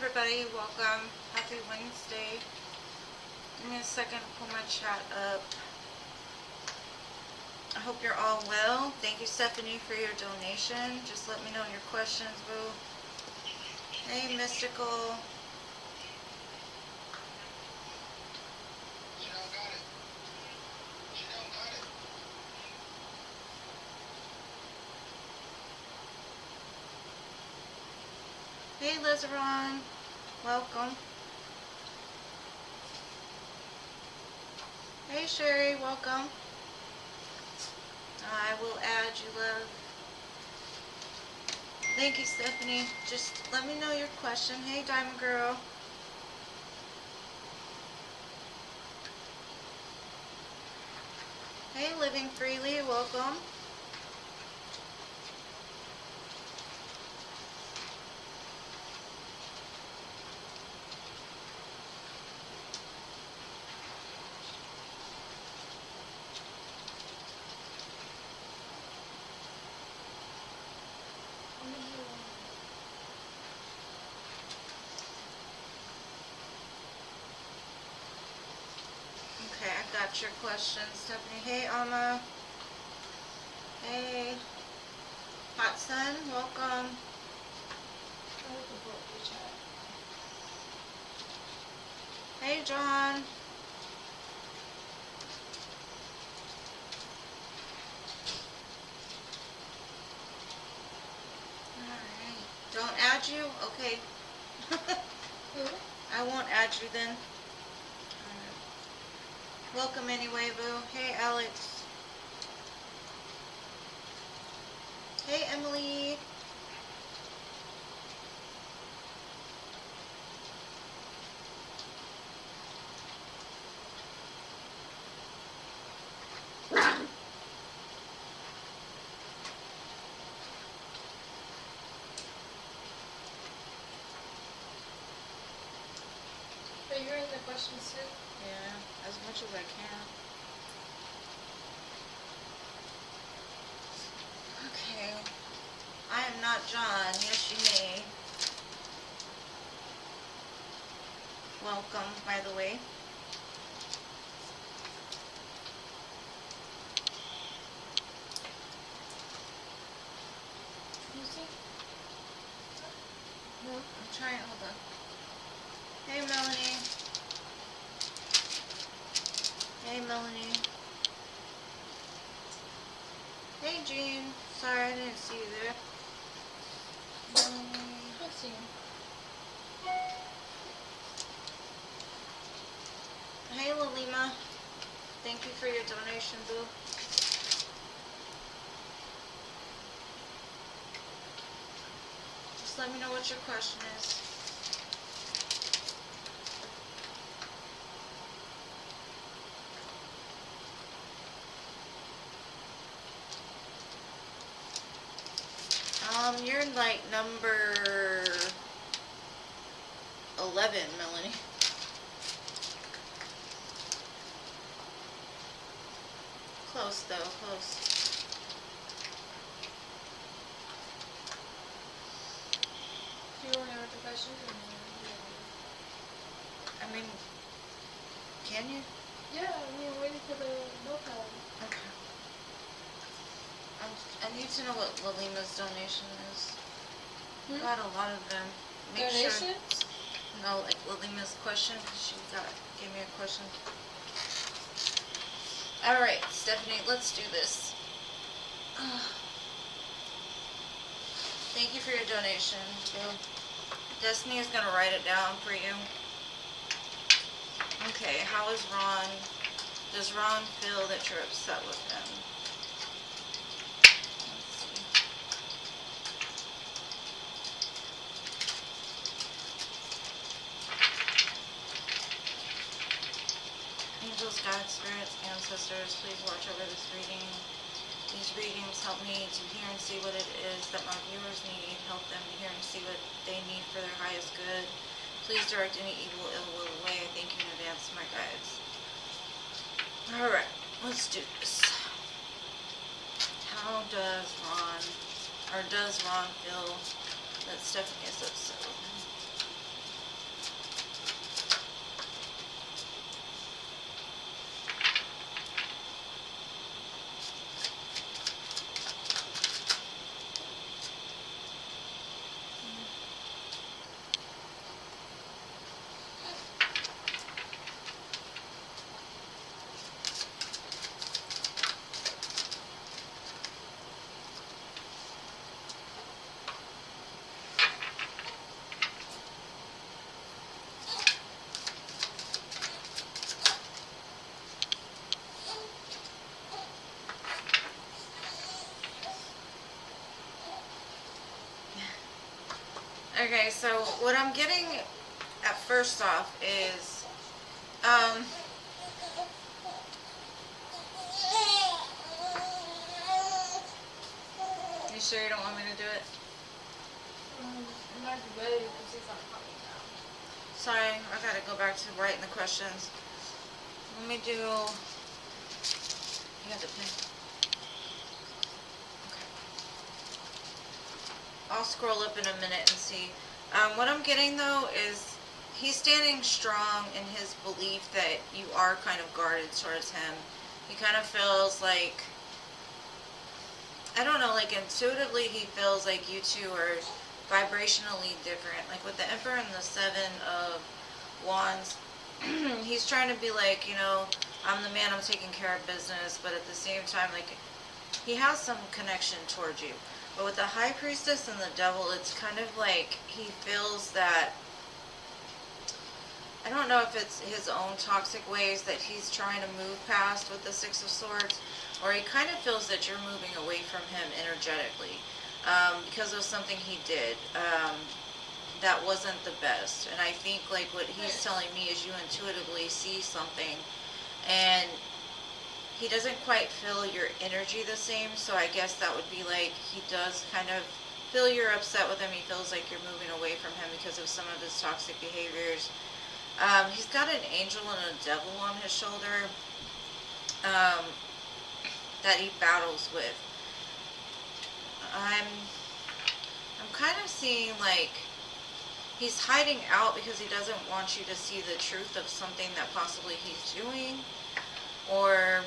everybody, welcome. Happy Wednesday. Give me a second to pull my chat up. I hope you're all well. Thank you, Stephanie, for your donation. Just let me know your questions, boo. Hey, Mystical. Hey, Lizeron. Welcome. Hey, Sherry. Welcome. I will add you, love. Thank you, Stephanie. Just let me know your question. Hey, Diamond Girl. Hey, Living Freely. Welcome. Okay, I got your question, Stephanie. Hey, Alma. Hey. Hot Sun, welcome. Hey, John. Alright. Don't add you? Okay. I won't add you then. Alright. Welcome anyway, boo. Hey, Alex. Hey, Emily. But you're in the questions too? Yeah, as much as I can. Okay. I am not John. Yes, you may. Welcome, by the way. You see? No, I'm trying. Hold on. Hey, Melanie. Hey, Melanie. Hey, Jean. Sorry, I didn't see you there. Melanie. I see him. Hey, Lima. Thank you for your donation, boo. Just let me know what your question is. You're like number 11, Melanie. Close though, close. Do you want to know what the questions or no? I mean, can you? Yeah, I'm waiting for the notepad. Okay. I need to know what Lima's donation is. Got a lot of them. Make Donations? Sure, no, like Lima's question, because she gave me a question. Alright, Stephanie, let's do this. Thank you for your donation, Bill. Destiny is going to write it down for you. Okay, how is Ron? Does Ron feel that you're upset with him? Angels, God, spirits, ancestors, please watch over this reading. These readings help me to hear and see what it is that my viewers need. Help them to hear and see what they need for their highest good. Please direct any evil, ill will away. I thank you in advance, my guides. Alright, let's do this. How does Ron feel that Stephanie is upset with him? Okay, so what I'm getting at first off is, you sure you don't want me to do it? It might be better because he's not coming now. Sorry, I gotta go back to writing the questions. Let me do, you got the pen? Okay. I'll scroll up in a minute and see. What I'm getting though is he's standing strong in his belief that you are kind of guarded towards him. He kind of feels like, I don't know, like intuitively he feels like you two are vibrationally different. Like with the Emperor and the Seven of Wands, he's trying to be like, you know, I'm the man, I'm taking care of business, but at the same time, like, he has some connection towards you. But with the High Priestess and the Devil, it's kind of like he feels that, I don't know if it's his own toxic ways that he's trying to move past with the Six of Swords, or he kind of feels that you're moving away from him energetically because of something he did that wasn't the best. And I think like what he's telling me is you intuitively see something and he doesn't quite feel your energy the same, so I guess that would be like he does kind of feel you're upset with him. He feels like you're moving away from him because of some of his toxic behaviors. He's got an angel and a devil on his shoulder that he battles with. I'm kind of seeing like he's hiding out because he doesn't want you to see the truth of something that possibly he's doing, or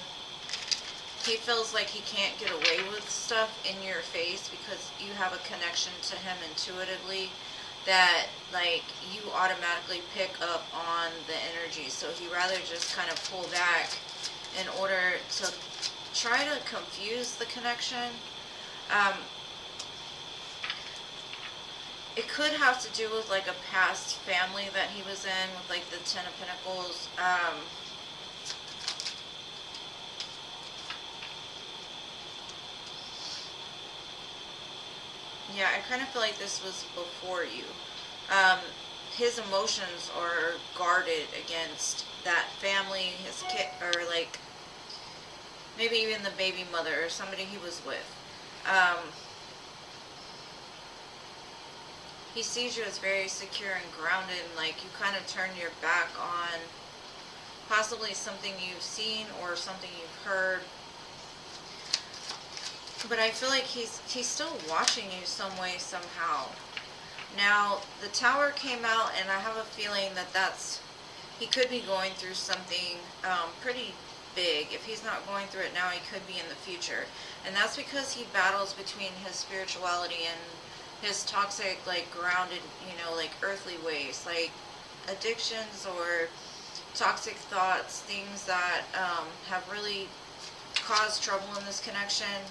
he feels like he can't get away with stuff in your face because you have a connection to him intuitively that like you automatically pick up on the energy, so he rather just kind of pull back in order to try to confuse the connection. It could have to do with like a past family that he was in with like the Ten of Pentacles. Yeah, I kind of feel like this was before you. His emotions are guarded against that family, his kid, or like maybe even the baby mother or somebody he was with. He sees you as very secure and grounded, and like you kind of turn your back on possibly something you've seen or something you've heard. But I feel like he's still watching you some way, somehow. Now, the Tower came out, and I have a feeling that he could be going through something pretty big. If he's not going through it now, he could be in the future. And that's because he battles between his spirituality and his toxic, like, grounded, you know, like, earthly ways. Like, addictions or toxic thoughts, things that have really caused trouble in this connection.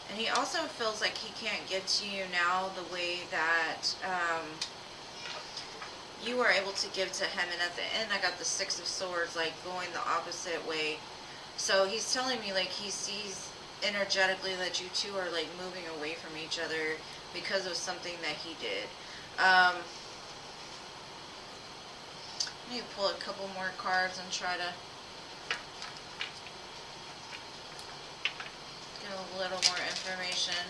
And he also feels like he can't give to you now the way that you were able to give to him. And at the end, I got the Six of Swords, like going the opposite way. So he's telling me like he sees energetically that you two are like moving away from each other because of something that he did. Let me pull a couple more cards and try to get a little more information.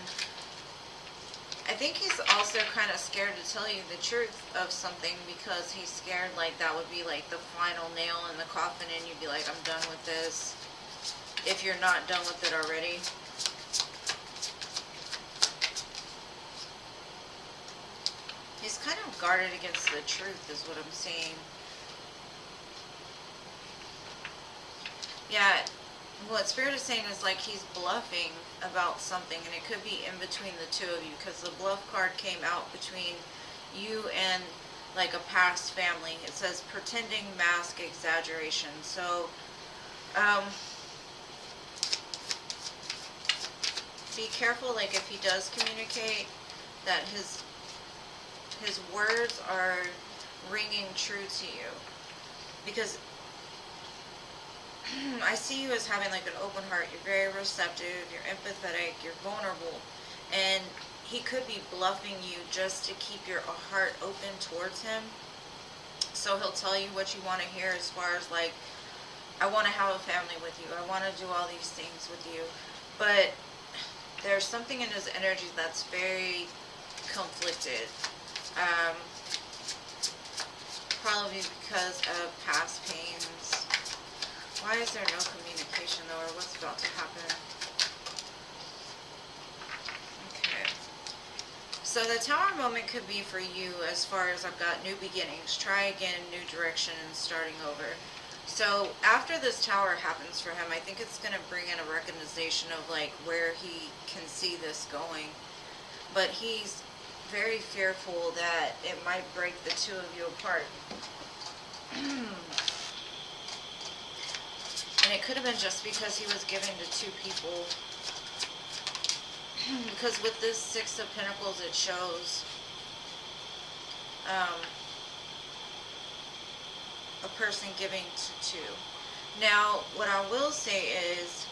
I think he's also kind of scared to tell you the truth of something because he's scared like that would be like the final nail in the coffin and you'd be like, I'm done with this, if you're not done with it already. He's kind of guarded against the truth is what I'm seeing. Yeah, what Spirit is saying is like he's bluffing about something, and it could be in between the two of you because the bluff card came out between you and like a past family. It says pretending, mask, exaggeration. So be careful, like if he does communicate, that his words are ringing true to you, because I see you as having like an open heart. You're very receptive, you're empathetic, you're vulnerable, and he could be bluffing you just to keep your heart open towards him. So he'll tell you what you want to hear as far as like, I want to have a family with you. I want to do all these things with you. But there's something in his energy that's very conflicted. Probably because of past pains. Why is there no communication though, or what's about to happen? Okay. So the tower moment could be for you as far as I've got new beginnings. Try again, new direction, and starting over. So after this tower happens for him, I think it's going to bring in a recognition of like where he can see this going. But he's very fearful that it might break the two of you apart. And it could have been just because he was giving to two people. Because with this Six of Pentacles, it shows a person giving to two. Now, what I will say is,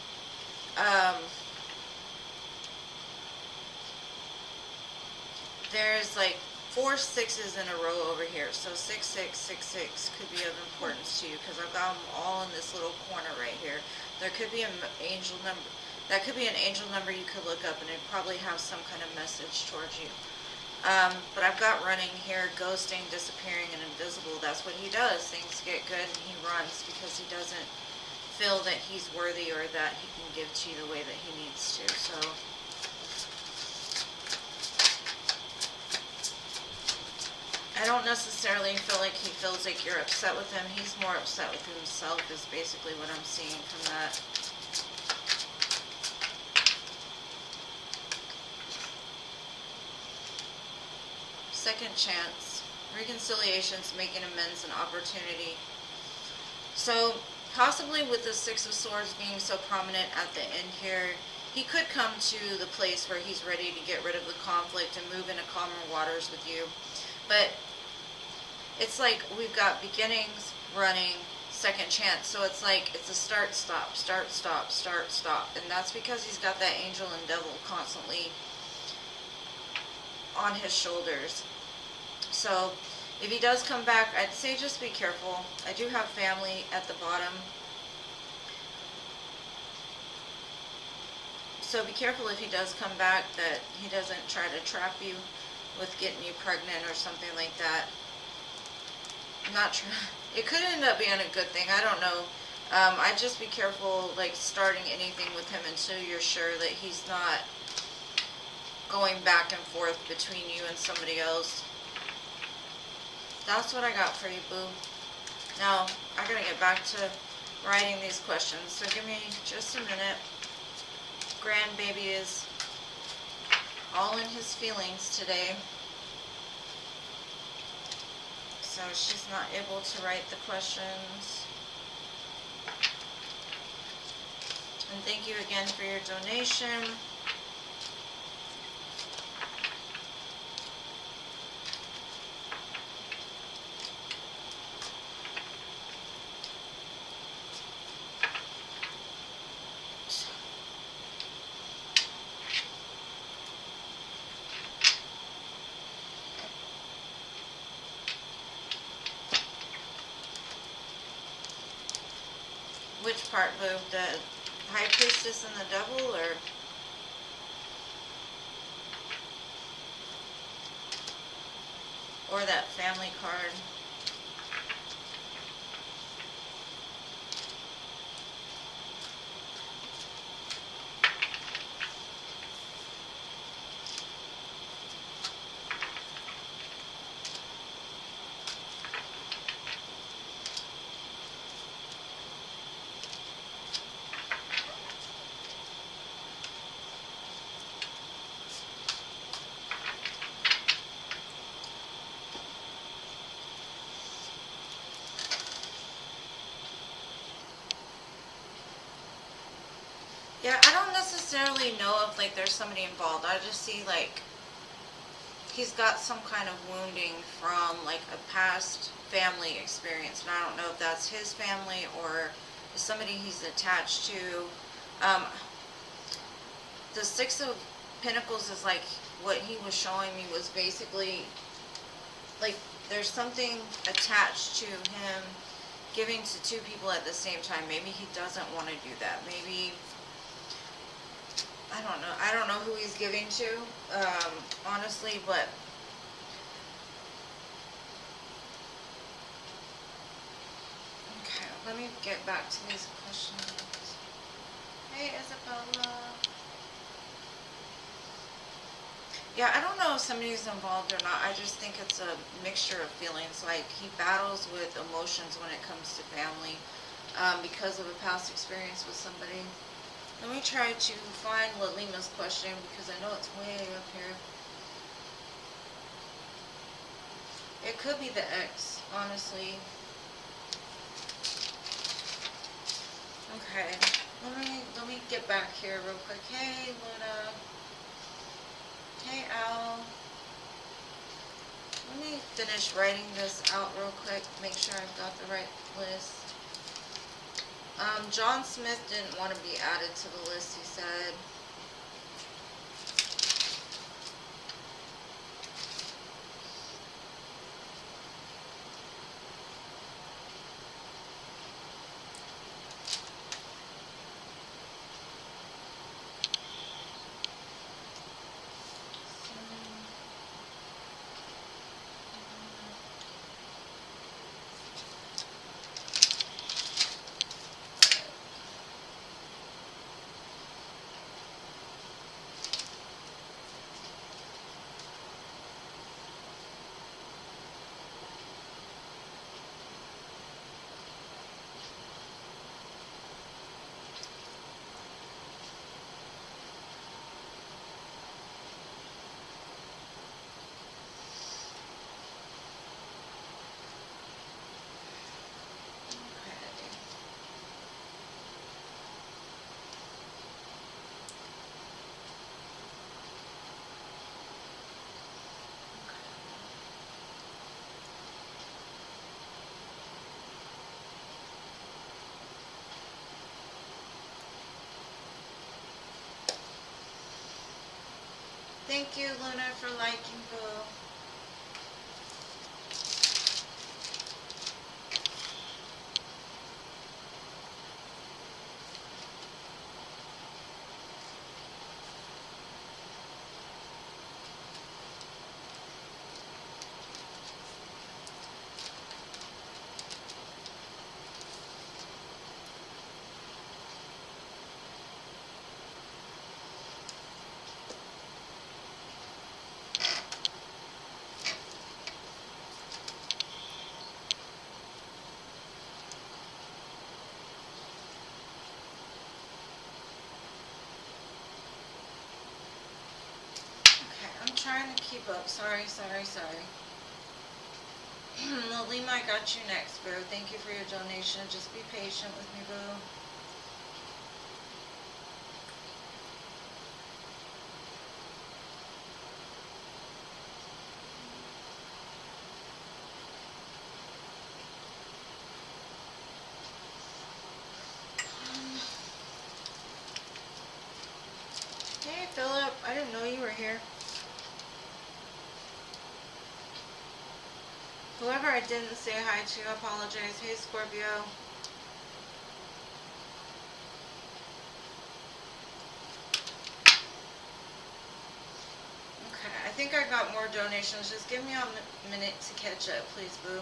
there's like 4 6s in a row over here. So 6666 could be of importance to you because I've got them all in this little corner right here. There could be an angel number. That could be an angel number you could look up, and it'd probably have some kind of message towards you. But I've got running here, ghosting, disappearing, and invisible. That's what he does. Things get good and he runs because he doesn't feel that he's worthy or that he can give to you the way that he needs to. So I don't necessarily feel like he feels like you're upset with him. He's more upset with himself is basically what I'm seeing from that. Second chance, reconciliations, making amends, and opportunity. So possibly with the Six of Swords being so prominent at the end here, he could come to the place where he's ready to get rid of the conflict and move into calmer waters with you. But it's like we've got beginnings, running, second chance. So it's like it's a start, stop, start, stop, start, stop. And that's because he's got that angel and devil constantly on his shoulders. So if he does come back, I'd say just be careful. I do have family at the bottom. So be careful if he does come back that he doesn't try to trap you with getting you pregnant or something like that. It could end up being a good thing. I don't know. I'd just be careful like starting anything with him until you're sure that he's not going back and forth between you and somebody else. That's what I got for you, boo. Now, I gotta get back to writing these questions, so give me just a minute. Grandbaby is all in his feelings today, so she's not able to write the questions. And thank you again for your donation. Which part, boo? The High Priestess and the Devil, or that family card? Yeah, I don't necessarily know if like there's somebody involved. I just see like he's got some kind of wounding from like a past family experience, and I don't know if that's his family or somebody he's attached to. The Six of Pentacles is like what he was showing me was basically, like, there's something attached to him giving to two people at the same time. Maybe he doesn't want to do that. Maybe, I don't know. I don't know who he's giving to, honestly, but okay, let me get back to these questions. Hey, Isabella. Yeah, I don't know if somebody's involved or not. I just think it's a mixture of feelings. Like, he battles with emotions when it comes to family, because of a past experience with somebody. Let me try to find Lima's question because I know it's way up here. It could be the ex, honestly. Okay, let me get back here real quick. Hey, Luna. Hey, Al. Let me finish writing this out real quick, make sure I've got the right list. John Smith didn't want to be added to the list, he said. Thank you, Luna, for liking, boo. I'm trying to keep up. Sorry. Lima, I got you next, bro. Thank you for your donation. Just be patient with me, boo. Hey, Philip. I didn't know you were here. Whoever I didn't say hi to, I apologize. Hey, Scorpio. Okay, I think I got more donations. Just give me a minute to catch up, please, boo.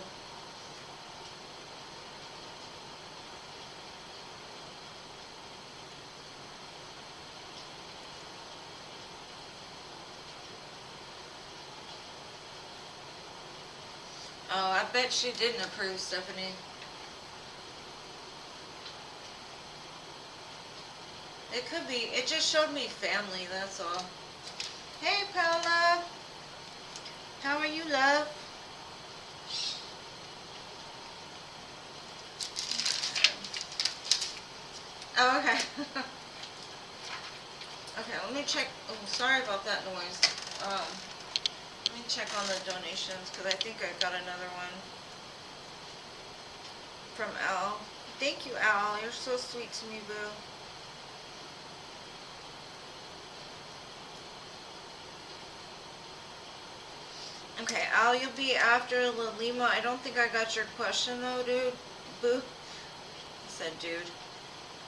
Oh, I bet she didn't approve, Stephanie. It could be. It just showed me family, that's all. Hey, Paula. How are you, love? Oh, okay. Okay, let me check. Oh, sorry about that noise. Let me check on the donations because I think I got another one from Al. Thank you, Al. You're so sweet to me, boo. Okay, Al, you'll be after Lima. I don't think I got your question though, dude. Boo. I said dude.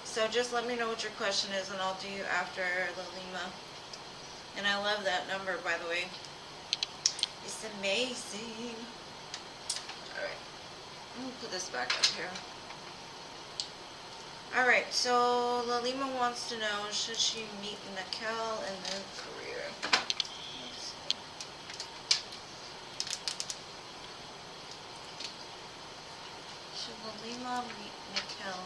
So just let me know what your question is and I'll do you after Lima. And I love that number, by the way. It's amazing. Alright. I'm gonna put this back up here. Alright, so Lalima wants to know, should she meet Nakel in their career? Let's see. Should Lalima meet Nakel?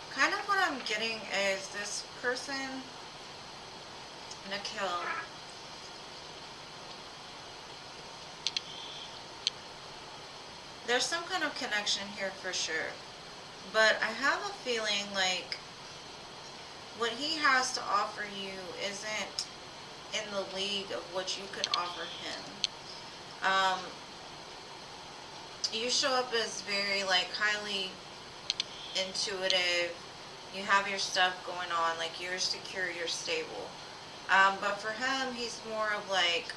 Kind of what I'm getting is this person, Nakhil, there's some kind of connection here for sure, but I have a feeling like what he has to offer you isn't in the league of what you could offer him. You show up as very like highly intuitive. You have your stuff going on, like you're secure, you're stable. But for him, he's more of like,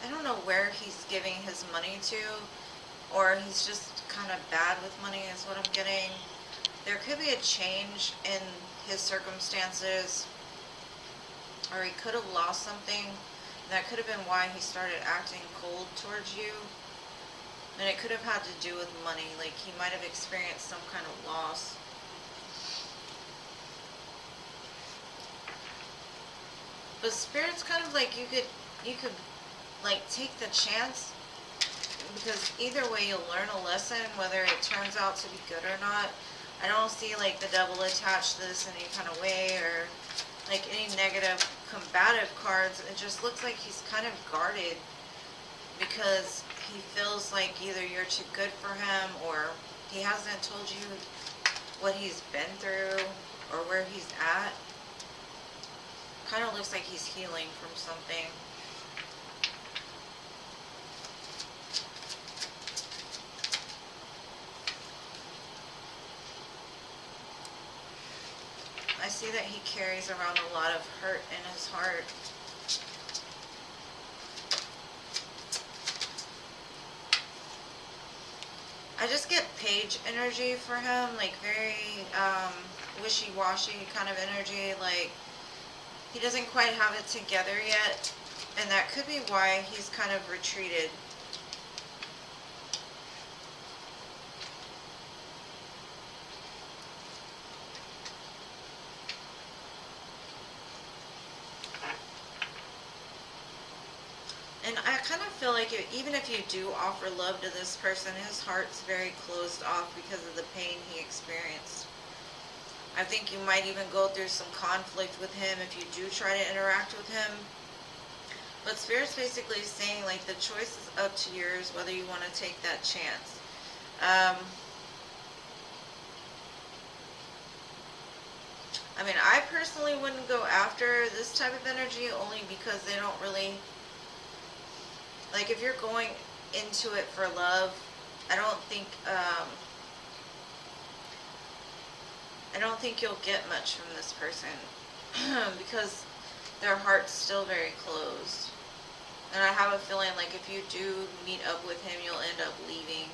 I don't know where he's giving his money to, or he's just kind of bad with money is what I'm getting. There could be a change in his circumstances, or he could have lost something. That could have been why he started acting cold towards you. And it could have had to do with money, like he might have experienced some kind of loss. But Spirit's kind of like you could like take the chance, because either way you'll learn a lesson, whether it turns out to be good or not. I don't see like the devil attached to this in any kind of way, or like any negative combative cards. It just looks like he's kind of guarded because he feels like either you're too good for him, or he hasn't told you what he's been through or where he's at. Kind of looks like he's healing from something. I see that he carries around a lot of hurt in his heart. I just get page energy for him, like very wishy-washy kind of energy, like he doesn't quite have it together yet, and that could be why he's kind of retreated. And I kind of feel like even if you do offer love to this person, his heart's very closed off because of the pain he experienced. I think you might even go through some conflict with him if you do try to interact with him. But Spirit's basically saying like the choice is up to yours whether you want to take that chance. I mean, I personally wouldn't go after this type of energy only because they don't really... Like, if you're going into it for love, I don't think you'll get much from this person because their heart's still very closed. And I have a feeling like if you do meet up with him, you'll end up leaving.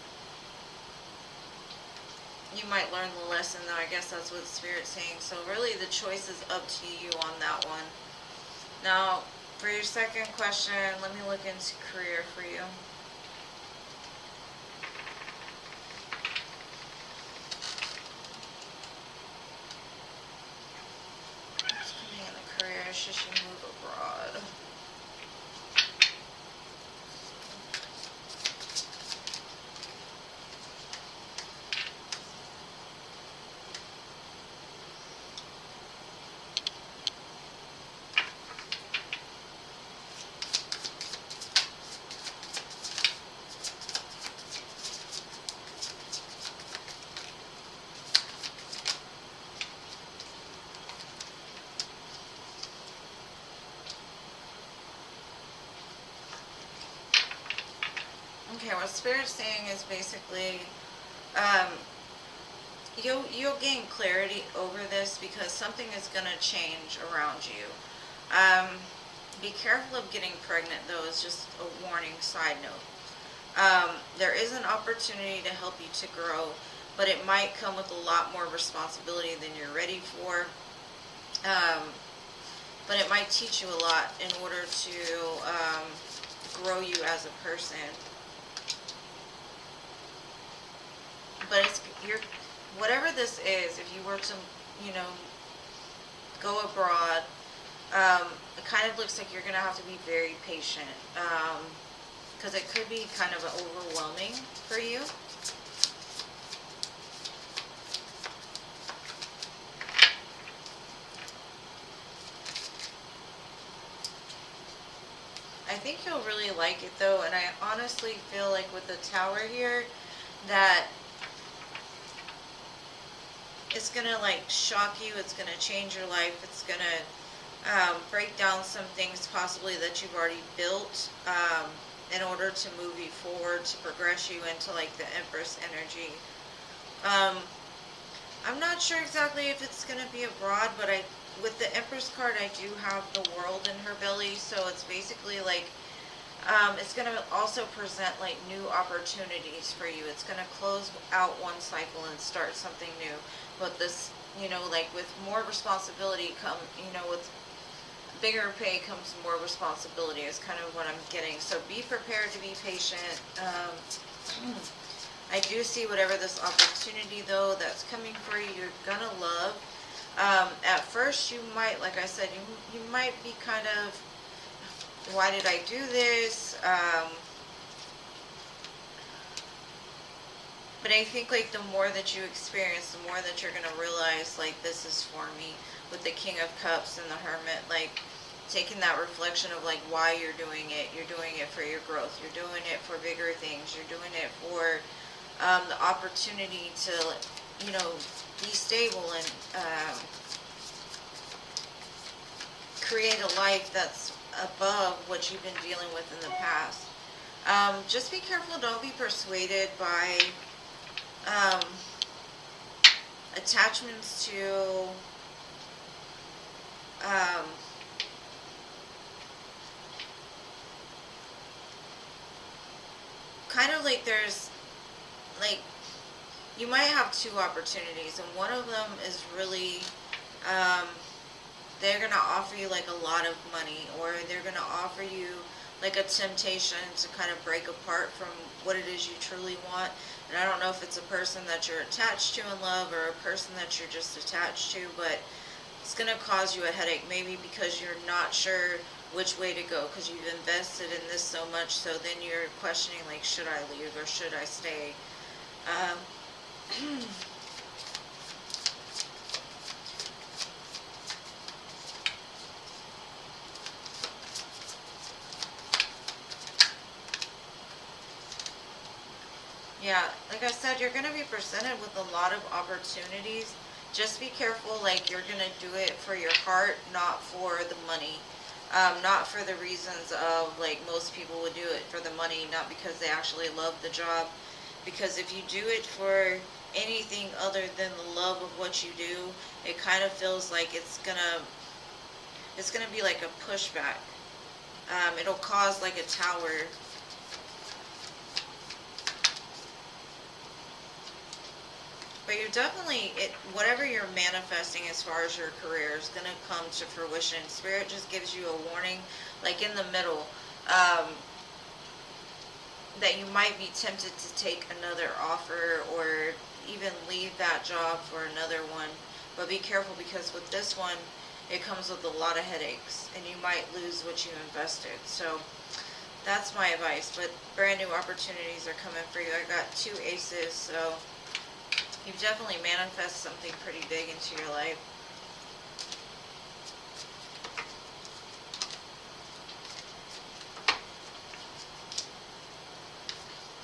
you might learn the lesson, though. I guess that's what Spirit's saying. So really the choice is up to you on that one. Now, for your second question, let me look into career for you. What's coming in the career? Should she move abroad? Okay, what Spirit's saying is basically, you'll gain clarity over this because something is going to change around you. Be careful of getting pregnant, though, is just a warning side note. There is an opportunity to help you to grow, but it might come with a lot more responsibility than you're ready for. But it might teach you a lot in order to grow you as a person. But whatever this is, if you were to, go abroad, it kind of looks like you're going to have to be very patient, because it could be kind of overwhelming for you. I think you'll really like it, though, and I honestly feel like with the Tower here, that it's going to shock you, it's going to change your life, it's going to break down some things possibly that you've already built in order to move you forward, to progress you into the Empress energy. I'm not sure exactly if it's going to be abroad, but with the Empress card, I do have the World in her belly, so it's basically it's going to also present new opportunities for you. It's going to close out one cycle and start something new. But this, with more responsibility with bigger pay comes more responsibility is kind of what I'm getting. So be prepared to be patient. I do see whatever this opportunity, though, that's coming for you, you're going to love. At first, you might, like I said, you might be kind of, why did I do this? But I think the more that you experience, the more that you're going to realize this is for me. With the King of Cups and the Hermit, taking that reflection of why you're doing it. You're doing it for your growth. You're doing it for bigger things. You're doing it for the opportunity to, be stable and create a life that's above what you've been dealing with in the past. Just be careful. Don't be persuaded by attachments to kind of there's you might have two opportunities, and one of them is really they're going to offer you a lot of money, or they're going to offer you a temptation to kind of break apart from what it is you truly want. And I don't know if it's a person that you're attached to in love or a person that you're just attached to, but it's going to cause you a headache, maybe because you're not sure which way to go, because you've invested in this so much, so then you're questioning should I leave or should I stay? Yeah, like I said, you're going to be presented with a lot of opportunities. Just be careful, you're going to do it for your heart, not for the money. Not for the reasons of, most people would do it for the money, not because they actually love the job. Because if you do it for anything other than the love of what you do, it kind of feels like it's gonna be like a pushback. It'll cause a tower. But you're definitely, whatever you're manifesting as far as your career is going to come to fruition. Spirit just gives you a warning, like in the middle, that you might be tempted to take another offer or even leave that job for another one. But be careful, because with this one, it comes with a lot of headaches and you might lose what you invested. So that's my advice. But brand new opportunities are coming for you. I got 2 aces, so you've definitely manifested something pretty big into your life.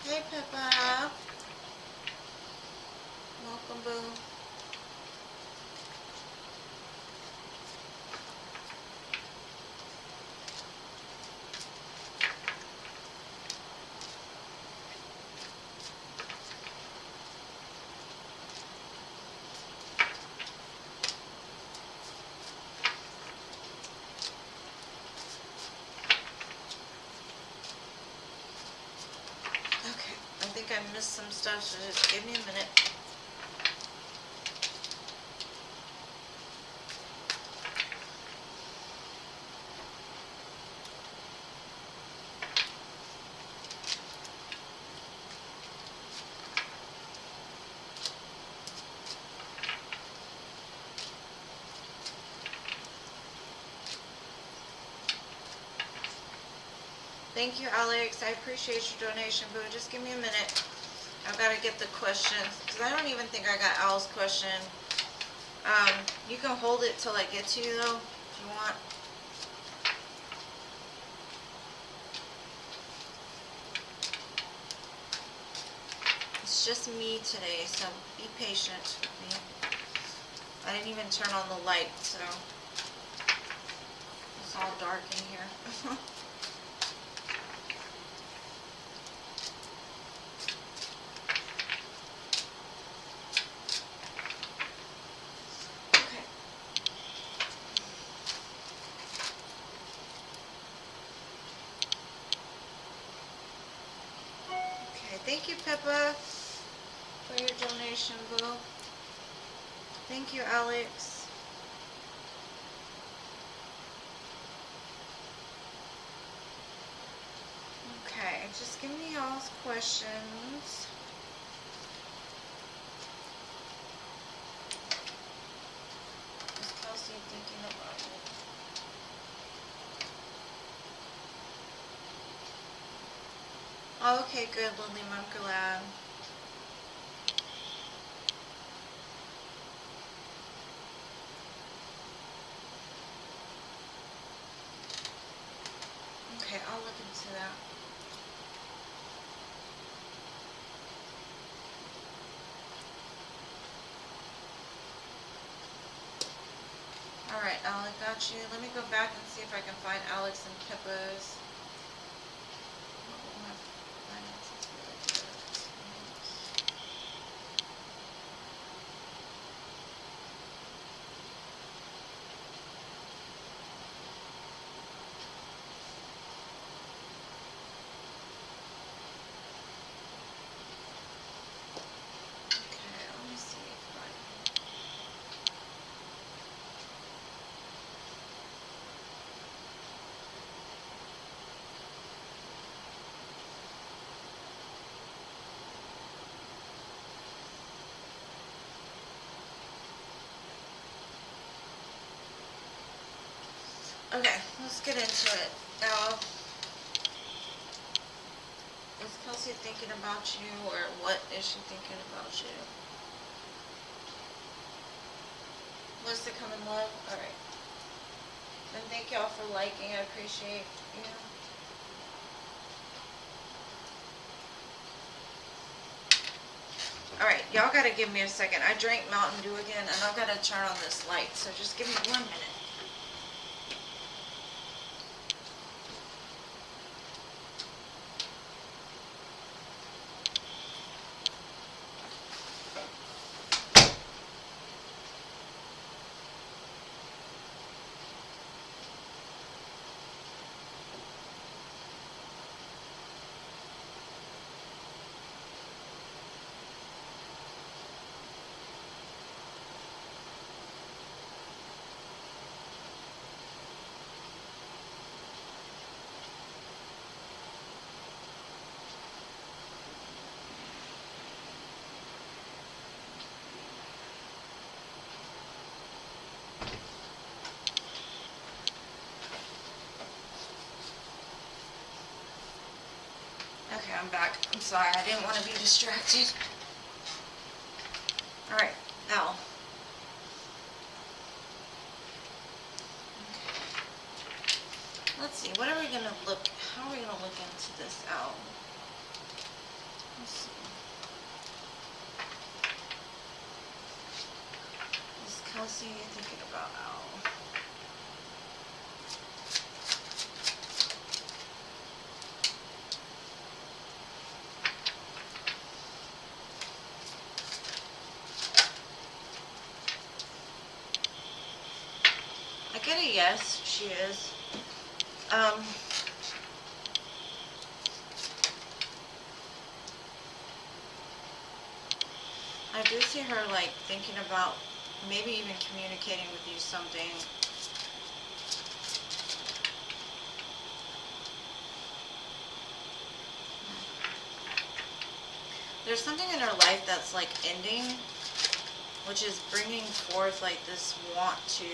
Hey, Pippa. Welcome, boo. Okay, I think I missed some stuff, so just give me a minute. Thank you, Alex. I appreciate your donation, boo. Just give me a minute. I've got to get the questions, because I don't even think I got Al's question. You can hold it till I get to you, though, if you want. It's just me today, so be patient with me. I didn't even turn on the light, so it's all dark in here. Thank you, Pippa, for your donation, boo. Thank you, Alex. Okay, just give me y'all's questions. Is Kelsey thinking about it? Oh, okay, good, Lily. I'm glad. Okay, I'll look into that. Alright, Al, I got you. Let me go back and see if I can find Alex and Pippa's. Okay, let's get into it. Now, is Kelsey thinking about you, or what is she thinking about you? Wants to come in love? Alright. And thank y'all for liking. I appreciate you. Alright, y'all gotta give me a second. I drank Mountain Dew again, and I've gotta turn on this light, so just give me 1 minute. Okay, I'm back. I'm sorry, I didn't want to be distracted. Alright, owl. Let's see, what are we going to look, how are we going to look into this owl? Let's see. Is Kelsey thinking about owl? I get a yes, she is. I do see her like thinking about maybe even communicating with you something. There's something in her life that's like ending, which is bringing forth like this want to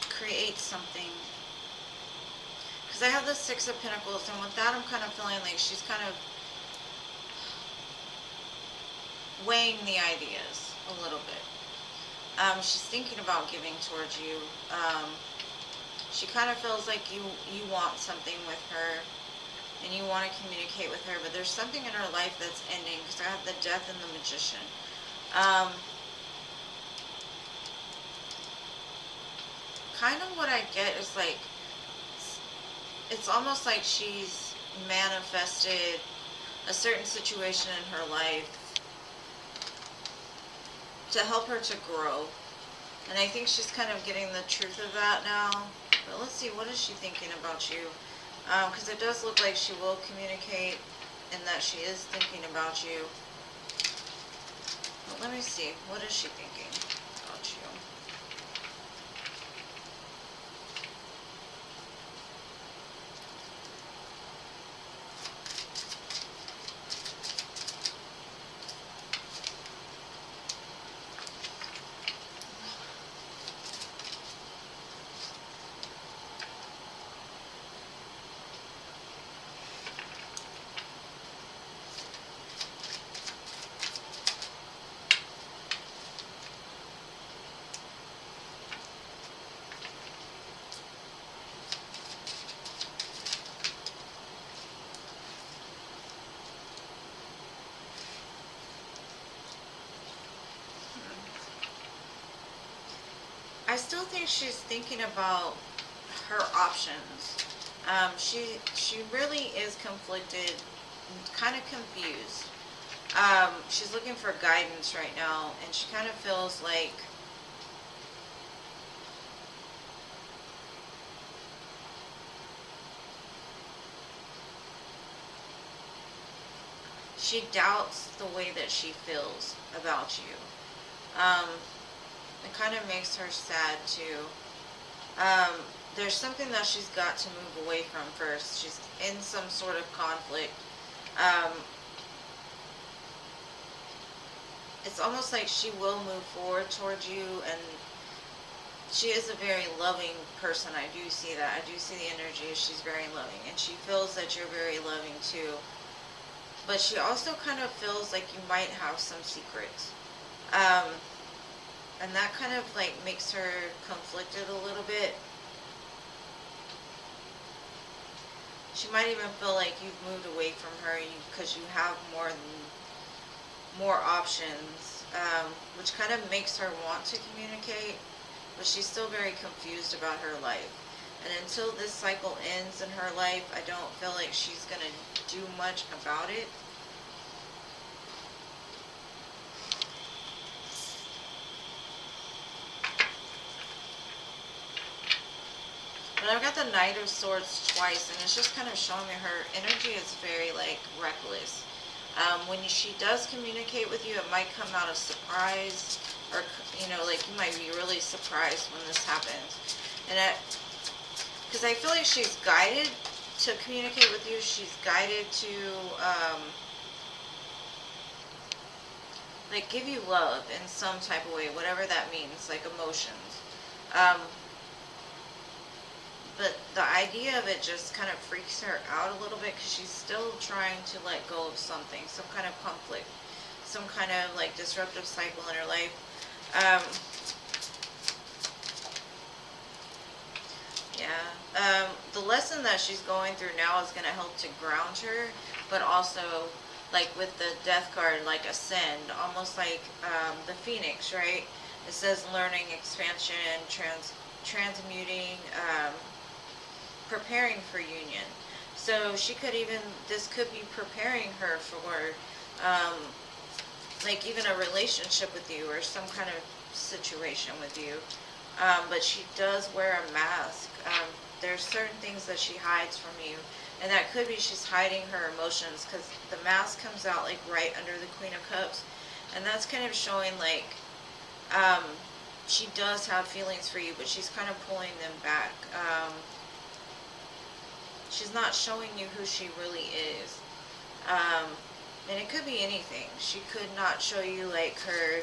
create something. Because I have the Six of Pentacles, and with that I'm kind of feeling like she's kind of weighing the ideas a little bit. She's thinking about giving towards you. She kind of feels like you want something with her, and you want to communicate with her, but there's something in her life that's ending, because I have the Death and the Magician. Kind of what I get is like, it's almost like she's manifested a certain situation in her life to help her to grow. And I think she's kind of getting the truth of that now. But let's see, what is she thinking about you? Because it does look like she will communicate and that she is thinking about you. But let me see, what is she thinking about you? I still think she's thinking about her options. She really is conflicted, kind of confused. She's looking for guidance right now, and she kind of feels like she doubts the way that she feels about you. It kind of makes her sad too. There's something that she's got to move away from first. She's in some sort of conflict. It's almost like she will move forward towards you, and she is a very loving person. I do see that. I do see the energy. She's very loving, and she feels that you're very loving too. But she also kind of feels like you might have some secrets. And that kind of like makes her conflicted a little bit. She might even feel like you've moved away from her because you have more options, which kind of makes her want to communicate, but she's still very confused about her life. And until this cycle ends in her life, I don't feel like she's going to do much about it. But I've got the Knight of Swords twice, and it's just kind of showing me her energy is very, like, reckless. When she does communicate with you, it might come out of surprise, or, you know, like, you might be really surprised when this happens. And because I feel like she's guided to communicate with you. She's guided to, like, give you love in some type of way, whatever that means, like emotions. But the idea of it just kind of freaks her out a little bit because she's still trying to let go of something, some kind of conflict, some kind of like disruptive cycle in her life. The lesson that she's going through now is going to help to ground her, but also like with the death card, like ascend, almost like the phoenix, right? It says learning, expansion, transmuting, preparing for union. So she could even, this could be preparing her for like even a relationship with you or some kind of situation with you. But she does wear a mask. There's certain things that she hides from you. And that could be she's hiding her emotions because the mask comes out like right under the Queen of Cups. And that's kind of showing like she does have feelings for you, but she's kind of pulling them back. She's not showing you who she really is. And it could be anything. She could not show you like her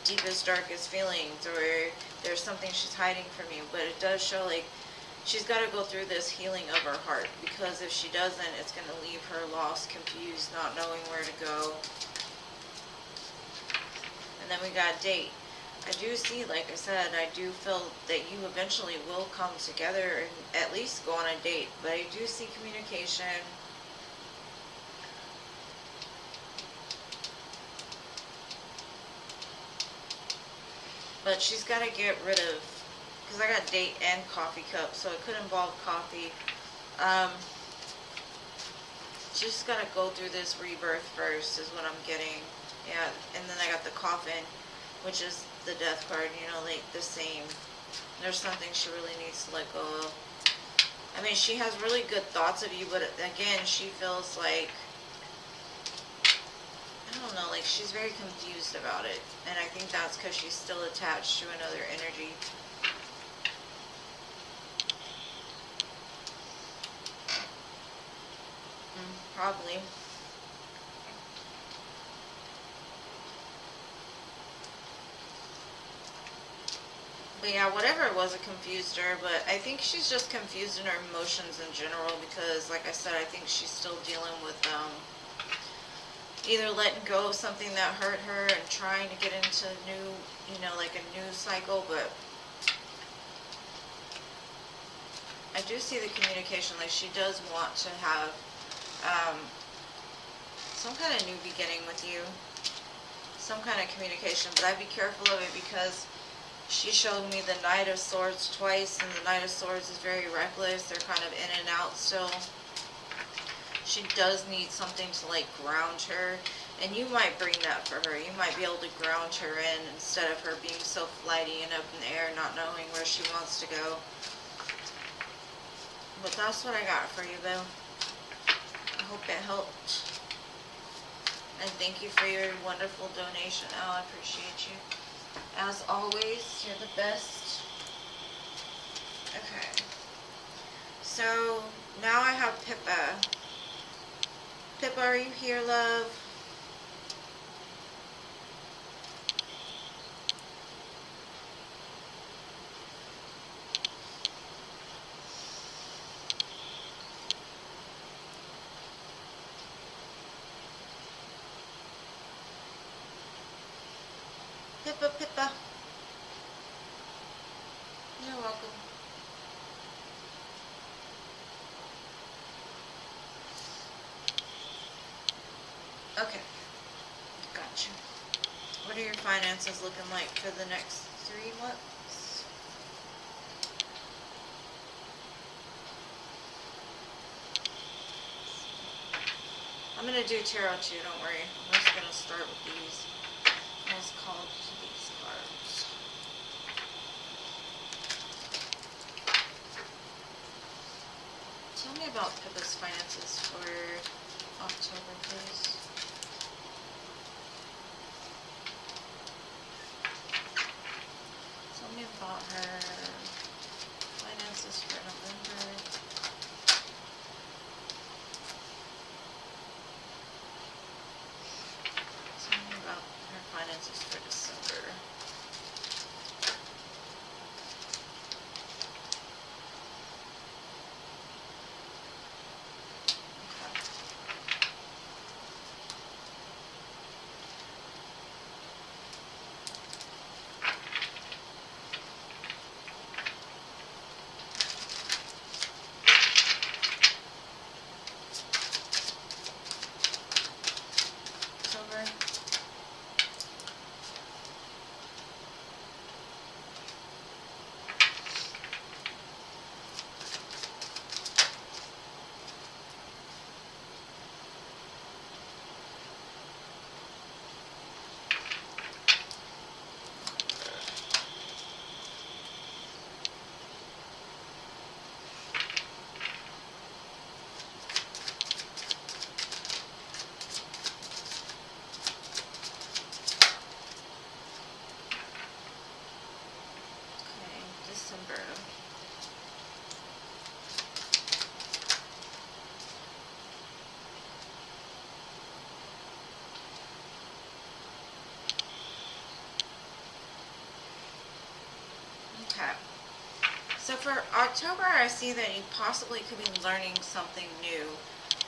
deepest, darkest feelings, or there's something she's hiding from you, but it does show like she's got to go through this healing of her heart, because if she doesn't, it's going to leave her lost, confused, not knowing where to go. And then we got date. I do see, like I said, I do feel that you eventually will come together and at least go on a date, but I do see communication. But she's got to get rid of, because I got date and coffee cup, so it could involve coffee. She's just got to go through this rebirth first, is what I'm getting. Yeah, and then I got the coffin, which is the death card, you know, like the same. There's something she really needs to let go of. I mean, she has really good thoughts of you, but again, she feels like, I don't know, like she's very confused about it. And I think that's because she's still attached to another energy. Probably. But yeah, whatever it was, it confused her. But I think she's just confused in her emotions in general because, like I said, I think she's still dealing with either letting go of something that hurt her and trying to get into new, you know, like a new cycle. But I do see the communication. Like she does want to have some kind of new beginning with you, some kind of communication. But I'd be careful of it because she showed me the Knight of Swords twice, and the Knight of Swords is very reckless. They're kind of in and out still. She does need something to like ground her, and you might bring that for her. You might be able to ground her in instead of her being so flighty and up in the air, not knowing where she wants to go. But that's what I got for you, though. I hope it helped. And thank you for your wonderful donation, Al. I appreciate you. As always, you're the best. Okay. So, now I have Pippa. Pippa, are you here, love? Pippa, Pippa. You're welcome. Okay. Gotcha. What are your finances looking like for the next 3 months? I'm going to do tarot too, don't worry. I'm just going to start with these. As called to these cards. Tell me about Pippa's finances for October, please. Tell me about her finances for November. Tell me about her finances for December. November. Okay. So for October, I see that you possibly could be learning something new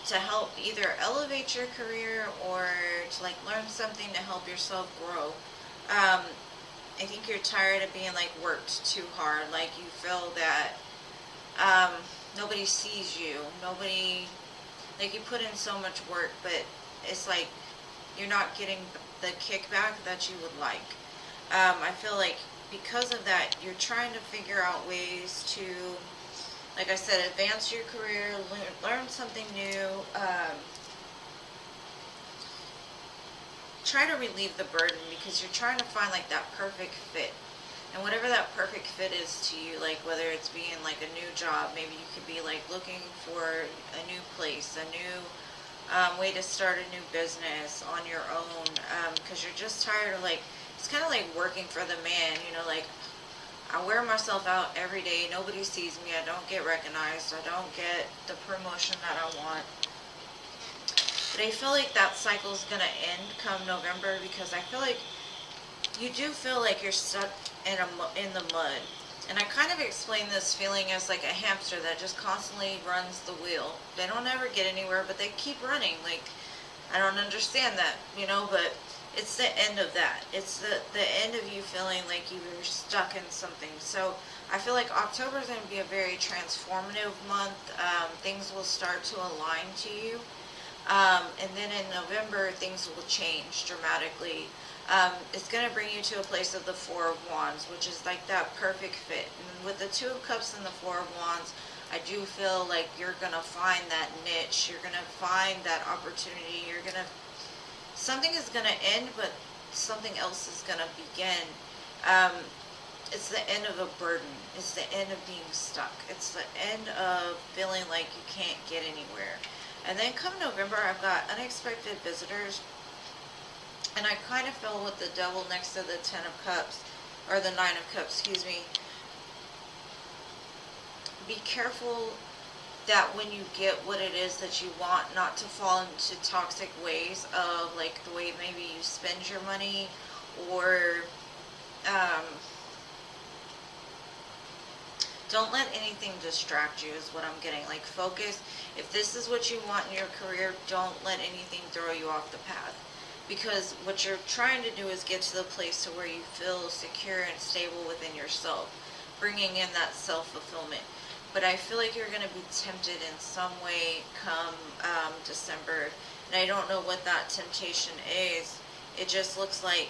to help either elevate your career or to like learn something to help yourself grow. I think you're tired of being like worked too hard. Like you feel that nobody sees you. Nobody, like you put in so much work, but it's like you're not getting the kickback that you would like. I feel like because of that, you're trying to figure out ways to, like I said, advance your career, learn something new, try to relieve the burden because you're trying to find like that perfect fit. And whatever that perfect fit is to you, like whether it's being like a new job, maybe you could be like looking for a new place, a new way to start a new business on your own, because you're just tired of like, it's kind of like working for the man, you know, like I wear myself out every day, nobody sees me, I don't get recognized, I don't get the promotion that I want. But I feel like that cycle is going to end come November because I feel like you do feel like you're stuck in the mud. And I kind of explain this feeling as like a hamster that just constantly runs the wheel. They don't ever get anywhere, but they keep running. Like, I don't understand that, you know, but it's the end of that. It's the end of you feeling like you're stuck in something. So I feel like October is going to be a very transformative month. Things will start to align to you. And then in November, things will change dramatically. It's going to bring you to a place of the Four of Wands, which is like that perfect fit. And with the Two of Cups and the Four of Wands, I do feel like you're going to find that niche. You're going to find that opportunity. Something is going to end, but something else is going to begin. It's the end of a burden. It's the end of being stuck. It's the end of feeling like you can't get anywhere. And then come November, I've got unexpected visitors. And I kind of feel with the Devil next to the Ten of Cups, or the Nine of Cups, excuse me. Be careful that when you get what it is that you want, not to fall into toxic ways of like the way maybe you spend your money, or don't let anything distract you is what I'm getting. Like focus. If this is what you want in your career, don't let anything throw you off the path. Because what you're trying to do is get to the place to where you feel secure and stable within yourself, bringing in that self-fulfillment. But I feel like you're going to be tempted in some way come December. And I don't know what that temptation is. It just looks like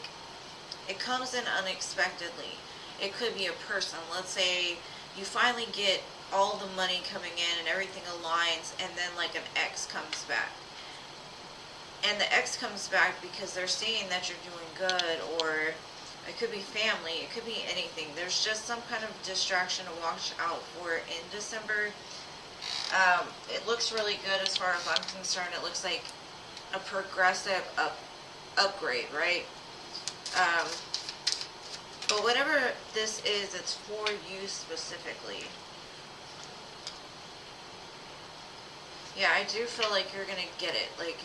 it comes in unexpectedly. It could be a person. Let's say you finally get all the money coming in and everything aligns, and then like an ex comes back. And the ex comes back because they're seeing that you're doing good, or it could be family, it could be anything. There's just some kind of distraction to watch out for in December. It looks really good as far as I'm concerned. It looks like a progressive upgrade, right? But whatever this is, it's for you specifically. Yeah, I do feel like you're going to get it. Like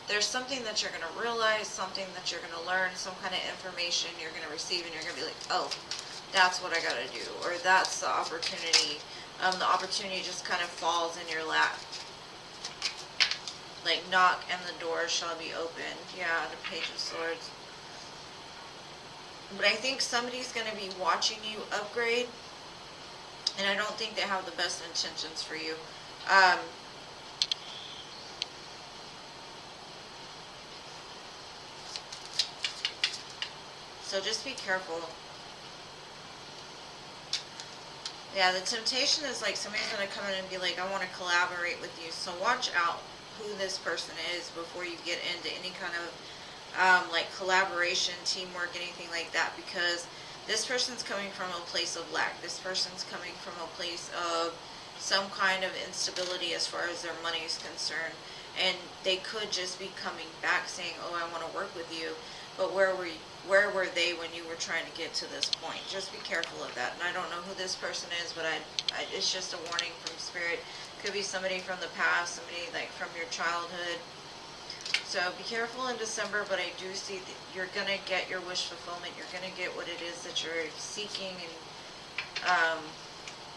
there's something that you're going to realize, something that you're going to learn, some kind of information you're going to receive, and you're going to be like, oh, that's what I got to do, or that's the opportunity. The opportunity just kind of falls in your lap. Like, knock and the door shall be opened. Yeah, the Page of Swords. But I think somebody's going to be watching you upgrade, and I don't think they have the best intentions for you. So just be careful. Yeah, the temptation is like somebody's going to come in and be like, I want to collaborate with you. So watch out who this person is before you get into any kind of like collaboration, teamwork, anything like that. Because this person's coming from a place of lack. This person's coming from a place of some kind of instability as far as their money is concerned. And they could just be coming back saying, oh, I want to work with you. but where were they when you were trying to get to this point? Just be careful of that. And I don't know who this person is, but it's just a warning from Spirit. Could be somebody from the past, somebody like from your childhood. So be careful in December, but I do see that you're going to get your wish fulfillment. You're going to get what it is that you're seeking, and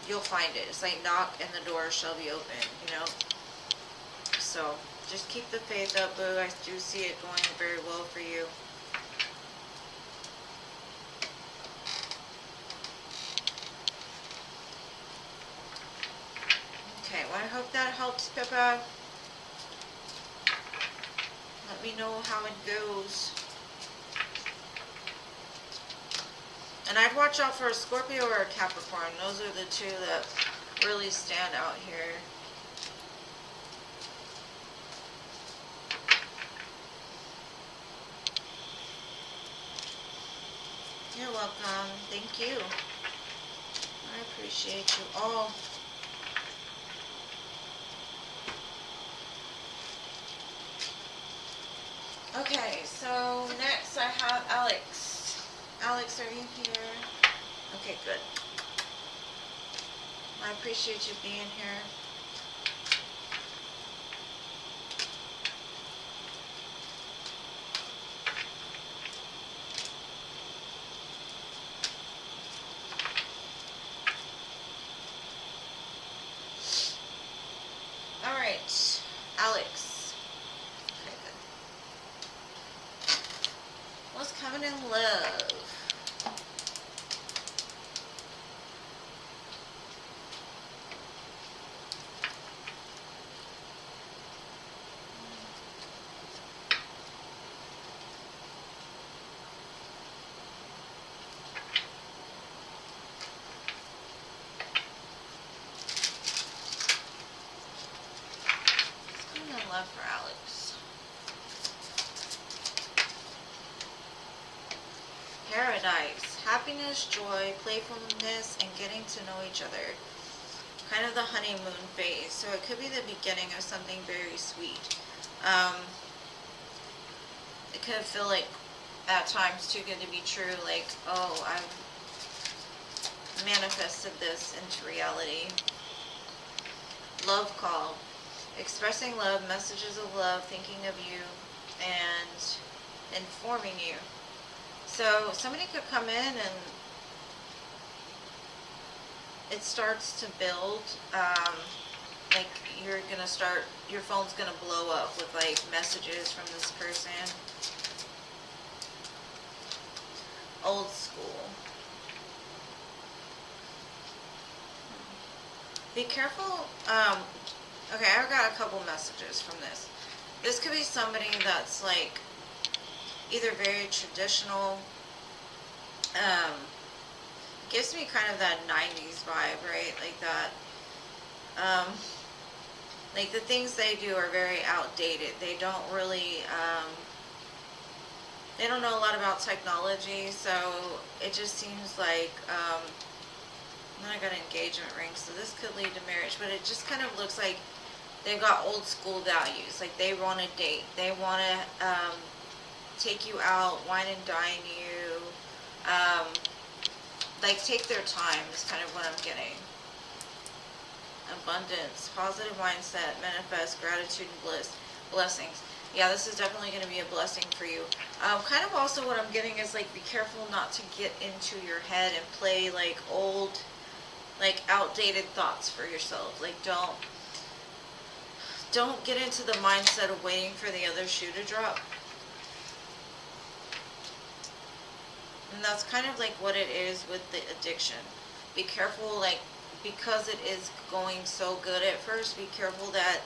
you'll find it. It's like knock and the door shall be open, you know. So just keep the faith up, boo. I do see it going very well for you. Okay, well, I hope that helps, Pippa. Let me know how it goes. And I'd watch out for a Scorpio or a Capricorn. Those are the two that really stand out here. You're welcome. Thank you. I appreciate you all. Okay, so next I have Alex. Alex, are you here? Okay, good. I appreciate you being here. All right, Alex. What's coming in love? What's coming in love for Alex? Paradise, happiness, joy, playfulness, and getting to know each other. Kind of the honeymoon phase. So it could be the beginning of something very sweet. It could feel like at times too good to be true. Like, oh, I've manifested this into reality. Love call. Expressing love, messages of love, thinking of you, and informing you. So somebody could come in and it starts to build, like you're gonna start, your phone's gonna blow up with like messages from this person. Old school. Be careful. Okay, I got a couple messages from this. This could be somebody that's like either very traditional, gives me kind of that 90s vibe, right? Like that, like the things they do are very outdated. They don't really, they don't know a lot about technology, so it just seems like, then I got an engagement ring, so this could lead to marriage, but it just kind of looks like they've got old school values. Like they want to date, they want to, take you out, wine and dine you, like take their time is kind of what I'm getting. Abundance, positive mindset, manifest, gratitude and blessings. Yeah, this is definitely going to be a blessing for you. Kind of also what I'm getting is like be careful not to get into your head and play like old, like outdated thoughts for yourself. Like don't get into the mindset of waiting for the other shoe to drop. And that's kind of like what it is with the addiction. Be careful, like, because it is going so good at first, be careful that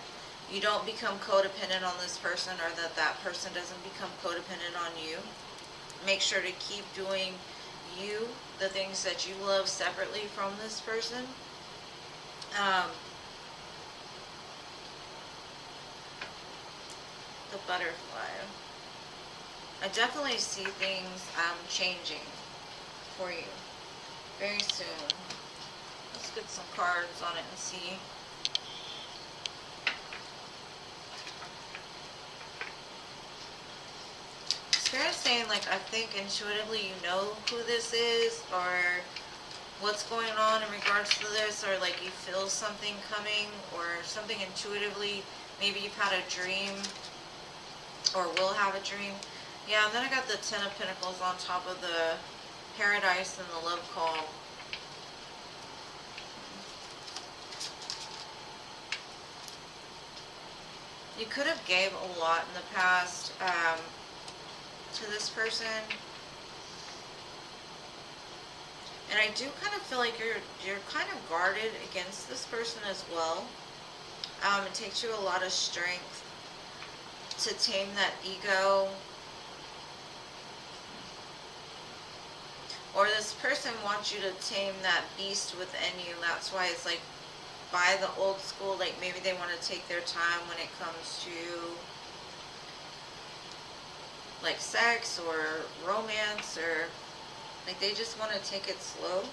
you don't become codependent on this person, or that person doesn't become codependent on you. Make sure to keep doing you, the things that you love separately from this person. The butterfly. I definitely see things changing for you very soon. Let's get some cards on it and see. Spirit's saying, like, I think intuitively you know who this is, or what's going on in regards to this, or like you feel something coming, or something intuitively. Maybe you've had a dream, or will have a dream. Yeah, and then I got the Ten of Pentacles on top of the Paradise and the Love Call. You could have gave a lot in the past to this person. And I do kind of feel like you're kind of guarded against this person as well. It takes you a lot of strength to tame that ego. Or this person wants you to tame that beast within you. That's why it's like, by the old school, like maybe they want to take their time when it comes to like sex or romance, or like they just want to take it slow.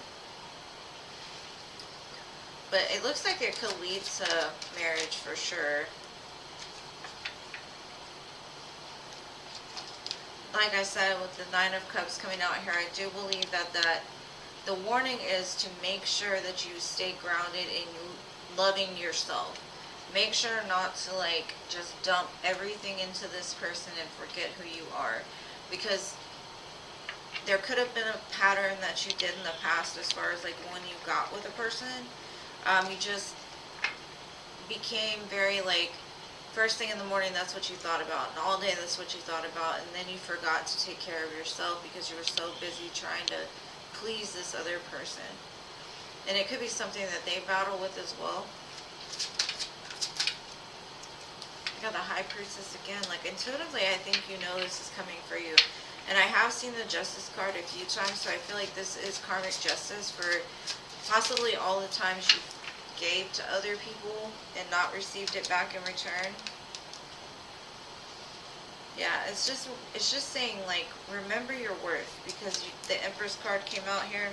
But it looks like it could lead to marriage for sure. Like I said, with the Nine of Cups coming out here, I do believe that the warning is to make sure that you stay grounded in loving yourself. Make sure not to like just dump everything into this person and forget who you are. Because there could have been a pattern that you did in the past as far as like when you got with a person. You just became very like, first thing in the morning, that's what you thought about. And all day, that's what you thought about. And then you forgot to take care of yourself because you were so busy trying to please this other person. And it could be something that they battle with as well. I got the High Priestess again. Like intuitively, I think you know this is coming for you. And I have seen the Justice card a few times, so I feel like this is karmic justice for possibly all the times you gave to other people and not received it back in return. Yeah, it's just saying like, remember your worth, because the Empress card came out here.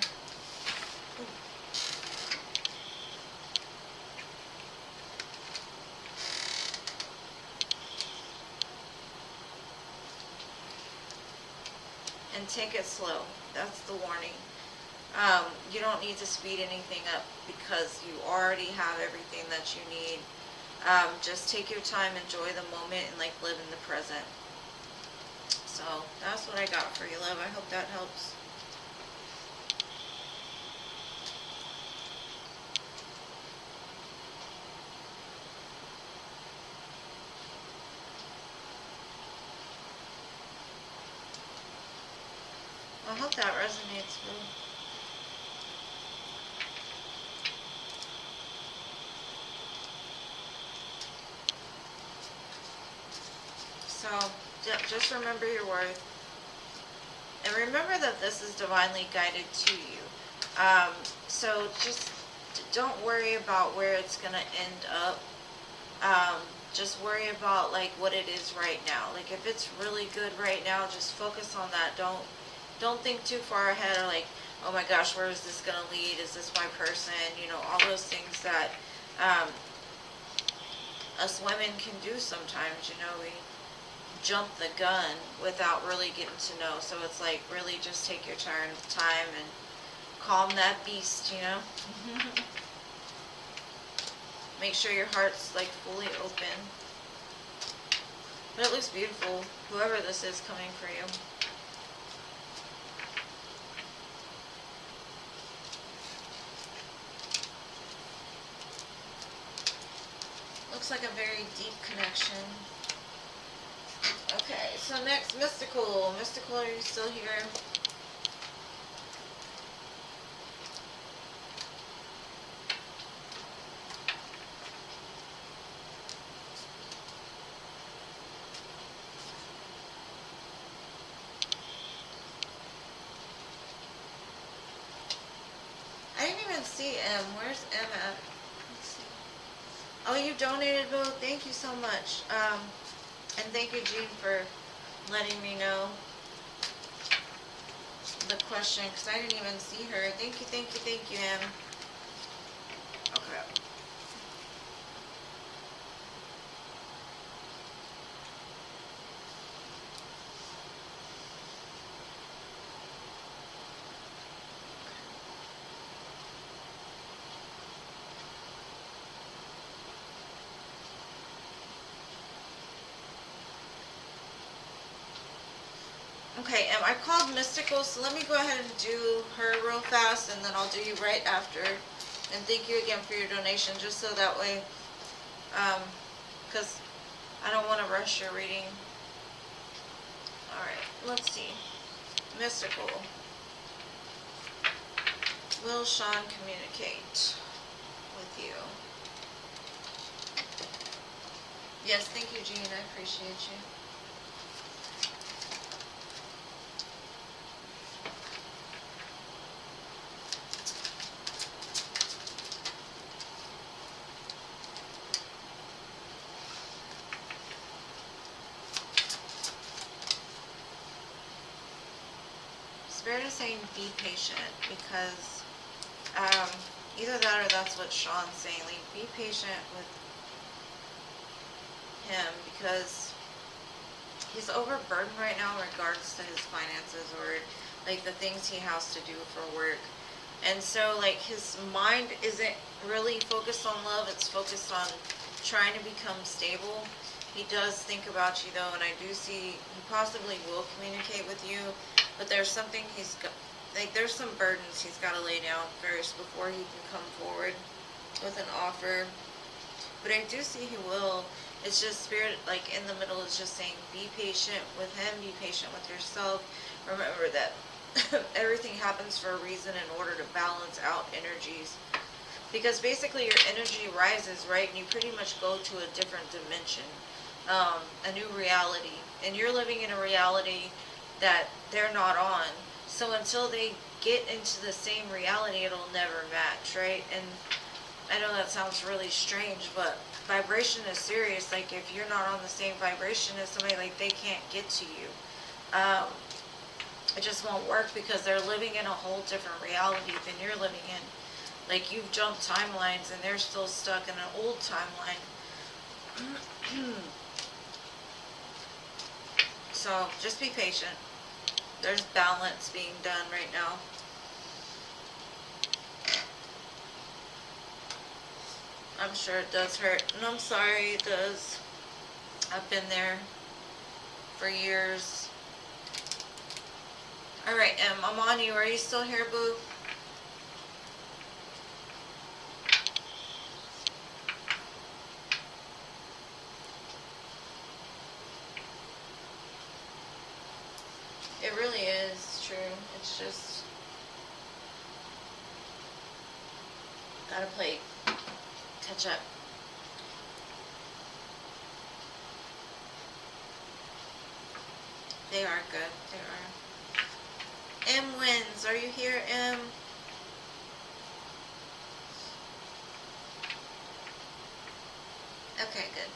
And take it slow. That's the warning. You don't need to speed anything up because you already have everything that you need. Just take your time, enjoy the moment, and like live in the present. So that's what I got for you, love. I hope that helps. I hope that resonates with you. So, just remember your worth. And remember that this is divinely guided to you. So just don't worry about where it's going to end up. Just worry about like what it is right now. Like if it's really good right now, just focus on that. Don't think too far ahead, or like, oh my gosh, where is this going to lead? Is this my person? You know, all those things that us women can do sometimes. You know, we jump the gun without really getting to know. So it's like, really just take your time and calm that beast, you know. Make sure your heart's like fully open. But it looks beautiful, whoever this is coming for you. Looks like a very deep connection. Okay, so next, Mystical. Mystical, are you still here? I didn't even see M. Where's M at? Let's see. Oh, you donated both. Thank you so much. And thank you, Jean, for letting me know the question, because I didn't even see her. Thank you, Em. Okay. Okay, I called Mystical, so let me go ahead and do her real fast, and then I'll do you right after. And thank you again for your donation, just so that way, because I don't want to rush your reading. Alright, let's see. Mystical. Will Sean communicate with you? Yes, thank you, Jean. I appreciate you. Spirit is saying be patient, because either that or that's what Sean's saying. Like, be patient with him, because he's overburdened right now in regards to his finances, or like the things he has to do for work. And so like his mind isn't really focused on love, it's focused on trying to become stable. He does think about you though, and I do see he possibly will communicate with you, but there's something he's got, like there's some burdens he's got to lay down first before he can come forward with an offer. But I do see he will. It's just Spirit, like in the middle, is just saying be patient with him, be patient with yourself. Remember that everything happens for a reason, in order to balance out energies. Because basically your energy rises, right? And you pretty much go to a different dimension, a new reality. And you're living in a reality that they're not on. So until they get into the same reality, it'll never match, right? And I know that sounds really strange, but vibration is serious. Like, if you're not on the same vibration as somebody, like, they can't get to you. It just won't work, because they're living in a whole different reality than you're living in. Like, you've jumped timelines and they're still stuck in an old timeline. So just be patient. There's balance being done right now. I'm sure it does hurt, and I'm sorry it does. I've been there for years. Alright, I'm on you. Are you still here, boo? It really is true. It's just gotta play catch up. They are good. They are. M wins. Are you here, M? Okay, good.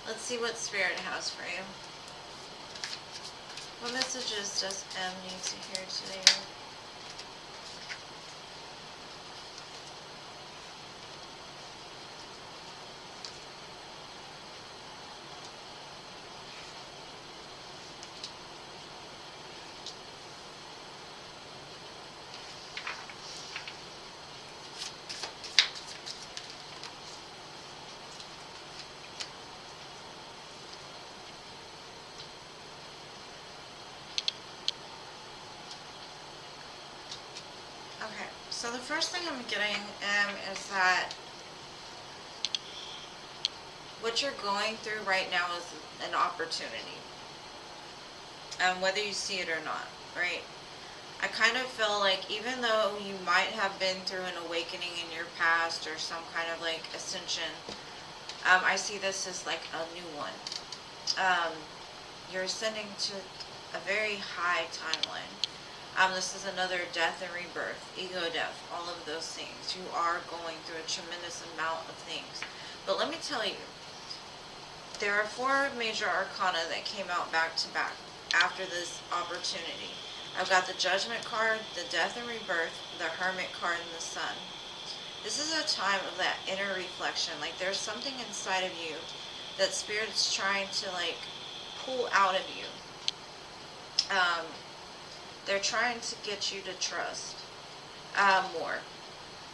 Let's see what Spirit has for you. What messages does M need to hear today? Okay, so the first thing I'm getting is that what you're going through right now is an opportunity, whether you see it or not, right? I kind of feel like even though you might have been through an awakening in your past, or some kind of like ascension, I see this as like a new one. You're ascending to a very high timeline. This is another death and rebirth, ego death, all of those things. You are going through a tremendous amount of things. But let me tell you, there are 4 major arcana that came out back to back after this opportunity. I've got the Judgment card, the Death and Rebirth, the Hermit card, and the Sun. This is a time of that inner reflection. Like, there's something inside of you that Spirit's trying to like pull out of you. They're trying to get you to trust more.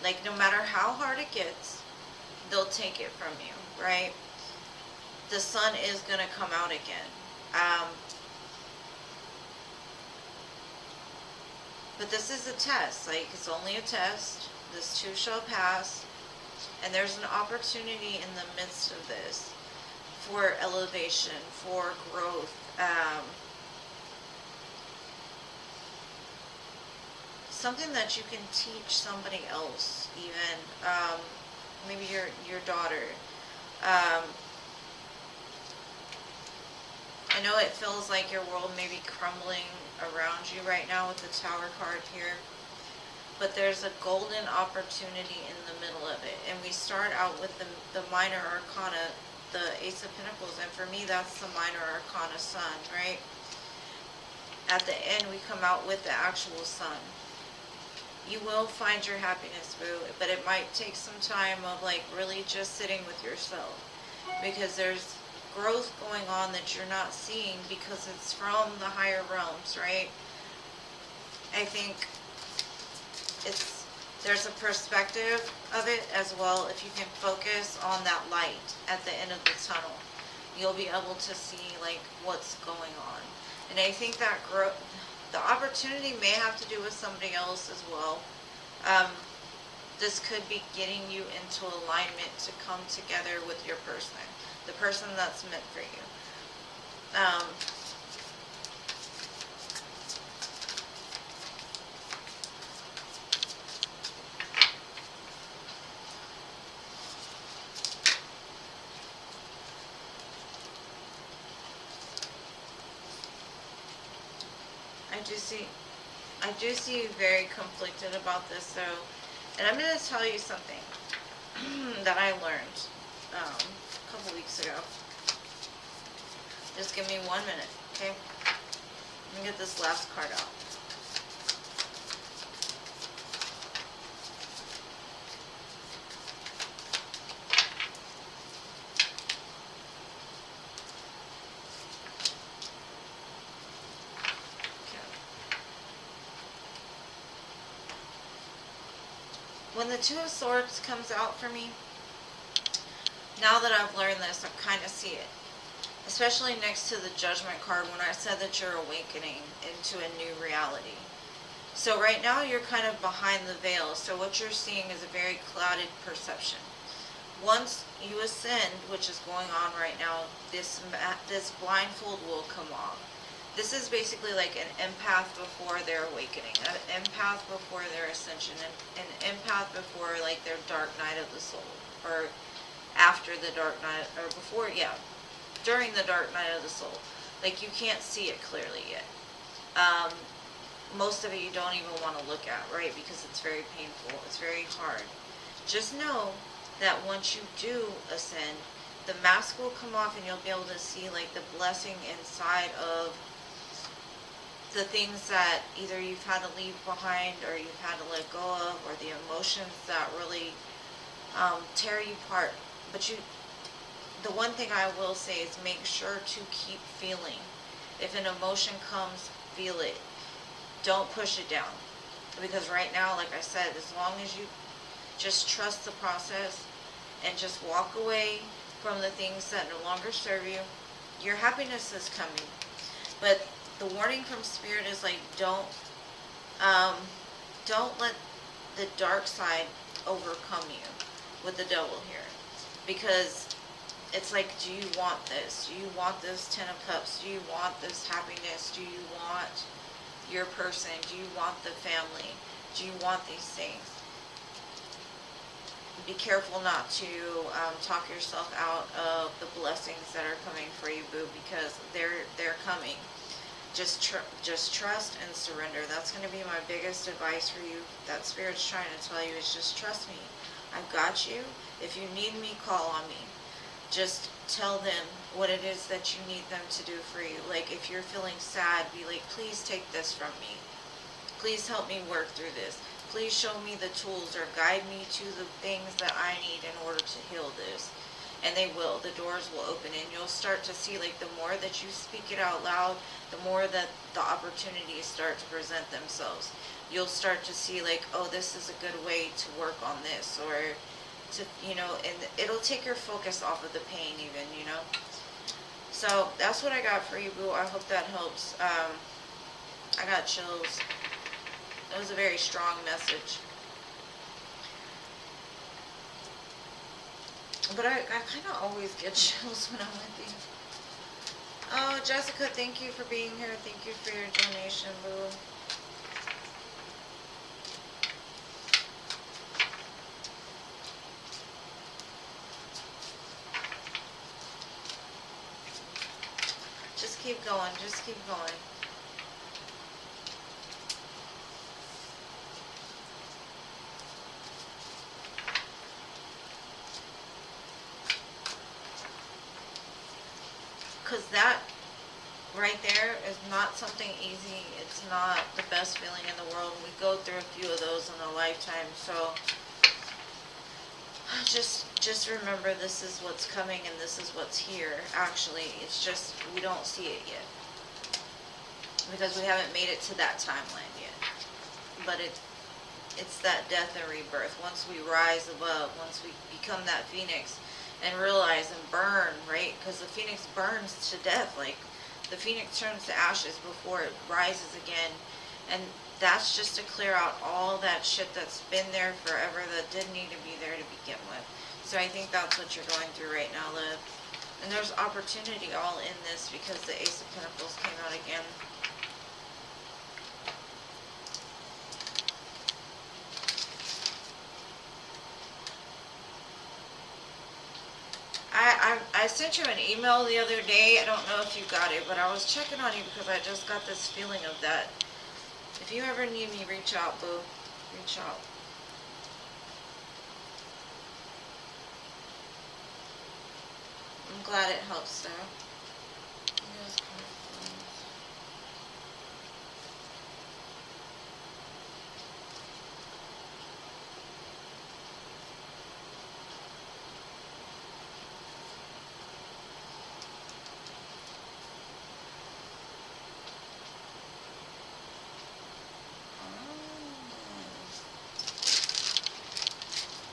Like, no matter how hard it gets, they'll take it from you, right? The sun is going to come out again. But this is a test, like, it's only a test. This too shall pass. And there's an opportunity in the midst of this for elevation, for growth. Something that you can teach somebody else, even maybe your daughter. I know it feels like your world may be crumbling around you right now with the Tower card here, but there's a golden opportunity in the middle of it. And we start out with the minor arcana, the Ace of Pentacles, and for me that's the minor arcana Sun, right? At the end we come out with the actual Sun. You will find your happiness, boo, but it might take some time of like really just sitting with yourself, because there's growth going on that you're not seeing because it's from the higher realms, right? I think there's a perspective of it as well. If you can focus on that light at the end of the tunnel, you'll be able to see like what's going on. And I think that the opportunity may have to do with somebody else as well. This could be getting you into alignment to come together with your person, the person that's meant for you. I do see you very conflicted about this though, and I'm going to tell you something that I learned a couple weeks ago. Just give me 1 minute, okay? Let me get this last card out. When the Two of Swords comes out for me, now that I've learned this, I kind of see it. Especially next to the Judgment card when I said that you're awakening into a new reality. So right now you're kind of behind the veil. So what you're seeing is a very clouded perception. Once you ascend, which is going on right now, this blindfold will come off. This is basically like an empath before their awakening, an empath before their ascension, an empath before like their dark night of the soul, or after the dark night, or before, yeah, during the dark night of the soul. Like you can't see it clearly yet. Most of it you don't even want to look at, right? Because it's very painful, it's very hard. Just know that once you do ascend, the mask will come off and you'll be able to see like the blessing inside of the things that either you've had to leave behind or you've had to let go of, or the emotions that really tear you apart. But the one thing I will say is make sure to keep feeling. If an emotion comes, feel it. Don't push it down. Because right now, like I said, as long as you just trust the process and just walk away from the things that no longer serve you, your happiness is coming. But the warning from Spirit is like, don't let the dark side overcome you with the devil here. Because it's like, do you want this? Do you want this 10 of Cups? Do you want this happiness? Do you want your person? Do you want the family? Do you want these things? Be careful not to talk yourself out of the blessings that are coming for you, boo, because they're coming. Just trust and surrender. That's going to be my biggest advice for you. That Spirit's trying to tell you is just trust me. I've got you. If you need me, call on me. Just tell them what it is that you need them to do for you. Like if you're feeling sad, be like, please take this from me. Please help me work through this. Please show me the tools or guide me to the things that I need in order to heal this. And they will. The doors will open and you'll start to see like the more that you speak it out loud, the more that the opportunities start to present themselves. You'll start to see like, oh, this is a good way to work on this, or to, you know, and it'll take your focus off of the pain even, you know. So that's what I got for you, boo. I hope that helps. I got chills. It was a very strong message. But I kind of always get chills when I'm with you. Oh, Jessica, thank you for being here. Thank you for your donation, boo. Just keep going. Just keep going. Because that right there is not something easy. It's not the best feeling in the world. We go through a few of those in a lifetime. So just remember, this is what's coming and this is what's here. Actually, it's just we don't see it yet because we haven't made it to that timeline yet. But it's that death and rebirth. Once we rise above, once we become that phoenix and realize and burn, right? Because the phoenix burns to death. Like, the phoenix turns to ashes before it rises again. And that's just to clear out all that shit that's been there forever that didn't need to be there to begin with. So I think that's what you're going through right now, Liv. And there's opportunity all in this because the Ace of Pentacles came out again. I sent you an email the other day. I don't know if you got it, but I was checking on you because I just got this feeling of that. If you ever need me, reach out, boo. Reach out. I'm glad it helps, though. Yes,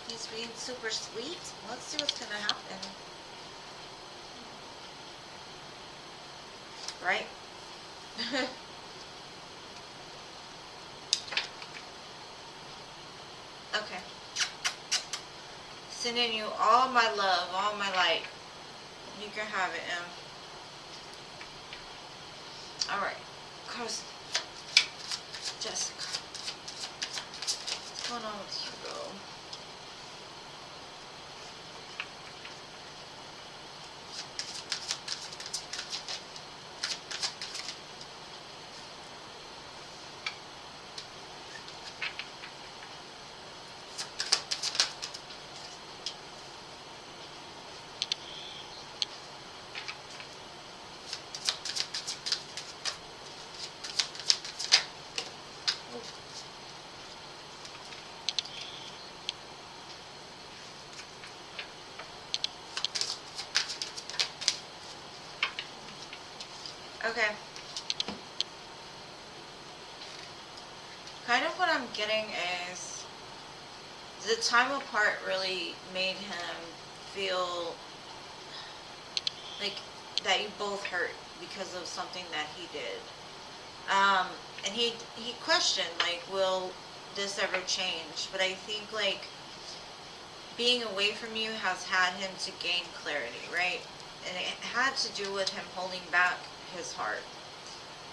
he's being super sweet. Let's see what's gonna happen. Right? Okay. Sending you all my love, all my light. You can have it, Em. Alright. Cross. Jessica. What's going on with you, girl? Okay. Kind of what I'm getting is the time apart really made him feel like that you both hurt because of something that he did. And he questioned, like, will this ever change? But I think, like, being away from you has had him to gain clarity, right? And it had to do with him holding back his heart.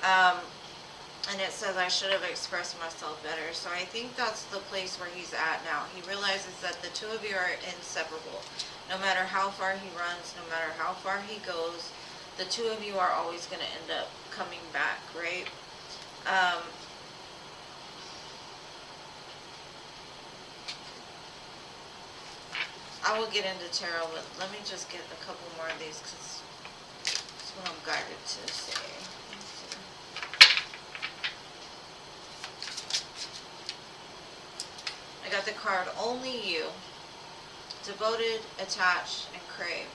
And it says I should have expressed myself better. So I think that's the place where he's at now. He realizes that the two of you are inseparable. No matter how far he runs, no matter how far he goes, the two of you are always going to end up coming back, right? I will get into tarot, but let me just get a couple more of these because that's what I'm guided to say. I got the card, only you, devoted, attached, and crave.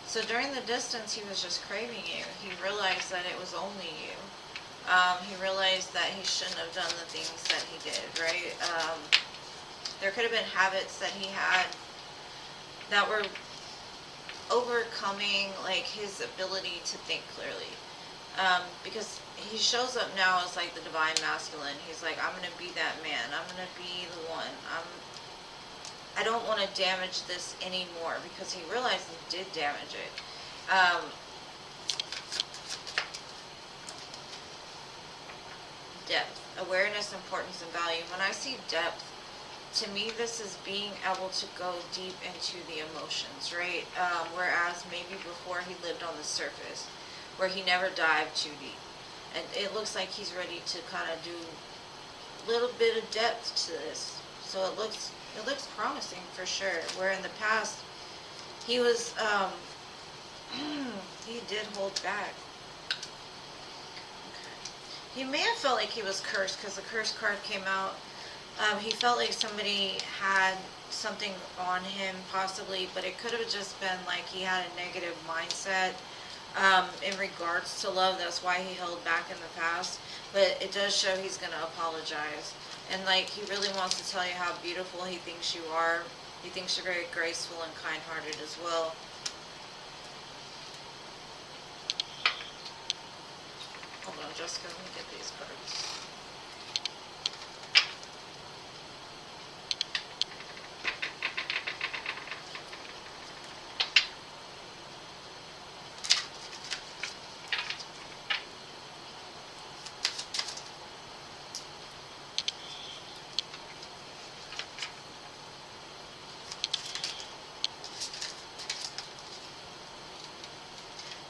So during the distance, he was just craving you. He realized that it was only you. He realized that he shouldn't have done the things that he did, right? There could have been habits that he had that were overcoming, like, his ability to think clearly. Because he shows up now as like the divine masculine. He's like, I'm gonna be that man. I'm gonna be the one. I don't want to damage this anymore, because he realized he did damage it. Depth, awareness, importance, and value. When I see depth, to me, this is being able to go deep into the emotions, right? Whereas maybe before he lived on the surface, where he never dived too deep. And it looks like he's ready to kind of do a little bit of depth to this. So it looks promising for sure. Where in the past, he was, he did hold back. He may have felt like he was cursed, because the curse card came out. He felt like somebody had something on him, possibly, but it could have just been like he had a negative mindset in regards to love. That's why he held back in the past. But it does show he's going to apologize. And like, he really wants to tell you how beautiful he thinks you are. He thinks you're very graceful and kind-hearted as well. Hold on, Jessica, let me get these cards.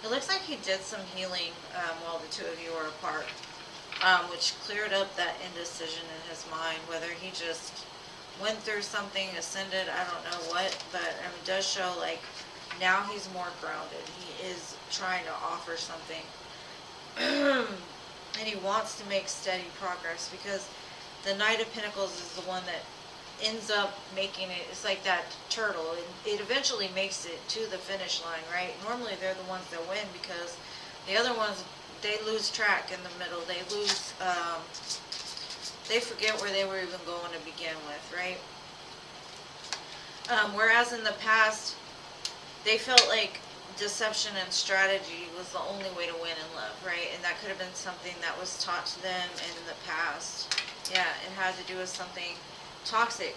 It looks like he did some healing while the two of you were apart, which cleared up that indecision in his mind, whether he just went through something, ascended, I don't know what, but it does show like now he's more grounded. He is trying to offer something. And he wants to make steady progress, because the Knight of Pentacles is the one that ends up making it. It's like that turtle. It eventually makes it to the finish line, right? Normally they're the ones that win, because the other ones, they lose track in the middle. They lose, they forget where they were even going to begin with, right? Whereas in the past, they felt like deception and strategy was the only way to win in love, right? And that could have been something that was taught to them in the past. Yeah, it had to do with something toxic.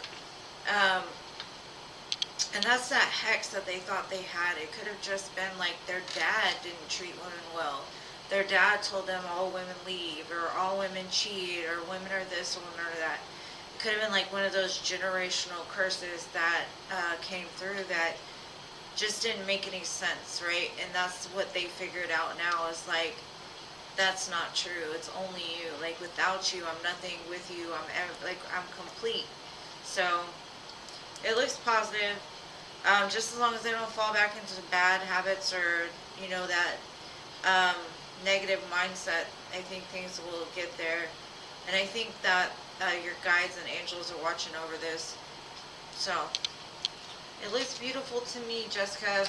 And that's that hex that they thought they had. It could have just been like their dad didn't treat women well. Their dad told them all women leave, or all women cheat, or women are this, or women are that. It could have been like one of those generational curses that came through that just didn't make any sense, right? And that's what they figured out now, is like, that's not true. It's only you. Like, without you, I'm nothing. With you, I'm complete. So it looks positive. Just as long as they don't fall back into bad habits, or you know, that negative mindset, I think things will get there. And I think that your guides and angels are watching over this. So it looks beautiful to me, Jessica.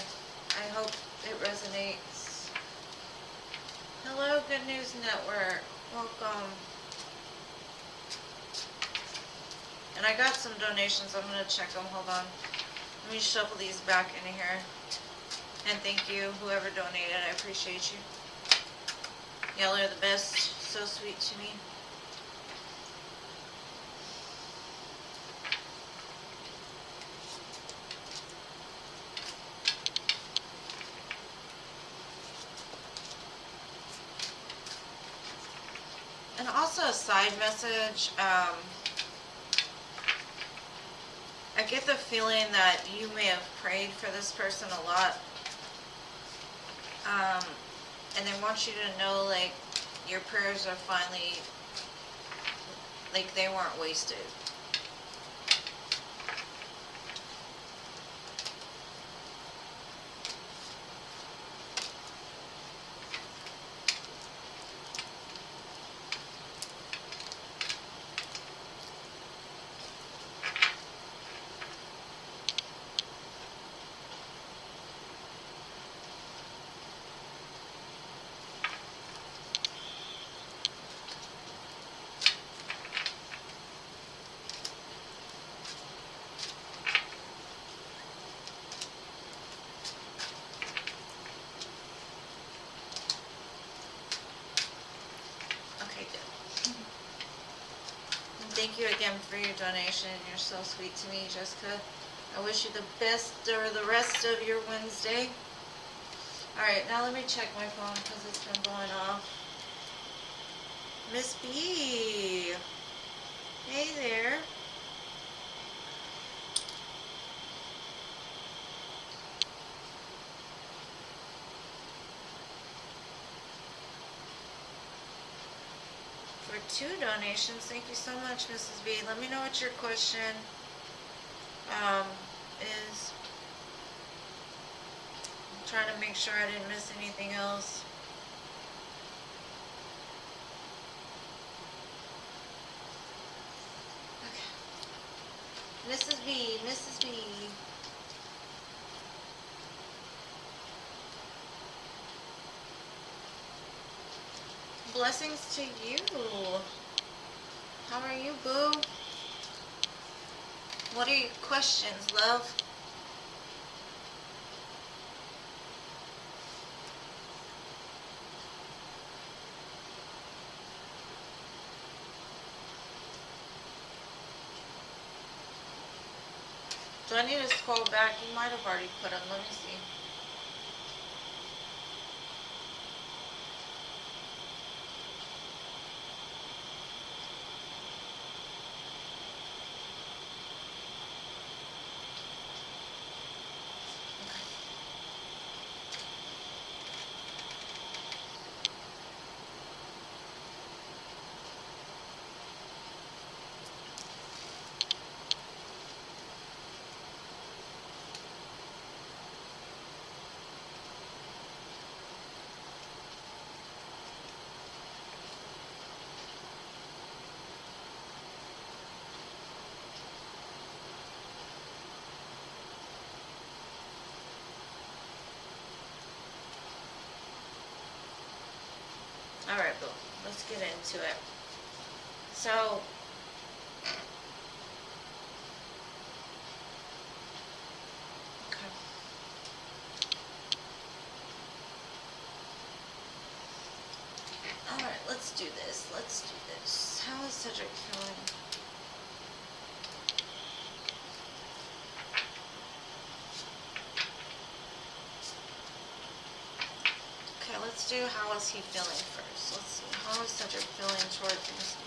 I hope it resonates. Hello, Good News Network. Welcome. And I got some donations. I'm going to check them. Hold on. Let me shuffle these back into here. And thank you, whoever donated. I appreciate you. Y'all are the best. So sweet to me. And also a side message, I get the feeling that you may have prayed for this person a lot, and they want you to know, like, your prayers are finally, like, they weren't wasted. Okay, good. And thank you again for your donation. You're so sweet to me, Jessica. I wish you the best or the rest of your Wednesday. Alright, now let me check my phone because it's been going off. Miss B. Hey there. For 2 donations, thank you so much, Mrs. B. Let me know what your question is. I'm trying to make sure I didn't miss anything else. Okay. Mrs. B, Mrs. B. Blessings to you. How are you, boo? What are your questions, love? Do I need to scroll back? You might have already put them. Let me see. Alright, boo. Let's get into it. So, okay. Alright, let's do this. Let's do this. How is Cedric feeling? Okay, let's do how is he feeling first. Let's see. How is Cedric feeling towards Miss B?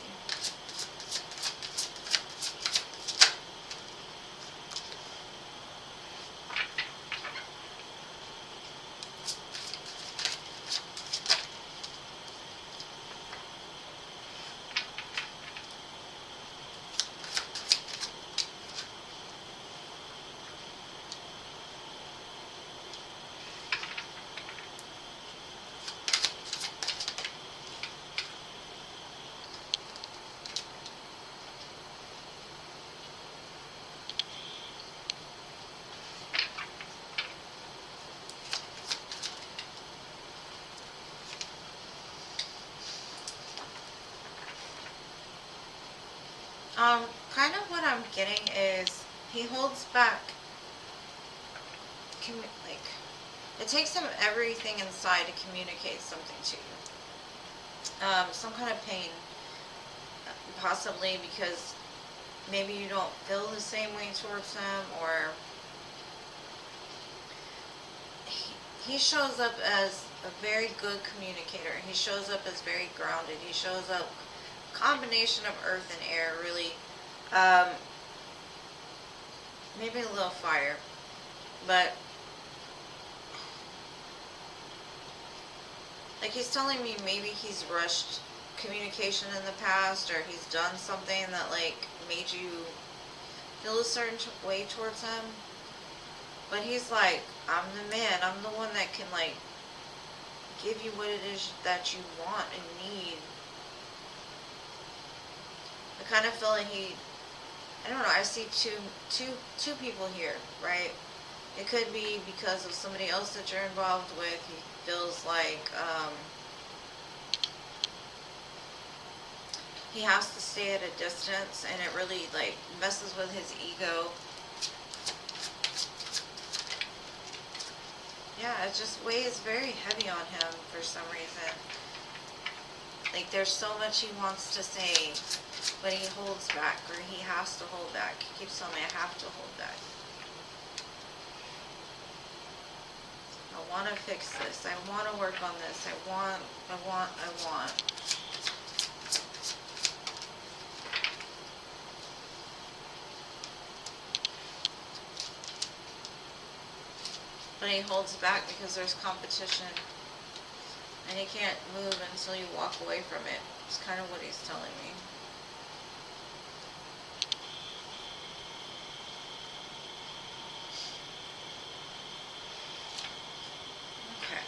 Kind of what I'm getting is he holds back, like, it takes him everything inside to communicate something to you. Some kind of pain, possibly because maybe you don't feel the same way towards him, or he shows up as a very good communicator. He shows up as very grounded. He shows up combination of earth and air, really. Maybe a little fire, but like he's telling me maybe he's rushed communication in the past, or he's done something that like made you feel a certain way towards him. But he's like, I'm the man. I'm the one that can like give you what it is that you want and need. I kind of feel like I don't know, I see two people here, right? It could be because of somebody else that you're involved with. He feels like he has to stay at a distance, and it really like messes with his ego. Yeah, it just weighs very heavy on him for some reason. Like, there's so much he wants to say, but he holds back, or he has to hold back. He keeps telling me I have to hold back. I want to fix this. I want to work on this. I want. But he holds back because there's competition. And he can't move until you walk away from it. It's kind of what he's telling me. Okay.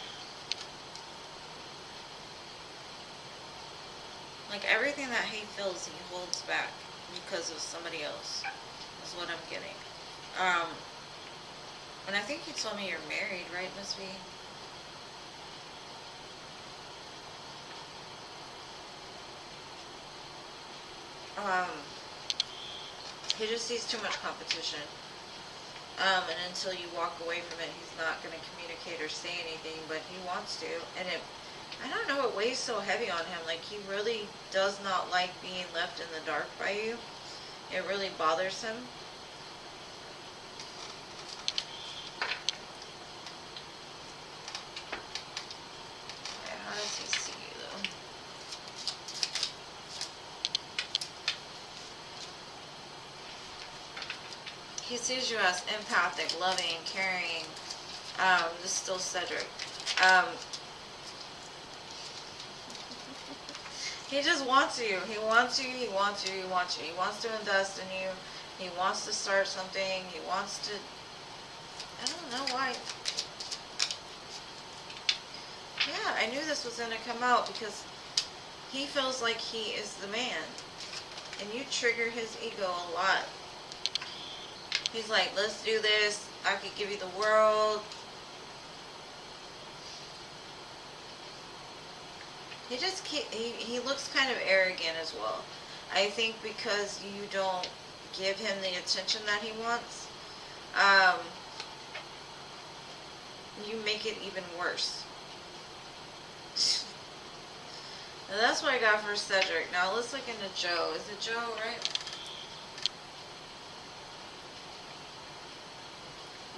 Like, everything that he feels, he holds back because of somebody else. Is what I'm getting. And I think you told me you're married, right, Miss V? He just sees too much competition. And until you walk away from it, he's not going to communicate or say anything, but he wants to. And I don't know, it weighs so heavy on him. Like, he really does not like being left in the dark by you. It really bothers him. How does he see you, though? He sees you as empathic, loving, caring. This is still Cedric. He just wants you. He wants you. He wants you. He wants you. He wants to invest in you. He wants to start something. He wants to... I don't know why. Yeah, I knew this was going to come out because he feels like he is the man. And you trigger his ego a lot. He's like, let's do this. I could give you the world. He looks kind of arrogant as well. I think because you don't give him the attention that he wants, you make it even worse. Now that's what I got for Cedric. Now let's look into Joe. Is it Joe, right?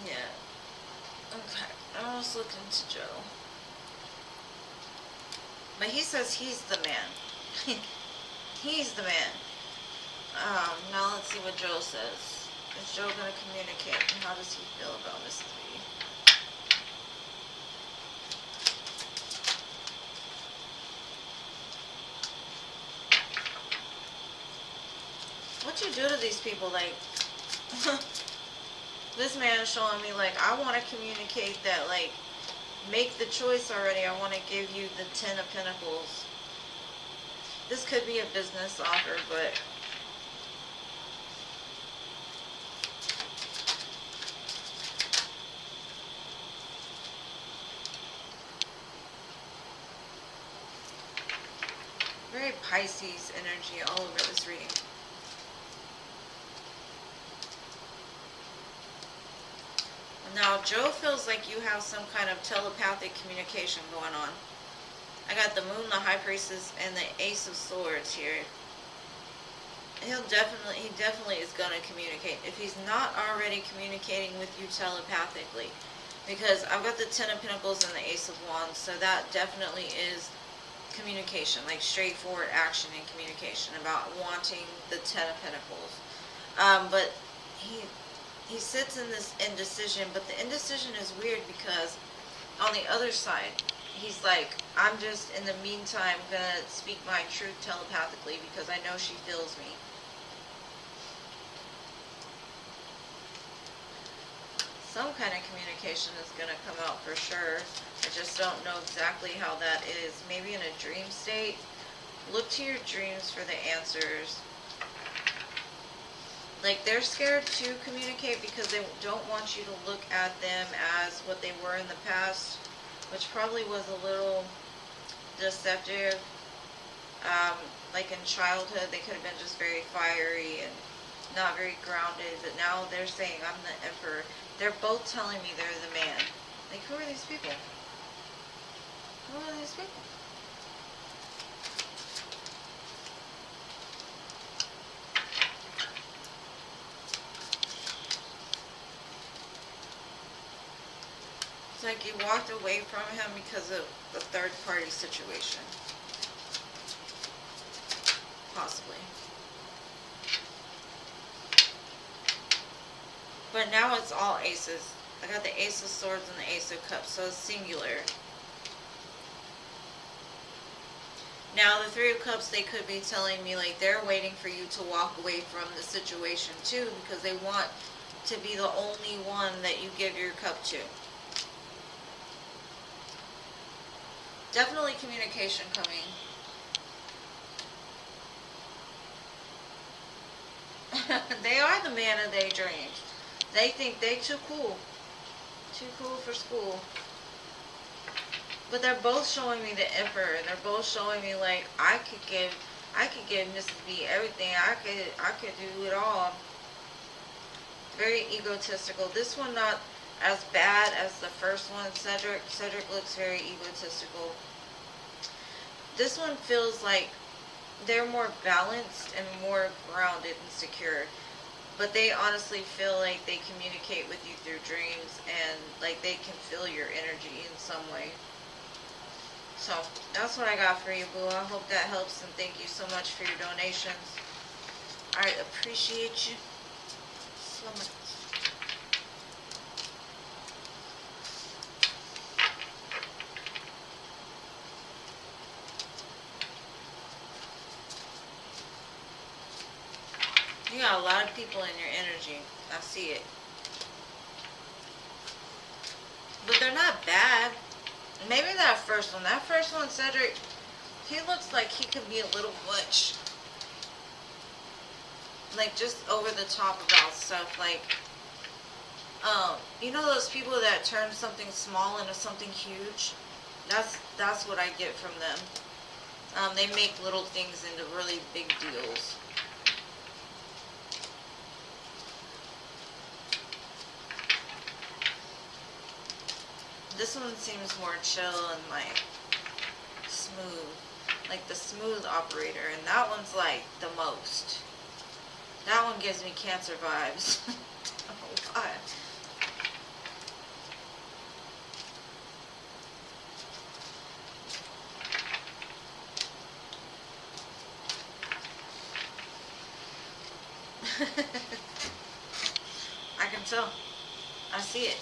Yeah. Okay. Now let's look into Joe. But he says he's the man. He's the man. Now let's see what Joe says. Is Joe going to communicate? And how does he feel about Mrs. B? What you do to these people? Like, this man is showing me, like, I want to communicate that, like, make the choice already. I want to give you the 10 of Pentacles. This could be a business offer, but very Pisces energy all over this reading. Now, Joe feels like you have some kind of telepathic communication going on. I got the Moon, the High Priestess, and the Ace of Swords here. He definitely is going to communicate. If he's not already communicating with you telepathically. Because I've got the Ten of Pentacles and the Ace of Wands, so that definitely is communication. Like straightforward action and communication about wanting the Ten of Pentacles. But he sits in this indecision, but the indecision is weird because on the other side, he's like, I'm just in the meantime gonna speak my truth telepathically because I know she feels me. Some kind of communication is gonna come out for sure. I just don't know exactly how that is. Maybe in a dream state. Look to your dreams for the answers. Like, they're scared to communicate because they don't want you to look at them as what they were in the past, which probably was a little deceptive. Like in childhood, they could have been just very fiery and not very grounded, but now they're saying, I'm the emperor. They're both telling me they're the man. Like, who are these people? Who are these people? like you walked away from him because of the third party situation. Possibly. But now it's all aces. I got the ace of swords and the ace of cups, so it's singular. Now the three of cups, they could be telling me like they're waiting for you to walk away from the situation too, because they want to be the only one that you give your cup to. Definitely communication coming. They are the man of their dreams. They think they too cool. Too cool for school. But they're both showing me the Emperor. They're both showing me like I could give Mrs. B everything. I could do it all. Very egotistical. This one not as bad as the first one, Cedric. Cedric looks very egotistical. This one feels like they're more balanced and more grounded and secure. But they honestly feel like they communicate with you through dreams and like they can feel your energy in some way. So that's what I got for you, boo. I hope that helps, and thank you so much for your donations. I appreciate you so much. You got a lot of people in your energy. I see it. But they're not bad. Maybe that first one. That first one, Cedric, he looks like he could be a little butch. Like, just over the top about stuff. Like, you know those people that turn something small into something huge? That's what I get from them. They make little things into really big deals. This one seems more chill and like smooth, like the smooth operator, and that one's like the most. That one gives me Cancer vibes. Oh God. I can tell. I see it.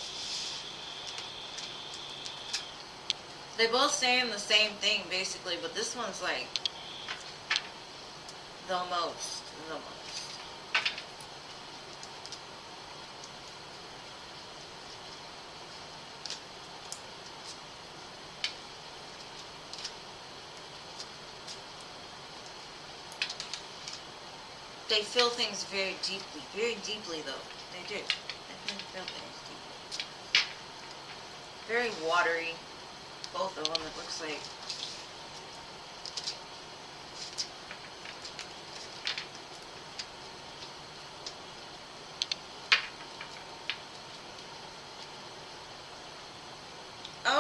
They both saying the same thing basically, but this one's like the most. They feel things very deeply though. They do. They feel things deeply. Very watery. Both of them, it looks like.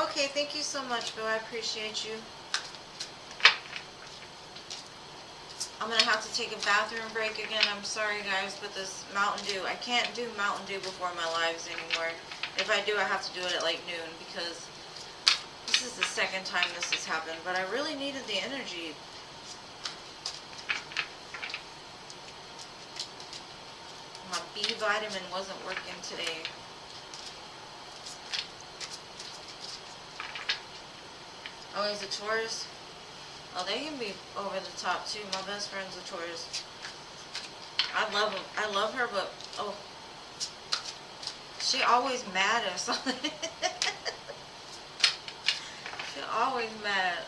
Okay, thank you so much, Bill. I appreciate you. I'm going to have to take a bathroom break again. I'm sorry, guys, but this Mountain Dew, I can't do Mountain Dew before my lives anymore. If I do, I have to do it at like noon because this is the second time this has happened, but I really needed the energy. My B vitamin wasn't working today. Oh, he's a Taurus? Oh, they can be over the top too. My best friend's a Taurus. I love him. I love her, but oh, she always mad at something. She always mad.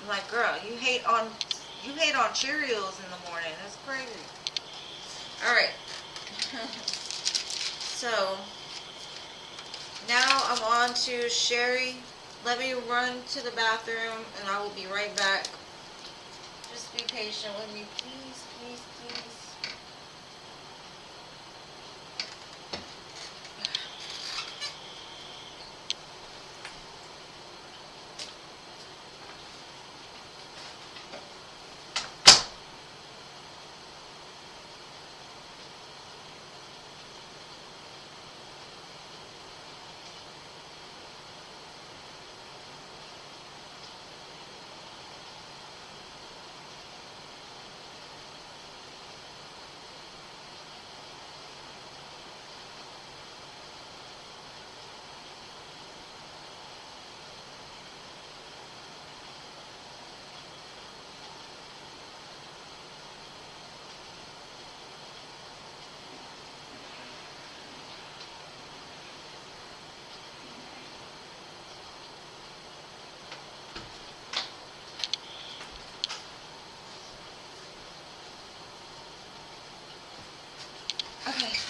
I'm like, girl, you hate on Cheerios in the morning. That's crazy. All right. So now I'm on to Sherry. Let me run to the bathroom and I will be right back. Just be patient with me, please, please, please.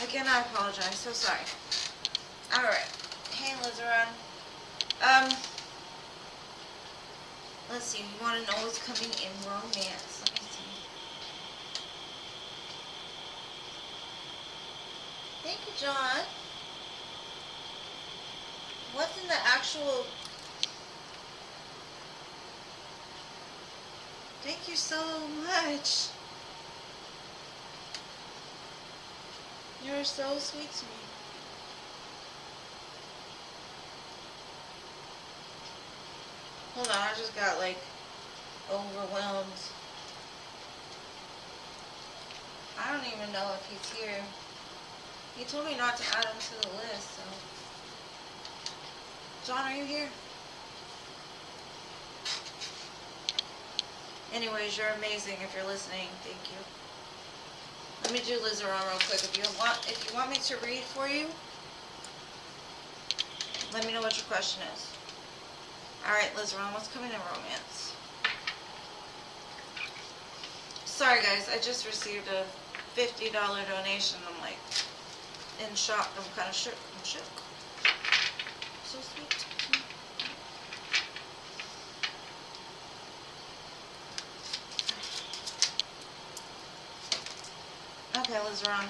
Again, I apologize. So sorry. Alright. Hey, Lizeron. Let's see. You want to know what's coming in romance? Let me see. Thank you, John. What's in the actual... Thank you so much. You're so sweet to me. Hold on, I just got like overwhelmed. I don't even know if he's here. He told me not to add him to the list, so. John, are you here? Anyways, you're amazing if you're listening. Thank you. Let me do Lizeron real quick. If you want me to read for you, let me know what your question is. Alright, Lizeron, what's coming in romance? Sorry guys, I just received a $50 donation. I'm like in shock. I'm kind of shook. I'm shook. So sweet. Okay, Lizeron.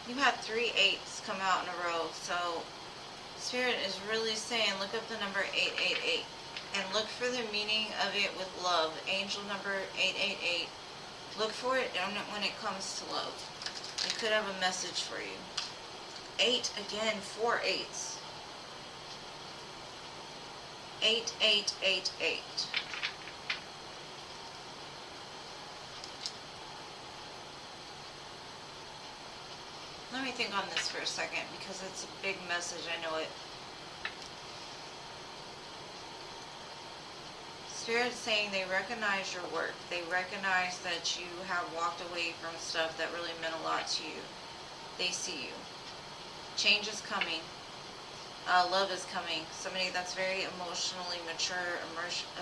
You had 3 8s come out in a row, so Spirit is really saying look up the number 888 and look for the meaning of it with love. Angel number 888. Look for it when it comes to love. It could have a message for you. 8 again, 4 8s. 8888. Let me think on this for a second because it's a big message. I know it. Spirit's saying they recognize your work. They recognize that you have walked away from stuff that really meant a lot to you. They see you. Change is coming. Love is coming. Somebody that's very emotionally mature,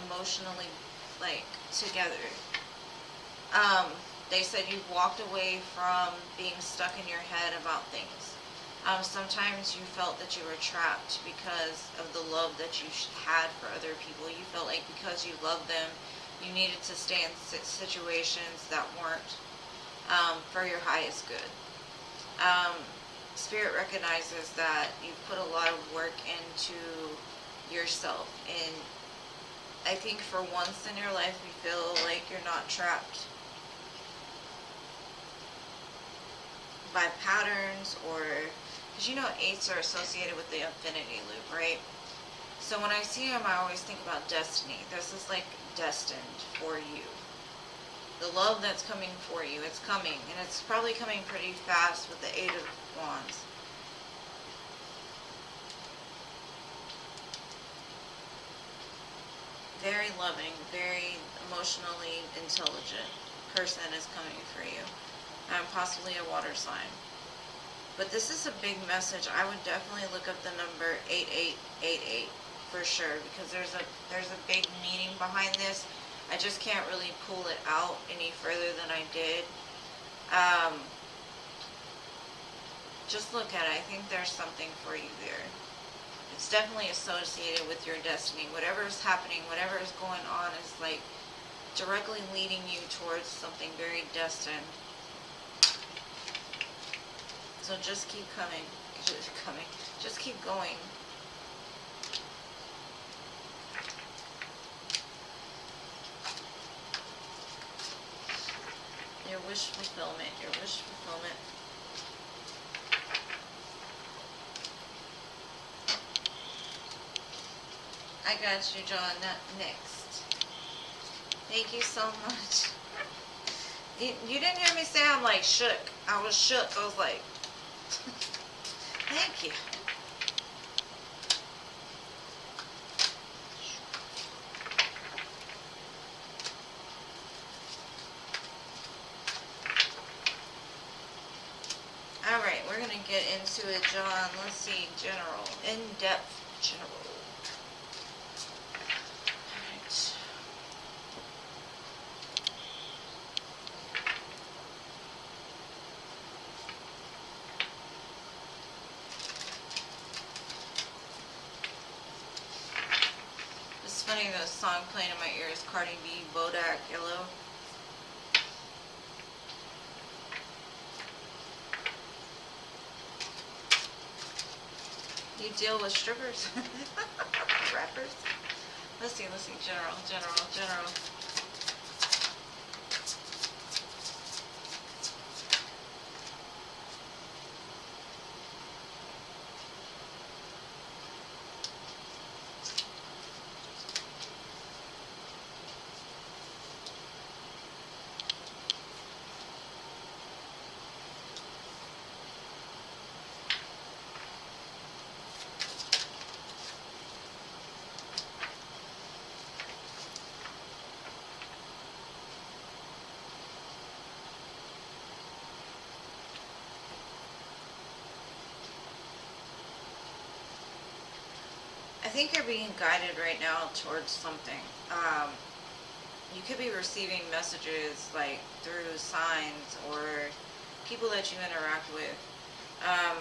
emotionally like together. They said you've walked away from being stuck in your head about things. Sometimes you felt that you were trapped because of the love that you had for other people. You felt like because you loved them, you needed to stay in situations that weren't for your highest good. Spirit recognizes that you've put a lot of work into yourself, and I think for once in your life you feel like you're not trapped by patterns, or because you know 8s are associated with the infinity loop, right? So when I see them, I always think about destiny. This is like destined for you. The love that's coming for you, it's coming, and it's probably coming pretty fast with the 8 of Wands. Very loving, very emotionally intelligent person is coming for you. Possibly a water sign. But this is a big message. I would definitely look up the number 8888 for sure, because there's a big meaning behind this. I just can't really pull it out any further than I did. Just look at it. I think there's something for you there. It's definitely associated with your destiny. Whatever is happening, whatever is going on is like directly leading you towards something very destined. So just keep coming. Just keep going. Your wish fulfillment. Your wish fulfillment. I got you, John. Next. Thank you so much. You didn't hear me say I'm like shook. I was shook. I was like, thank you. Alright, we're gonna get into it, John. Let's see, general. In-depth general. Alright. It's funny, the song playing in my ears, Cardi B, Bodak, Yellow. You deal with strippers? Rappers? Let's see, general. I think you're being guided right now towards something. You could be receiving messages like through signs or people that you interact with. I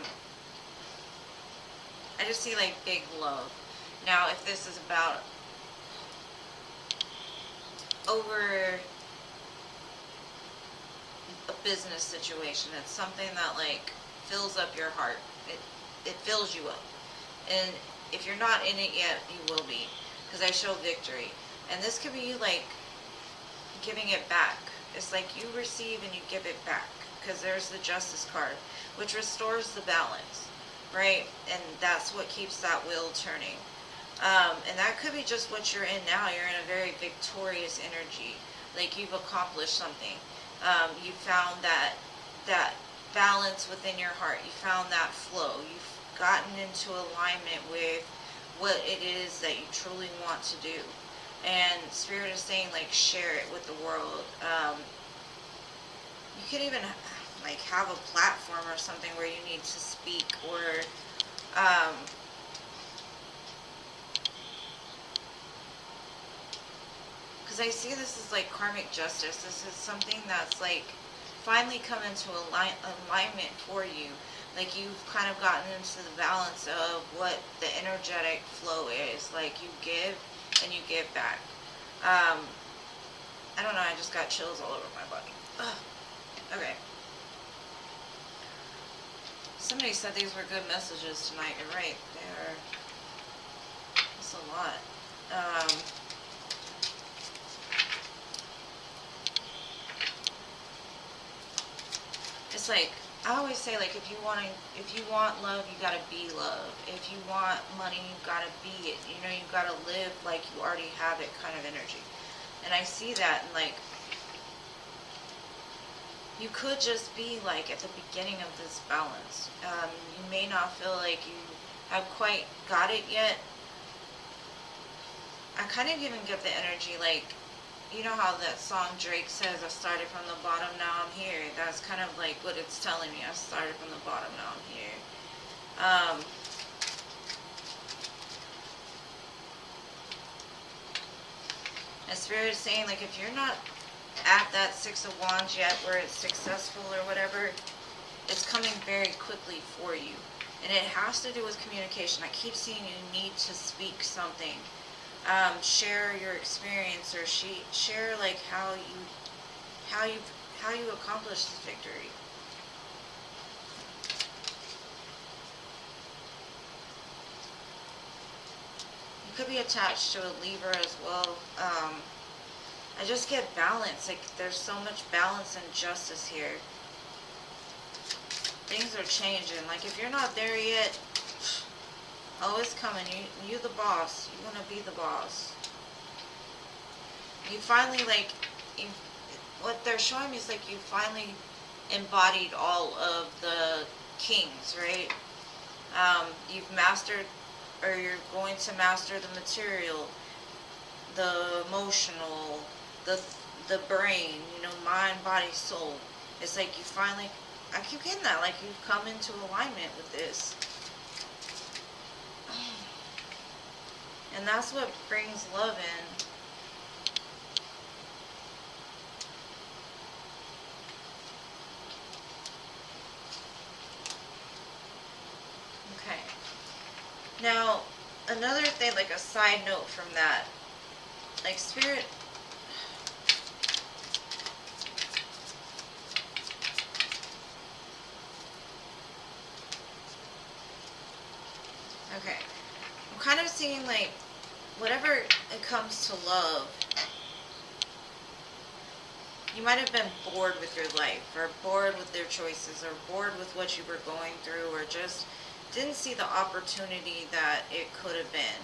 just see like big love. Now, if this is about over a business situation, it's something that like fills up your heart. It fills you up. And if you're not in it yet, you will be, because I show victory. And this could be like giving it back. It's like you receive and you give it back, because there's the Justice card, which restores the balance, right? And that's what keeps that wheel turning. And that could be just what you're in now. You're in a very victorious energy, like you've accomplished something. You found that balance within your heart. You found that flow. You've gotten into alignment with what it is that you truly want to do. And Spirit is saying, like, share it with the world. You could even like have a platform or something where you need to speak, or because I see this as like karmic justice. This is something that's like finally come into alignment for you. Like you've kind of gotten into the balance of what the energetic flow is. Like you give and you give back. I don't know, I just got chills all over my body. Ugh. Okay. Somebody said these were good messages tonight. You're right. That's a lot. It's like, I always say, like, if you want love, you gotta be love. If you want money, you gotta be it. You know, you gotta live like you already have it, kind of energy. And I see that, and like, you could just be like at the beginning of this balance. You may not feel like you have quite got it yet. I kind of even get the energy like, you know how that song Drake says, I started from the bottom, now I'm here. That's kind of like what it's telling me. I started from the bottom, now I'm here. And Spirit is saying, like, if you're not at that Six of Wands yet where it's successful or whatever, it's coming very quickly for you. And it has to do with communication. I keep seeing you need to speak something. Share your experience, or share like how you accomplished this victory. You could be attached to a Libra as well. I just get balance. Like there's so much balance and justice here. Things are changing. Like if you're not there yet, oh, it's coming. You the boss. You want to be the boss. You finally, like, what they're showing me is, like, you finally embodied all of the kings, right? You've mastered, or you're going to master the material, the emotional, the brain, you know, mind, body, soul. It's like you finally, I keep getting that, like you've come into alignment with this. And that's what brings love in. Okay. Now, another thing, like a side note from that, like Spirit, okay, I'm kind of seeing like, whatever it comes to love, you might have been bored with your life, or bored with their choices, or bored with what you were going through, or just didn't see the opportunity that it could have been.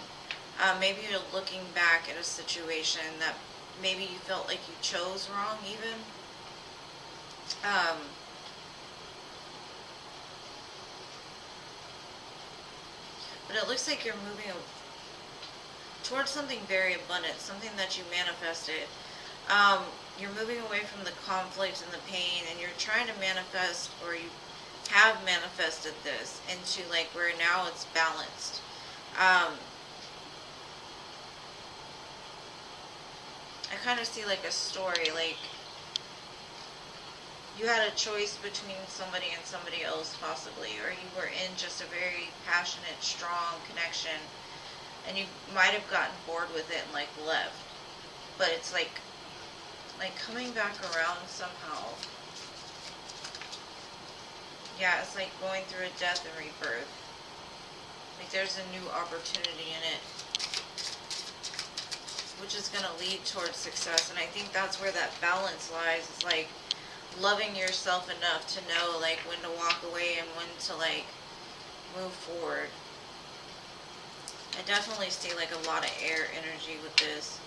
Maybe you're looking back at a situation that maybe you felt like you chose wrong even. But it looks like you're moving towards something very abundant, something that you manifested. You're moving away from the conflict and the pain, and you're trying to manifest, or you have manifested this into like where now it's balanced. I kind of see like a story, like you had a choice between somebody and somebody else possibly, or you were in just a very passionate, strong connection, and you might have gotten bored with it and like left. But it's like coming back around somehow. Yeah, it's like going through a death and rebirth. Like there's a new opportunity in it, which is going to lead towards success. And I think that's where that balance lies. It's like loving yourself enough to know like when to walk away and when to like move forward. I definitely see like a lot of air energy with this.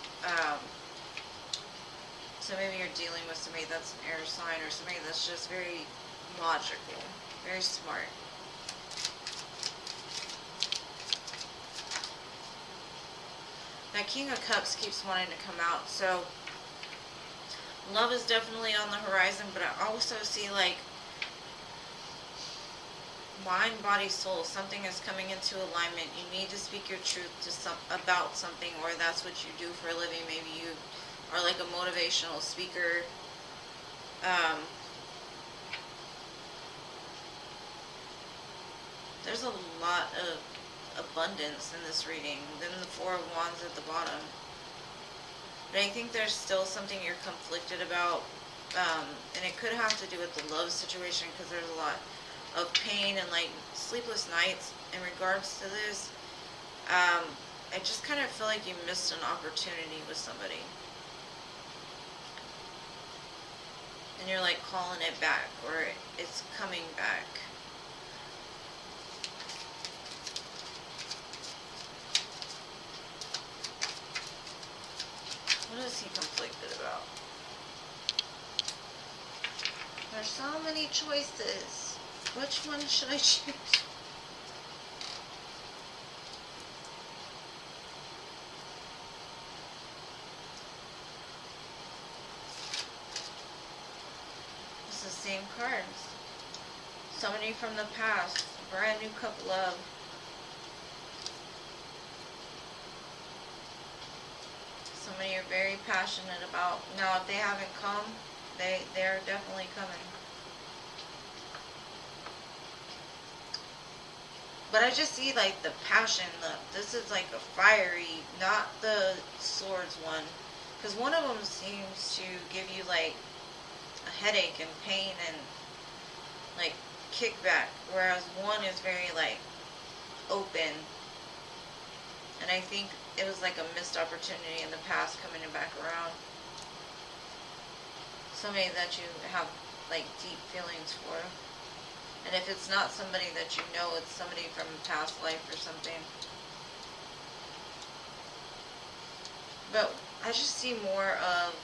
So maybe you're dealing with somebody that's an air sign, or somebody that's just very logical, very smart. That King of Cups keeps wanting to come out. So love is definitely on the horizon, but I also see like mind, body, soul. Something is coming into alignment. You need to speak your truth to about something, or that's what you do for a living. Maybe you are like a motivational speaker. There's a lot of abundance in this reading. Then the Four of Wands at the bottom. But I think there's still something you're conflicted about. And it could have to do with the love situation, because there's a lot of pain and like sleepless nights in regards to this. I just kind of feel like you missed an opportunity with somebody. And you're like calling it back, or it's coming back. What is he conflicted about? There's so many choices. Which one should I choose? It's the same cards. Somebody from the past. Brand new cup of love. Somebody you're very passionate about. Now, if they haven't come, they're definitely coming. But I just see like the passion. This is like a fiery, not the swords one. Because one of them seems to give you like a headache and pain and like kickback. Whereas one is very like open. And I think it was like a missed opportunity in the past coming back around. Somebody that you have like deep feelings for. And if it's not somebody that you know, it's somebody from a past life or something. But I just see more of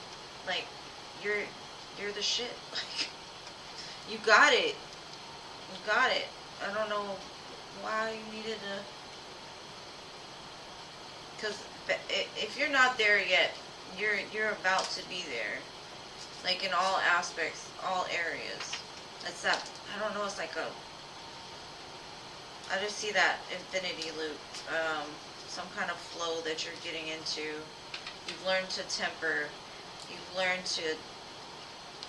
like you're the shit. Like you got it. You got it. I don't know why you needed to. Because if you're not there yet, you're about to be there. Like in all aspects, all areas. It's that, I don't know, it's like a, I just see that infinity loop, some kind of flow that you're getting into. You've learned to temper. You've learned to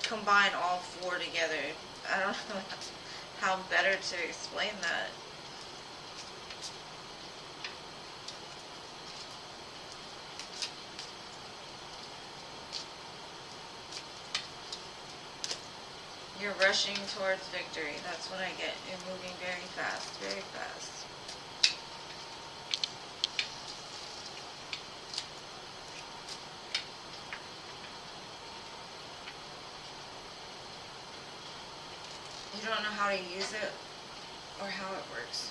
combine all four together. I don't know how better to explain that. You're rushing towards victory. That's what I get. You're moving very fast, very fast. You don't know how to use it or how it works.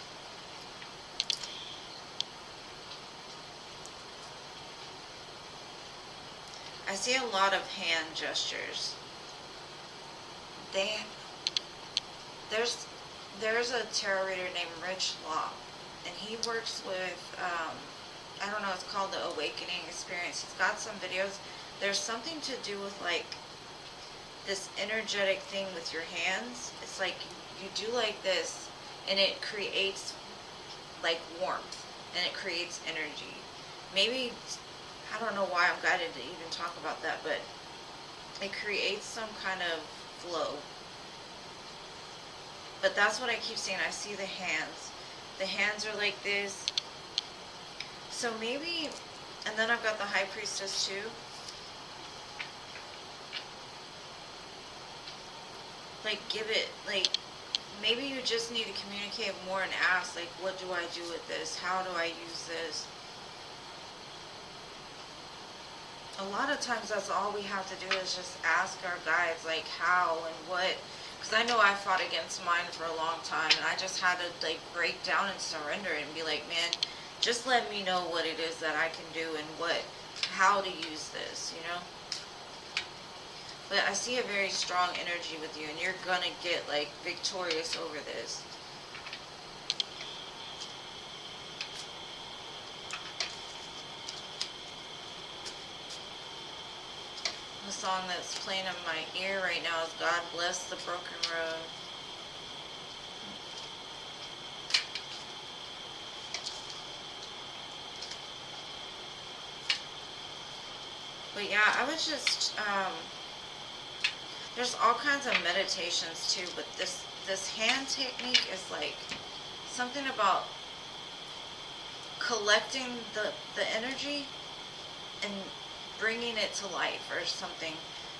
I see a lot of hand gestures. There's a tarot reader named Rich Law, and he works with, I don't know, it's called the Awakening Experience. He's got some videos. There's something to do with like this energetic thing with your hands. It's like you do like this, and it creates like warmth, and it creates energy. Maybe, I don't know why I'm guided to even talk about that, but it creates some kind of flow. But that's what I keep seeing. I see the hands. The hands are like this. So maybe, and then I've got the High Priestess too. Like, give it, like, maybe you just need to communicate more and ask, like, what do I do with this? How do I use this? A lot of times that's all we have to do is just ask our guides, like, how and what. Because I know I fought against mine for a long time, and I just had to, like, break down and surrender and be like, man, just let me know what it is that I can do and how to use this, you know? But I see a very strong energy with you, and you're gonna get, like, victorious over this. The song that's playing in my ear right now is God Bless the Broken Road. But yeah, I was just, there's all kinds of meditations too, but this hand technique is like something about collecting the energy and bringing it to life or something.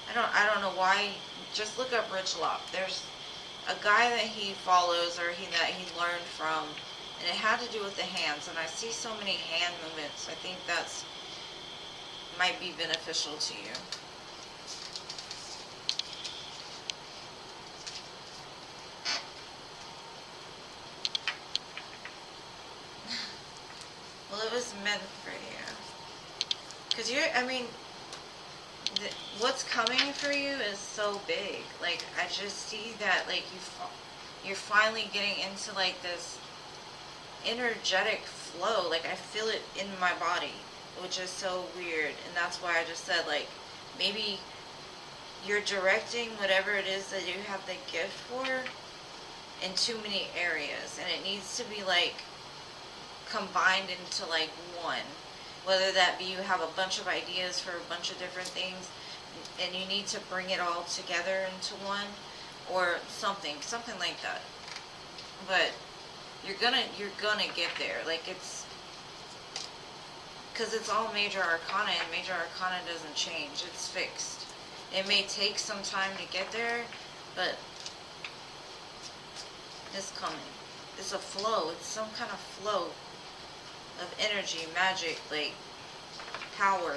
I don't know why. Just look up Rich Locke. There's a guy that he follows or that he learned from, and it had to do with the hands. And I see so many hand movements. I think that's might be beneficial to you. Well, it was meant for you. Because I mean, what's coming for you is so big. Like, I just see that, like, you're finally getting into, like, this energetic flow. Like, I feel it in my body, which is so weird. And that's why I just said, like, maybe you're directing whatever it is that you have the gift for in too many areas. And it needs to be, like, combined into, like, one. Whether that be you have a bunch of ideas for a bunch of different things, and you need to bring it all together into one, or something like that. But you're gonna get there. Like, it's because it's all major arcana, and major arcana doesn't change. It's fixed. It may take some time to get there, but it's coming. It's a flow. It's some kind of flow of energy, magic, like power,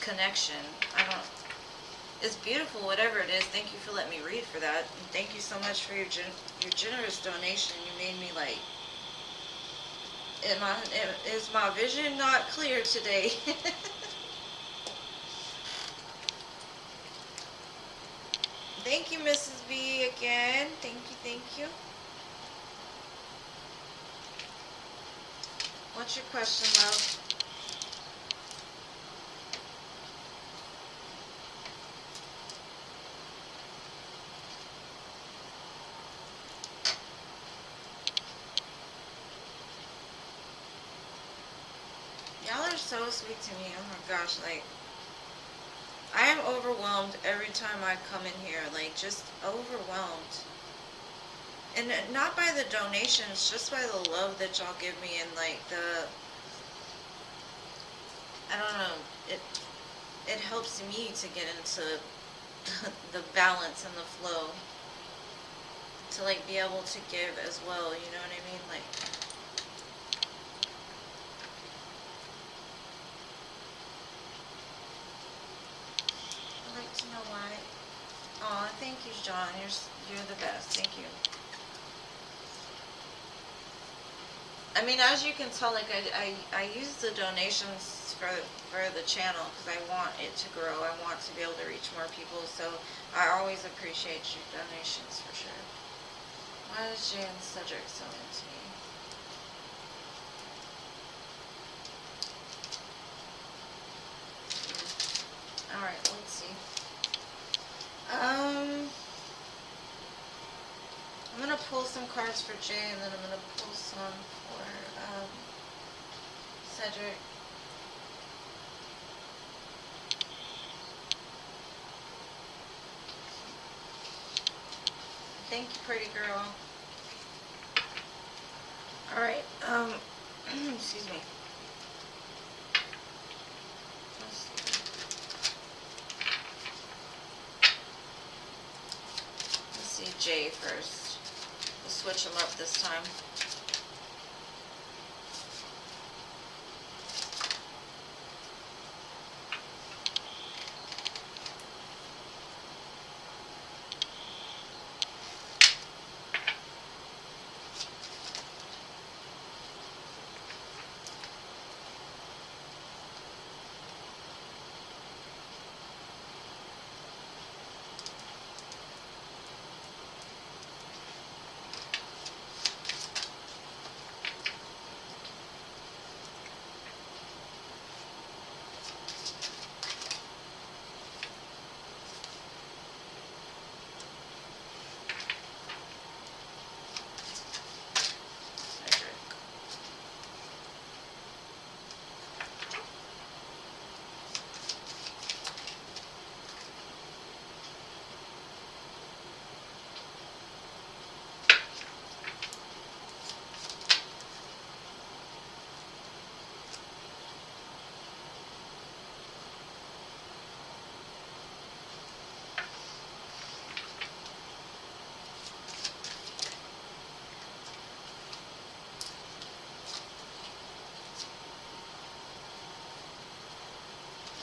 connection. It's beautiful, whatever it is. Thank you for letting me read for that. And thank you so much for your generous donation. You made me like, is my vision not clear today? Thank you, Mrs. B, again. Thank you. What's your question, love? are so sweet to me. Oh my gosh, like, I am overwhelmed every time I come in here, like, just overwhelmed. And not by the donations, just by the love that y'all give me, and like I don't know, it helps me to get into the balance and the flow, to like be able to give as well, you know what I mean? Like, I'd like to know why. Aw, thank you, John. You're the best. Thank you. I mean, as you can tell, like, I use the donations for the channel because I want it to grow. I want to be able to reach more people, so I always appreciate your donations for sure. Why is Jay and Cedric so into me? Alright, let's see. I'm gonna pull some cards for Jay, and then I'm gonna pull some for Cedric. Thank you, pretty girl. Alright, excuse me. Let's see. Let's see Jay first. We'll switch him up this time.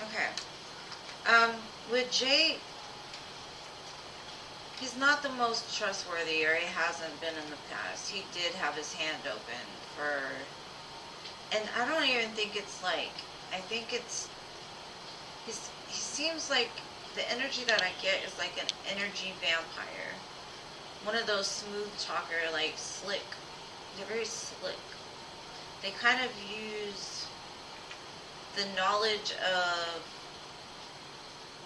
Okay. With Jay, he's not the most trustworthy, or he hasn't been in the past. He did have his hand open for, and I don't even think it's like, I think it's, he seems like the energy that I get is like an energy vampire. One of those smooth talker, like slick. They're very slick. They kind of use the knowledge of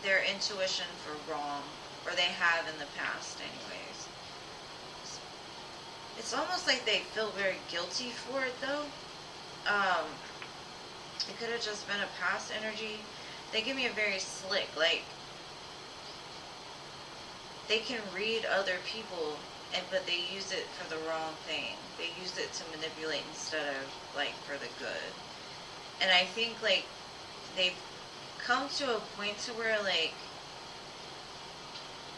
their intuition for wrong, or they have in the past anyways. It's almost like they feel very guilty for it though. It could have just been a past energy. They give me a very slick, like, they can read other people, but they use it for the wrong thing. They use it to manipulate instead of like for the good. And I think like they've come to a point to where like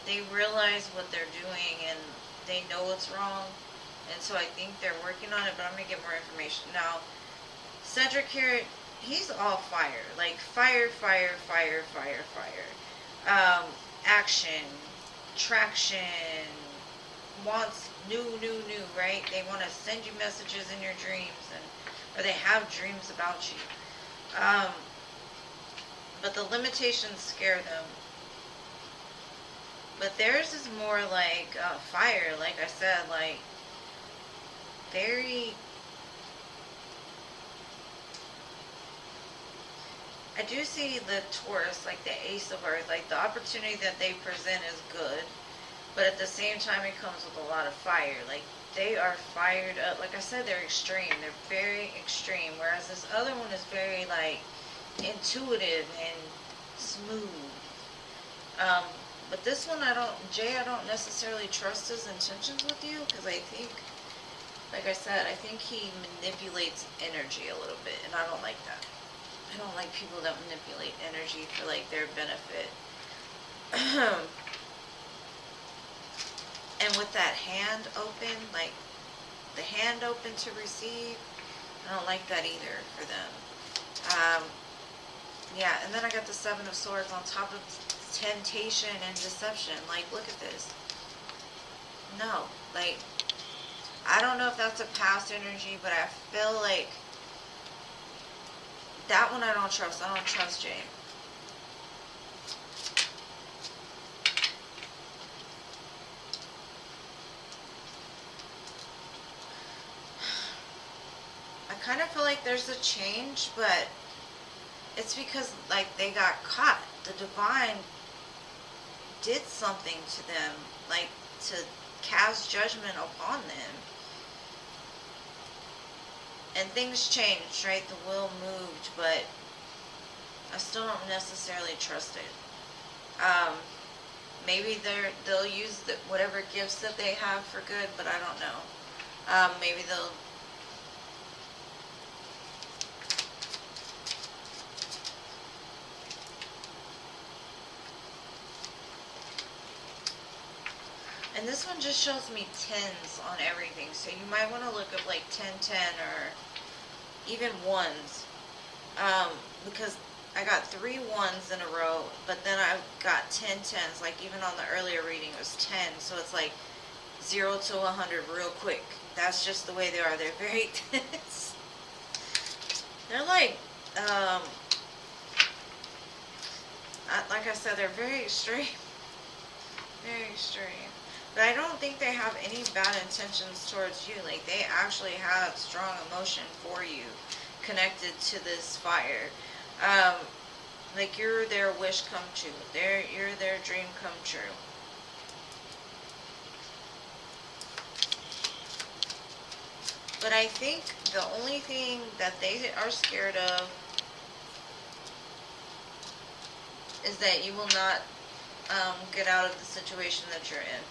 they realize what they're doing and they know it's wrong, and so I think they're working on it, but I'm gonna get more information. Now Cedric here, he's all fire, like fire, fire, fire, fire, fire. Action, traction, wants new, right? They want to send you messages in your dreams, or they have dreams about you. But the limitations scare them. But theirs is more like fire, like I said, like very. I do see the Taurus, like the Ace of Earth, like the opportunity that they present is good. But at the same time, it comes with a lot of fire. Like, they are fired up. Like I said, they're extreme. They're very extreme. Whereas this other one is very, like, intuitive and smooth. But this one, Jay, I don't necessarily trust his intentions with you, because I think, like I said, I think he manipulates energy a little bit, and I don't like that. I don't like people that manipulate energy for, like, their benefit. And with that hand open, like, the hand open to receive, I don't like that either for them. Yeah, and then I got the Seven of Swords on top of temptation and deception. Like, look at this. No, like, I don't know if that's a past energy, but I feel like that one I don't trust. I don't trust Jay. I kind of feel like there's a change, but it's because, like, they got caught. The divine did something to them, like, to cast judgment upon them. And things changed, right? The will moved, but I still don't necessarily trust it. Maybe they'll use whatever gifts that they have for good, but I don't know. Maybe they'll... And this one just shows me tens on everything, so you might want to look up like 1010 or even ones, because I got 3 ones in a row, but then I got 10 tens, like even on the earlier reading it was 10, so it's like 0 to 100 real quick. That's just the way they are. They're very tense. They're like, like I said, they're very extreme. Very extreme. But I don't think they have any bad intentions towards you. Like, they actually have strong emotion for you connected to this fire. Like, you're their wish come true. You're their dream come true. But I think the only thing that they are scared of is that you will not get out of the situation that you're in.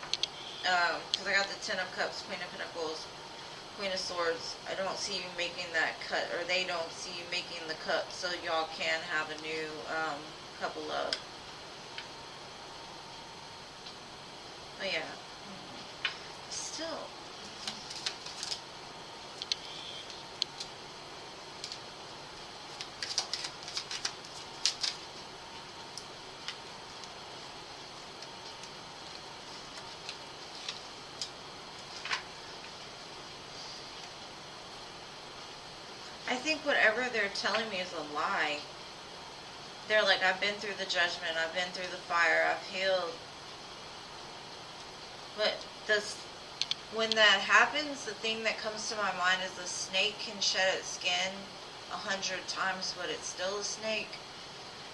Because I got the Ten of Cups, Queen of Pentacles, Queen of Swords. I don't see you making that cut, or they don't see you making the cut, so y'all can have a new couple of. But yeah, still. I think whatever they're telling me is a lie. They're like, I've been through the judgment, I've been through the fire, I've healed. But when that happens, the thing that comes to my mind is the snake can shed its skin 100 times, but it's still a snake.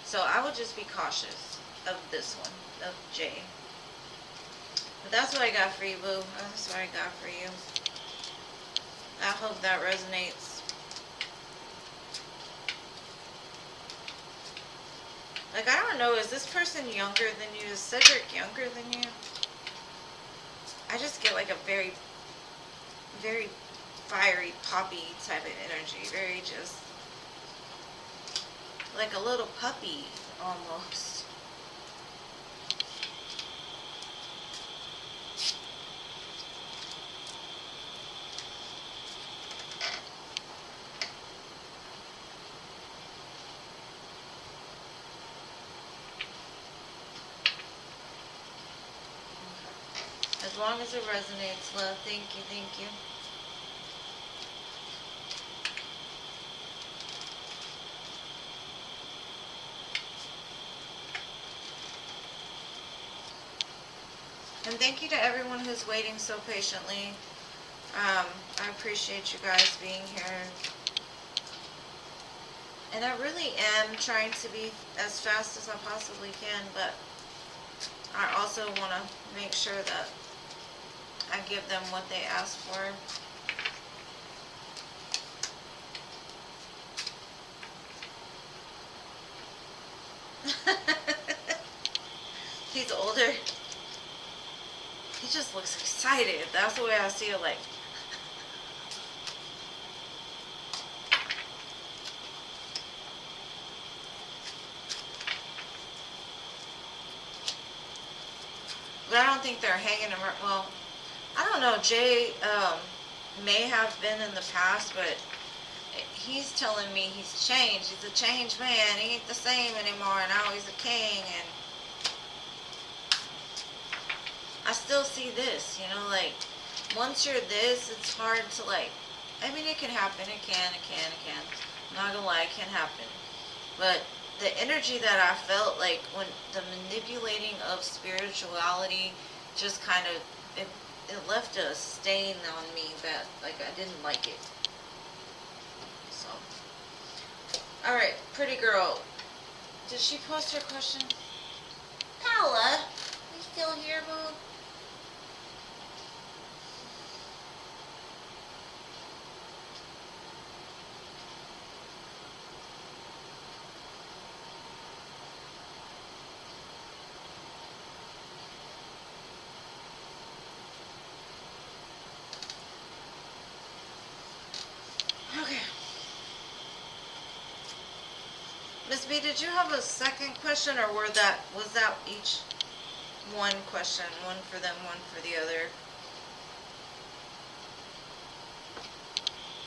So I would just be cautious of this one, of Jay. But that's what I got for you, boo. That's what I got for you. I hope that resonates. Like, I don't know, is this person younger than you? Is Cedric younger than you? I just get like a very, very fiery, poppy type of energy. Very just, like a little puppy, almost. As long as it resonates, love. Thank you, thank you. And thank you to everyone who's waiting so patiently. I appreciate you guys being here. And I really am trying to be as fast as I possibly can, but I also want to make sure that I give them what they ask for. He's older. He just looks excited. That's the way I see it, like. But I don't think they're hanging around. Well, I don't know. Jay may have been in the past, but he's telling me he's changed. He's a changed man. He ain't the same anymore. Now he's a king. And I still see this, you know, like, once you're this, it's hard to, like, I mean, it can happen. It can. I'm not gonna lie, it can happen. But the energy that I felt, like, when the manipulating of spirituality just kind of, it left a stain on me that, like, I didn't like it. So, alright, pretty girl. Did she post her question? Paula, you still here, boo? Okay. Miss B, did you have a second question, or was that each one question? One for them, one for the other?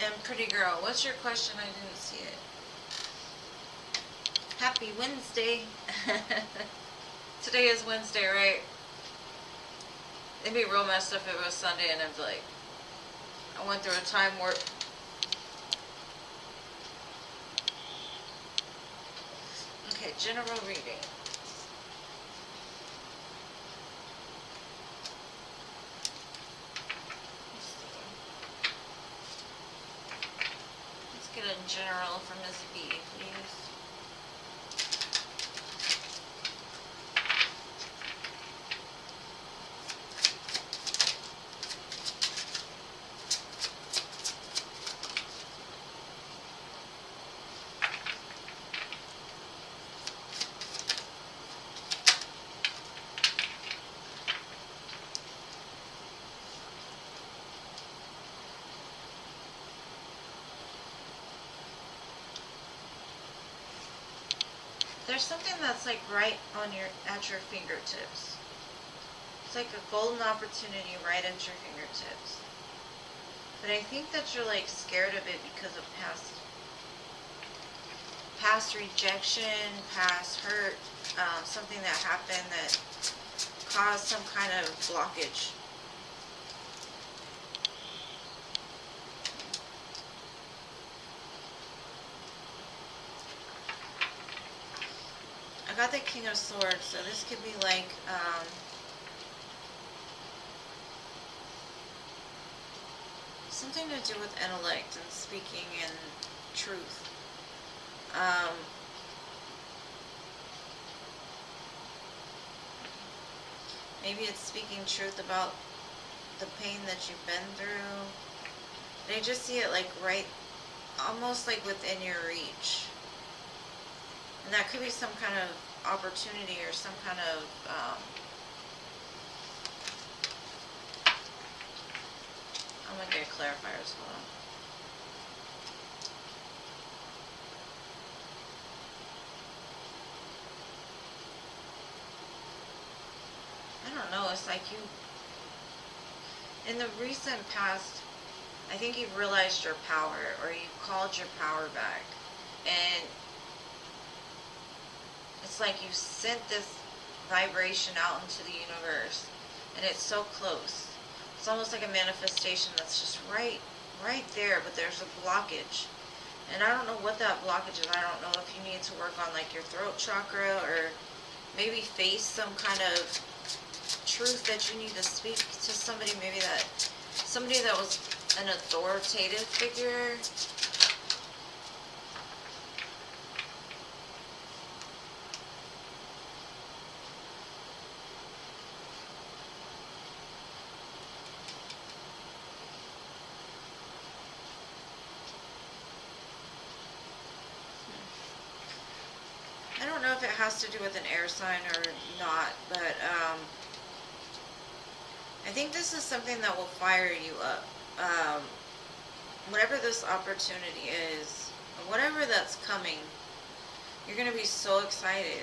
And pretty girl, what's your question? I didn't see it. Happy Wednesday. Today is Wednesday, right? It'd be real messed up if it was Sunday and I'd be like, I went through a time warp. Okay, general reading. Let's get a general for Miss B, please. There's something that's like right at your fingertips. It's like a golden opportunity right at your fingertips. But I think that you're like scared of it because of past rejection, past hurt, something that happened that caused some kind of blockage. I got the King of Swords, so this could be like, something to do with intellect and speaking and truth. Maybe it's speaking truth about the pain that you've been through. But I just see it like right, almost like within your reach. And that could be some kind of opportunity or some kind of, I'm going to get clarifiers, hold on. I don't know, it's like you, in the recent past, I think you've realized your power, or you called your power back. And it's like you sent this vibration out into the universe, and it's so close. It's almost like a manifestation that's just right there, but there's a blockage. And I don't know what that blockage is. I don't know if you need to work on like your throat chakra, or maybe face some kind of truth that you need to speak to somebody, maybe somebody that was an authoritative figure. it has to do with an air sign or not, but I think this is something that will fire you up. Whatever this opportunity is, or whatever that's coming, you're going to be so excited.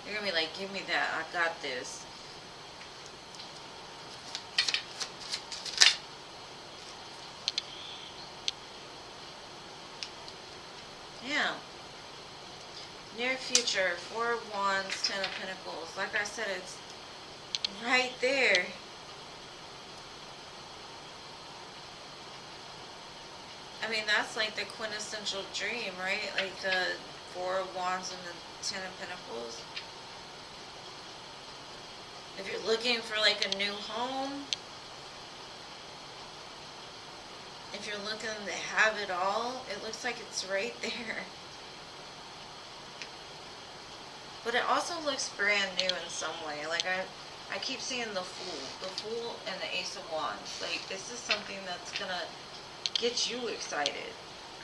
You're going to be like, give me that, I got this. Yeah. Near future, 4 of Wands, 10 of Pentacles. Like I said, it's right there. I mean, that's like the quintessential dream, right? Like the 4 of Wands and the 10 of Pentacles. If you're looking for like a new home, if you're looking to have it all, it looks like it's right there. But it also looks brand new in some way. Like I keep seeing the Fool and the Ace of Wands. Like this is something that's gonna get you excited.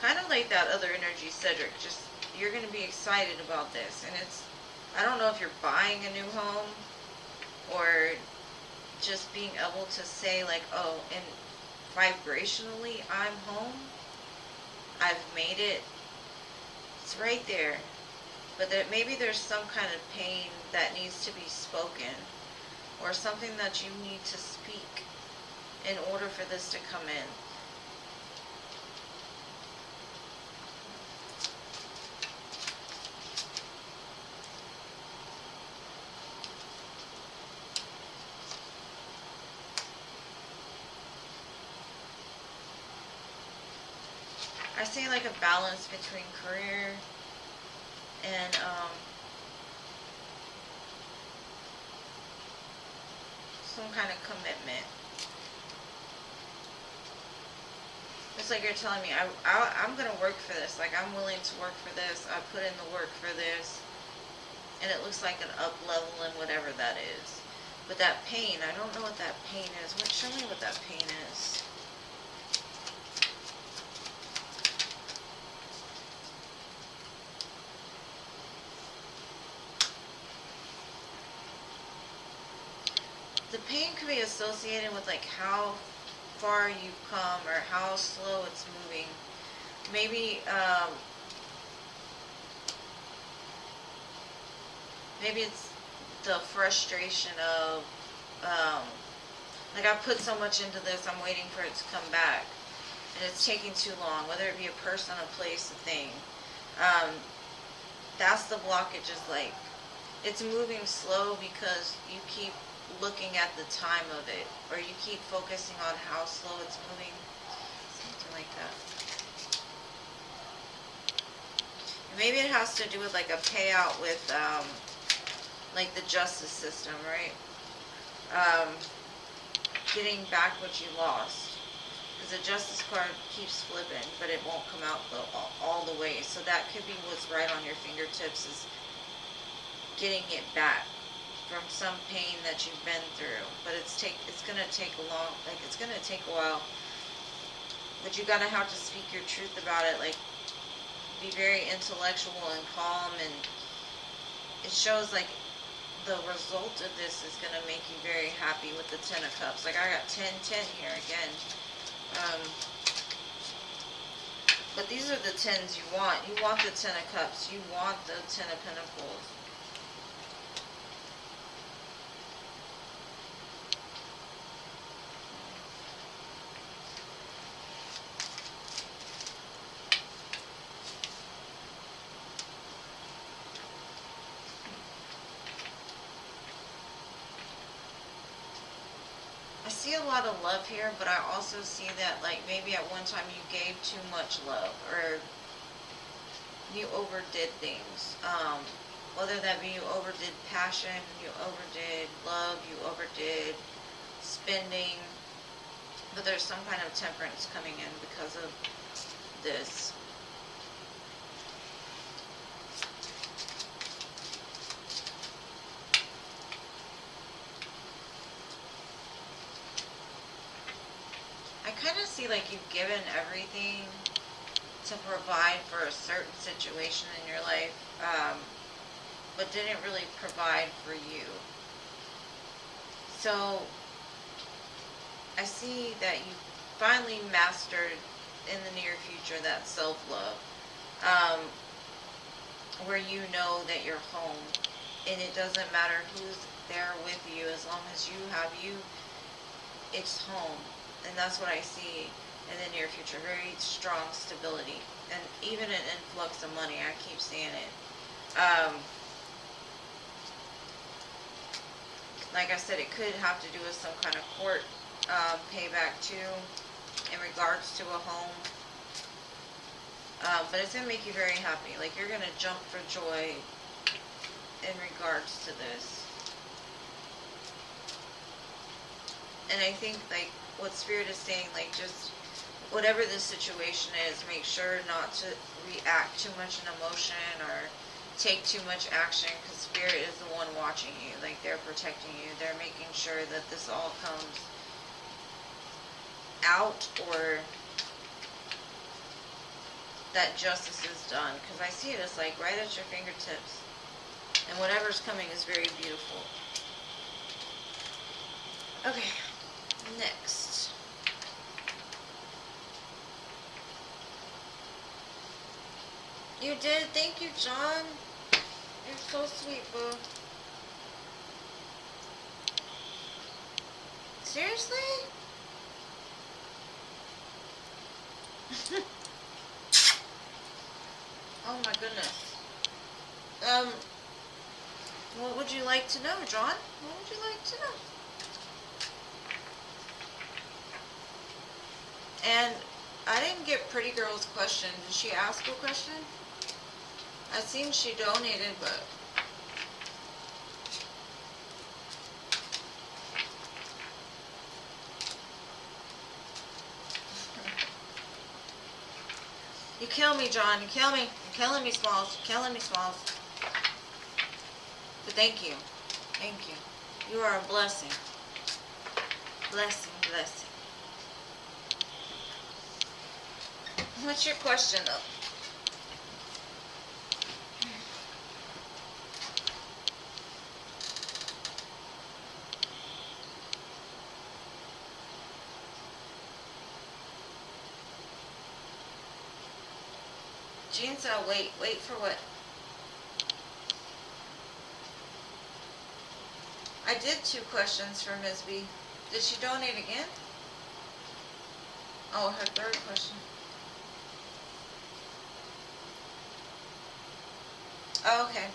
Kind of like that other energy, Cedric. Just, you're gonna be excited about this. And it's, I don't know if you're buying a new home or just being able to say like, oh, and vibrationally, I'm home. I've made it. It's right there. But maybe there's some kind of pain that needs to be spoken, or something that you need to speak in order for this to come in. I see like a balance between career and some kind of commitment. It's like you're telling me, I'm going to work for this. Like, I'm willing to work for this. I put in the work for this. And it looks like an up level in whatever that is. But that pain, I don't know what that pain is. Show me what that pain is. The pain could be associated with like how far you've come or how slow it's moving. Maybe maybe it's the frustration of like I put so much into this, I'm waiting for it to come back and it's taking too long, whether it be a person, a place, a thing. That's the blockage, is like it's moving slow because you keep looking at the time of it, or you keep focusing on how slow it's moving, something like that. Maybe it has to do with like a payout with like the justice system, right? Getting back what you lost, because the justice card keeps flipping, but it won't come out all the way. So that could be what's right on your fingertips, is getting it back from some pain that you've been through. But it's gonna take a while. But you gotta have to speak your truth about it. Like, be very intellectual and calm, and it shows like the result of this is gonna make you very happy with the 10 of Cups. Like I got 10, 10 here again. But these are the 10s you want. You want the 10 of Cups. You want the 10 of Pentacles. I see a lot of love here, but I also see that like maybe at one time you gave too much love, or you overdid things. Whether that be you overdid passion, you overdid love, you overdid spending. But there's some kind of temperance coming in because of this. I kind of see like you've given everything to provide for a certain situation in your life. but didn't really provide for you. So I see that you finally mastered in the near future that self-love, where you know that you're home, and it doesn't matter who's there with you, as long as you have you, it's home. And that's what I see in the near future, very strong stability, and even an influx of money. I keep seeing it. Like I said, it could have to do with some kind of court payback too, in regards to a home. But it's going to make you very happy. Like, you're going to jump for joy in regards to this. And I think, like, what Spirit is saying, like, just whatever the situation is, make sure not to react too much in emotion or take too much action, because Spirit is the one watching you. Like, they're protecting you. They're making sure that this all comes out, or that justice is done, because I see it as like right at your fingertips, and whatever's coming is very beautiful. Okay, next. You did? Thank you, John. You're so sweet, boo. Seriously? Oh my goodness. What would you like to know, John? What would you like to know? And I didn't get Pretty Girl's question. Did she ask a question? I seen she donated, but... You kill me, John. You kill me. You're killing me, Smalls. You're killing me, Smalls. But thank you. Thank you. You are a blessing. Blessing, blessing. What's your question, though? Jean said, wait for what? I did 2 questions for Ms. B. Did she donate again? Oh, her 3rd question. Oh, okay.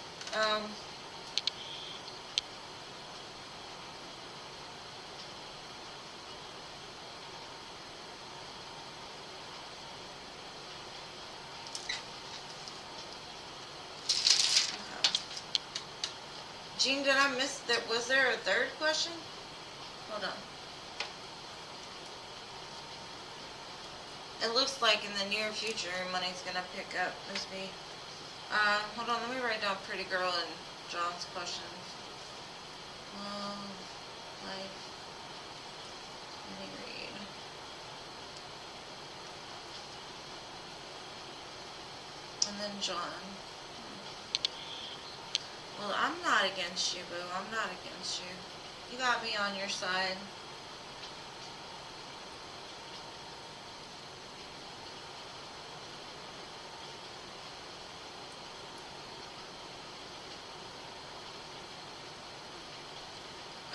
Jean, did I miss that? Was there a 3rd question? Hold on. It looks like in the near future, money's gonna pick up, Ms. B. Hold on, let me write down Pretty Girl and John's questions. Life. Let me read. And then John. Well, I'm not against you, boo. I'm not against you. You got me on your side.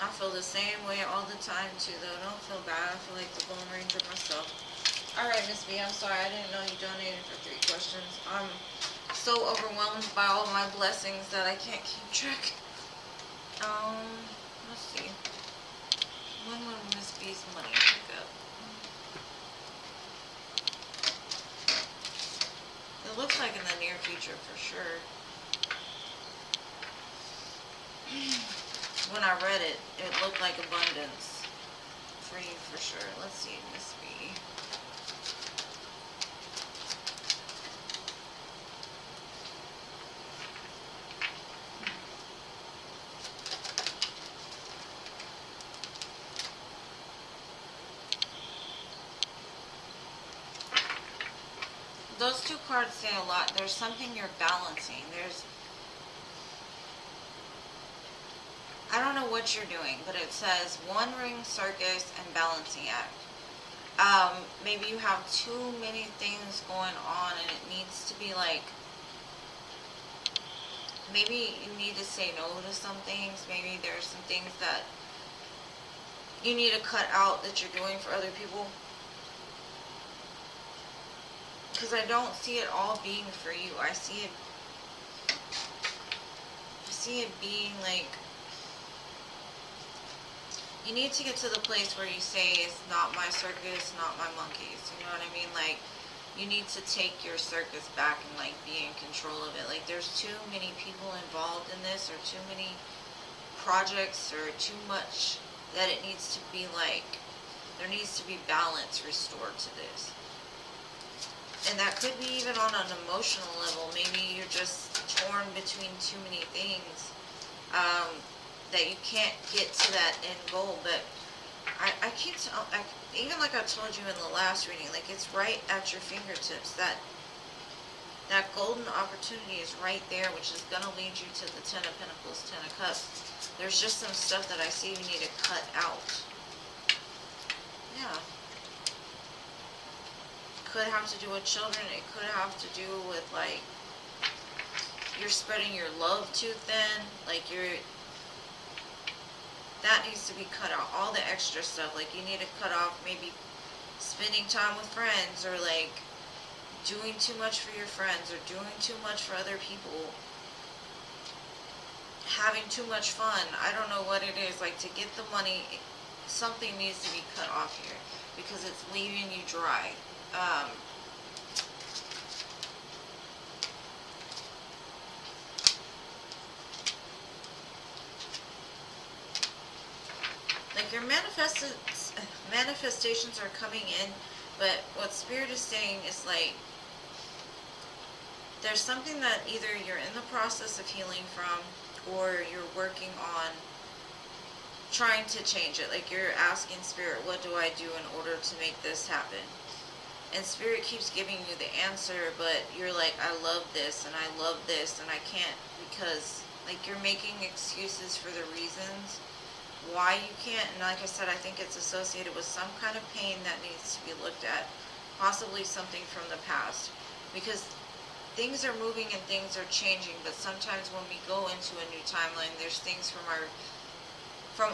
I feel the same way all the time, too, though. Don't feel bad. I feel like the Lone Ranger myself. Alright, Miss B, I'm sorry. I didn't know you donated for 3 questions. I'm so overwhelmed by all my blessings that I can't keep track. Let's see. When will Miss B's money pick up? It looks like in the near future for sure. When I read it, it looked like abundance for you for sure. Let's see, Miss B. Those 2 cards say a lot. There's something you're balancing. know what you're doing, but it says one ring circus and balancing act. Maybe you have too many things going on and it needs to be like, maybe you need to say no to some things. Maybe there's some things that you need to cut out that you're doing for other people. Because I don't see it all being for you. I see it being like, you need to get to the place where you say, it's not my circus, not my monkeys. You know what I mean? Like, you need to take your circus back and like be in control of it. Like, there's too many people involved in this, or too many projects, or too much that it needs to be like, there needs to be balance restored to this. And that could be even on an emotional level. Maybe you're just torn between too many things. That you can't get to that end goal, but I keep telling, even like I told you in the last reading, like it's right at your fingertips. That golden opportunity is right there, which is gonna lead you to the 10 of Pentacles, 10 of Cups. There's just some stuff that I see you need to cut out. Yeah. Could have to do with children. It could have to do with like you're spreading your love too thin. Like that needs to be cut out. All the extra stuff, like you need to cut off maybe spending time with friends, or like doing too much for your friends, or doing too much for other people, having too much fun. I don't know what it is. Like, to get the money, something needs to be cut off here because it's leaving you dry. Like your manifestations are coming in, but what Spirit is saying is like, there's something that either you're in the process of healing from, or you're working on trying to change it. Like you're asking Spirit, what do I do in order to make this happen? And Spirit keeps giving you the answer, but you're like, I love this and I love this and I can't, because like you're making excuses for the reasons why you can't. And like I said, I think it's associated with some kind of pain that needs to be looked at, possibly something from the past, because things are moving and things are changing. But sometimes when we go into a new timeline, there's things from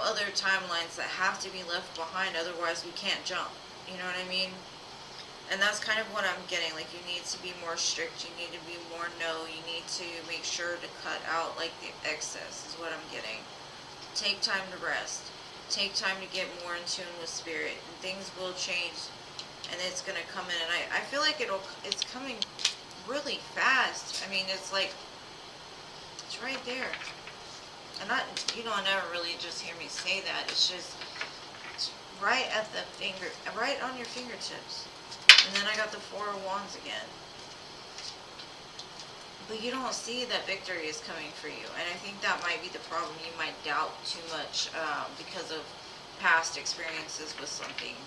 other timelines that have to be left behind, otherwise we can't jump. You know what I mean? And that's kind of what I'm getting. Like, you need to be more strict, you need to be more no, you need to make sure to cut out like the excess, is what I'm getting. Take time to rest. Take time to get more in tune with Spirit, and things will change, and it's going to come in. And I feel like it's coming really fast. I mean, it's like, it's right there. And I never really just hear me say that. It's just, it's right at the right on your fingertips. And then I got the Four of Wands again. But you don't see that victory is coming for you. And I think that might be the problem. You might doubt too much because of past experiences with something.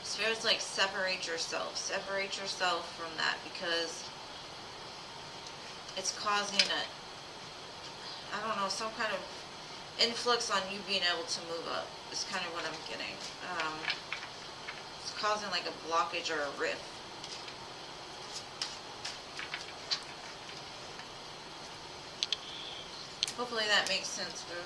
Spirit's like, separate yourself. Separate yourself from that, because it's causing I don't know, some kind of influx on you being able to move up. Is kind of what I'm getting. It's causing like a blockage or a rift. Hopefully that makes sense, boo.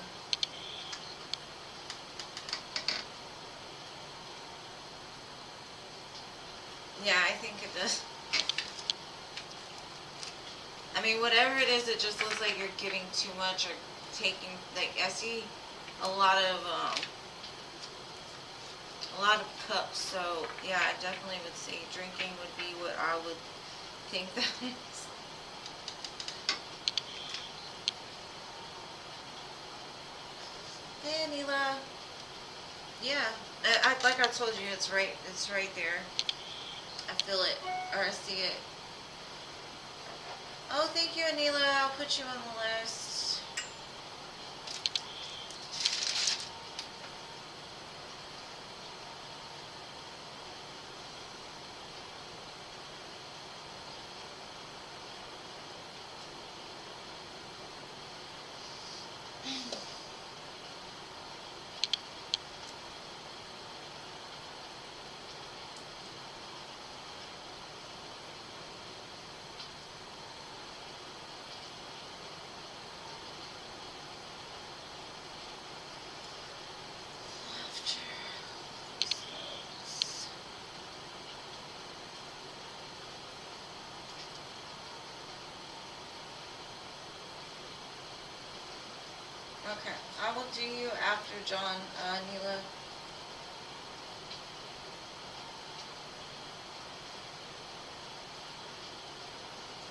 Yeah, I think it does. I mean, whatever it is, it just looks like you're giving too much, or taking, like, I see a lot of cups. So yeah, I definitely would say drinking would be what I would think that is. Hey, Amela. Yeah, like I told you, it's right there. I feel it, or I see it. Oh, thank you, Anila. I'll put you on the list. Okay, I will do you after John, Neela.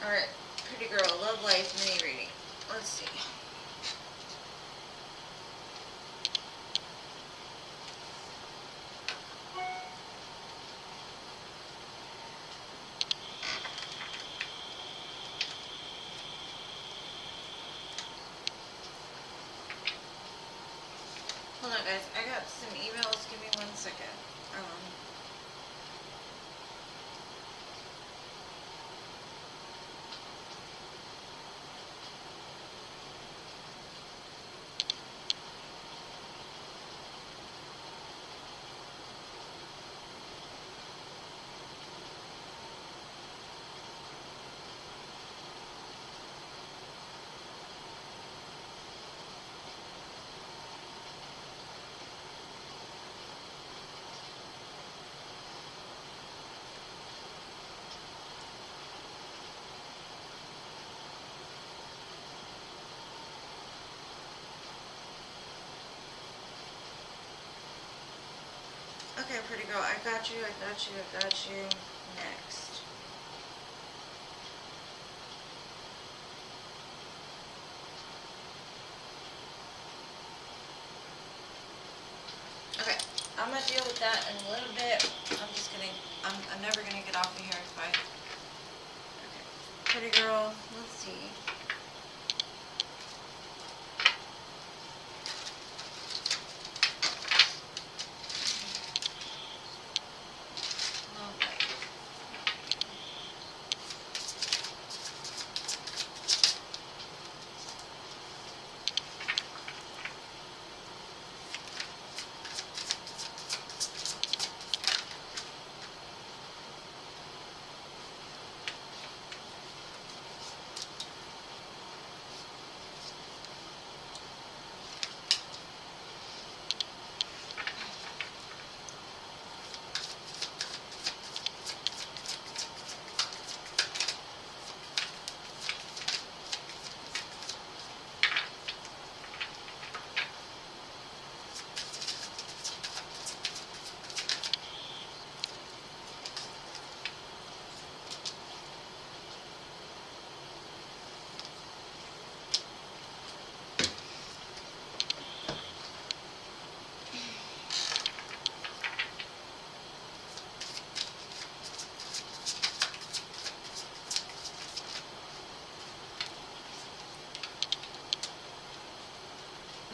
Alright, pretty girl, love life, mini reading. Let's see. Hold on guys, I got some emails, give me 1 second. Okay, pretty girl, I got you, I got you, I got you. Next. Okay, I'm gonna deal with that in a little bit. I'm never gonna get off of here if I. Okay, pretty girl, let's see.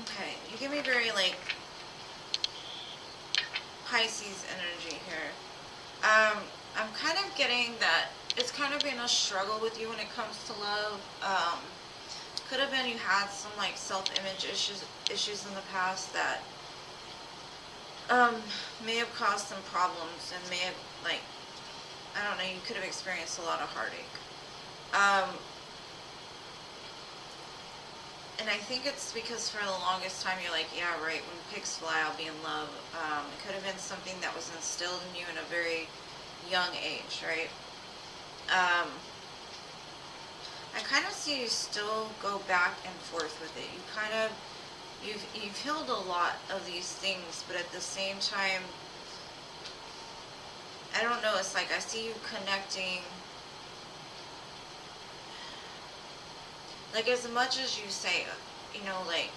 Okay, you give me very like Pisces energy here. I'm kind of getting that it's kind of been a struggle with you when it comes to love. Could have been you had some like self-image issues in the past that may have caused some problems and may have like, I don't know, you could have experienced a lot of heartache. And I think it's because for the longest time you're like, yeah, right, when pigs fly, I'll be in love. It could have been something that was instilled in you in a very young age, right? I kind of see you still go back and forth with it. You kind of, you've healed a lot of these things, but at the same time, I don't know, it's like I see you connecting. Like, as much as you say, you know, like,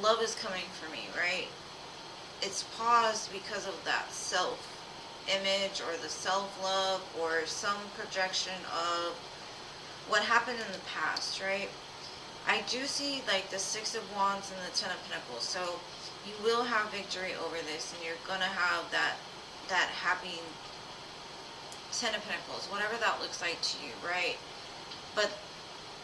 love is coming for me, right? It's paused because of that self-image or the self-love or some projection of what happened in the past, right? I do see, like, the Six of Wands and the Ten of Pentacles. So, you will have victory over this, and you're going to have that happy Ten of Pentacles, whatever that looks like to you, right? But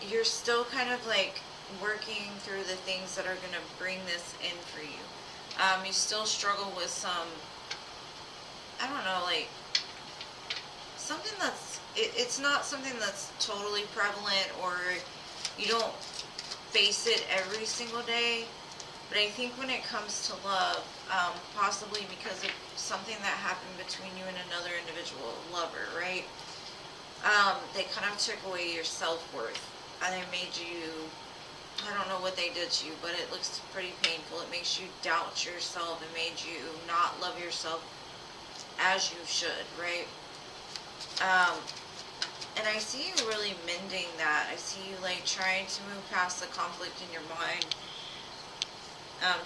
you're still kind of like working through the things that are going to bring this in for you. You still struggle with some, I don't know, like something that's, it's not something that's totally prevalent or you don't face it every single day. But I think when it comes to love, possibly because of something that happened between you and another individual, lover, right? They kind of took away your self-worth. And they made you I don't know what they did to you, but it looks pretty painful. It makes you doubt yourself. It made you not love yourself as you should, right? And I see you really mending that. I see you like trying to move past the conflict in your mind.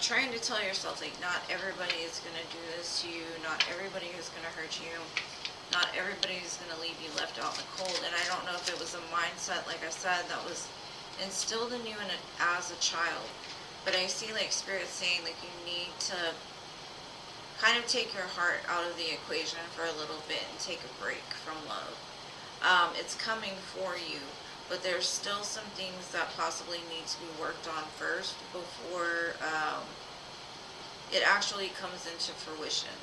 Trying to tell yourself like not everybody is going to do this to you. Not everybody is going to hurt you. Not everybody is going to leave you left out in the cold. And I don't know if it was a mindset, like I said, that was instilled in you as a child. But I see like Spirit saying like you need to kind of take your heart out of the equation for a little bit and take a break from love. It's coming for you, but there's still some things that possibly need to be worked on first before it actually comes into fruition.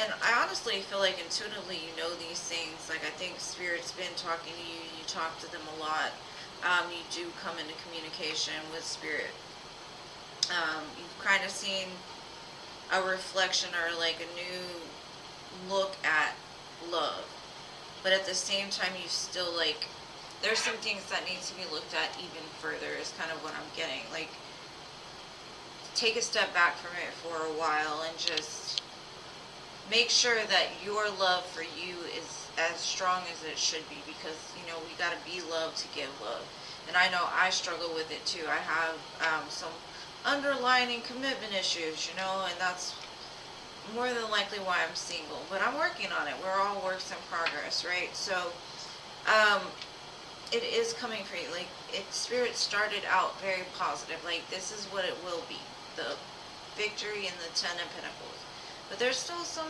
And I honestly feel like intuitively you know these things. Like I think Spirit's been talking to you. You talk to them a lot. You do come into communication with Spirit. You've kind of seen a reflection or like a new look at love. But at the same time, you still like, there's some things that need to be looked at even further is kind of what I'm getting. Like, take a step back from it for a while and just make sure that your love for you is as strong as it should be, because, you know, we got to be loved to give love. And I know I struggle with it too. I have some underlying commitment issues, you know, and that's more than likely why I'm single, but I'm working on it. We're all works in progress, right? So, it is coming for you. Like, Spirit started out very positive. Like, this is what it will be. The victory and the 10 of Pentacles. But there's still some,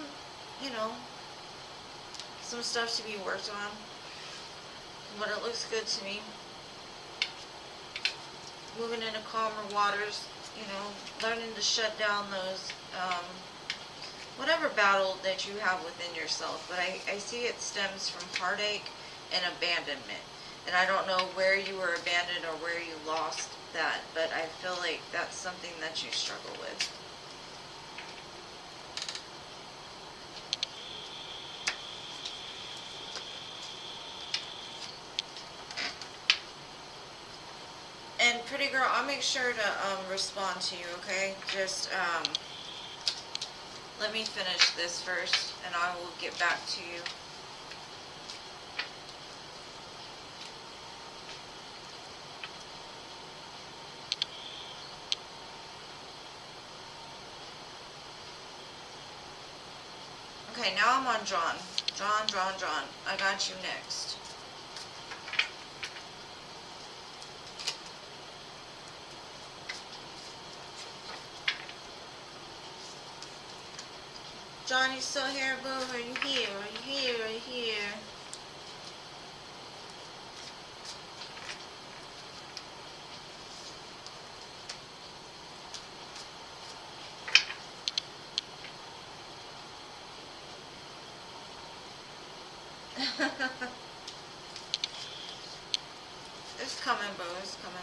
you know, some stuff to be worked on. But it looks good to me. Moving into calmer waters, you know, learning to shut down those, whatever battle that you have within yourself. But I see it stems from heartache and abandonment. And I don't know where you were abandoned or where you lost that, but I feel like that's something that you struggle with. And pretty girl, I'll make sure to respond to you, okay? Just let me finish this first, and I will get back to you. Okay, now I'm on John. John. I got you next. John, you still here, boo? Are you here? Are you here? Are you here? It's coming, boo. It's coming.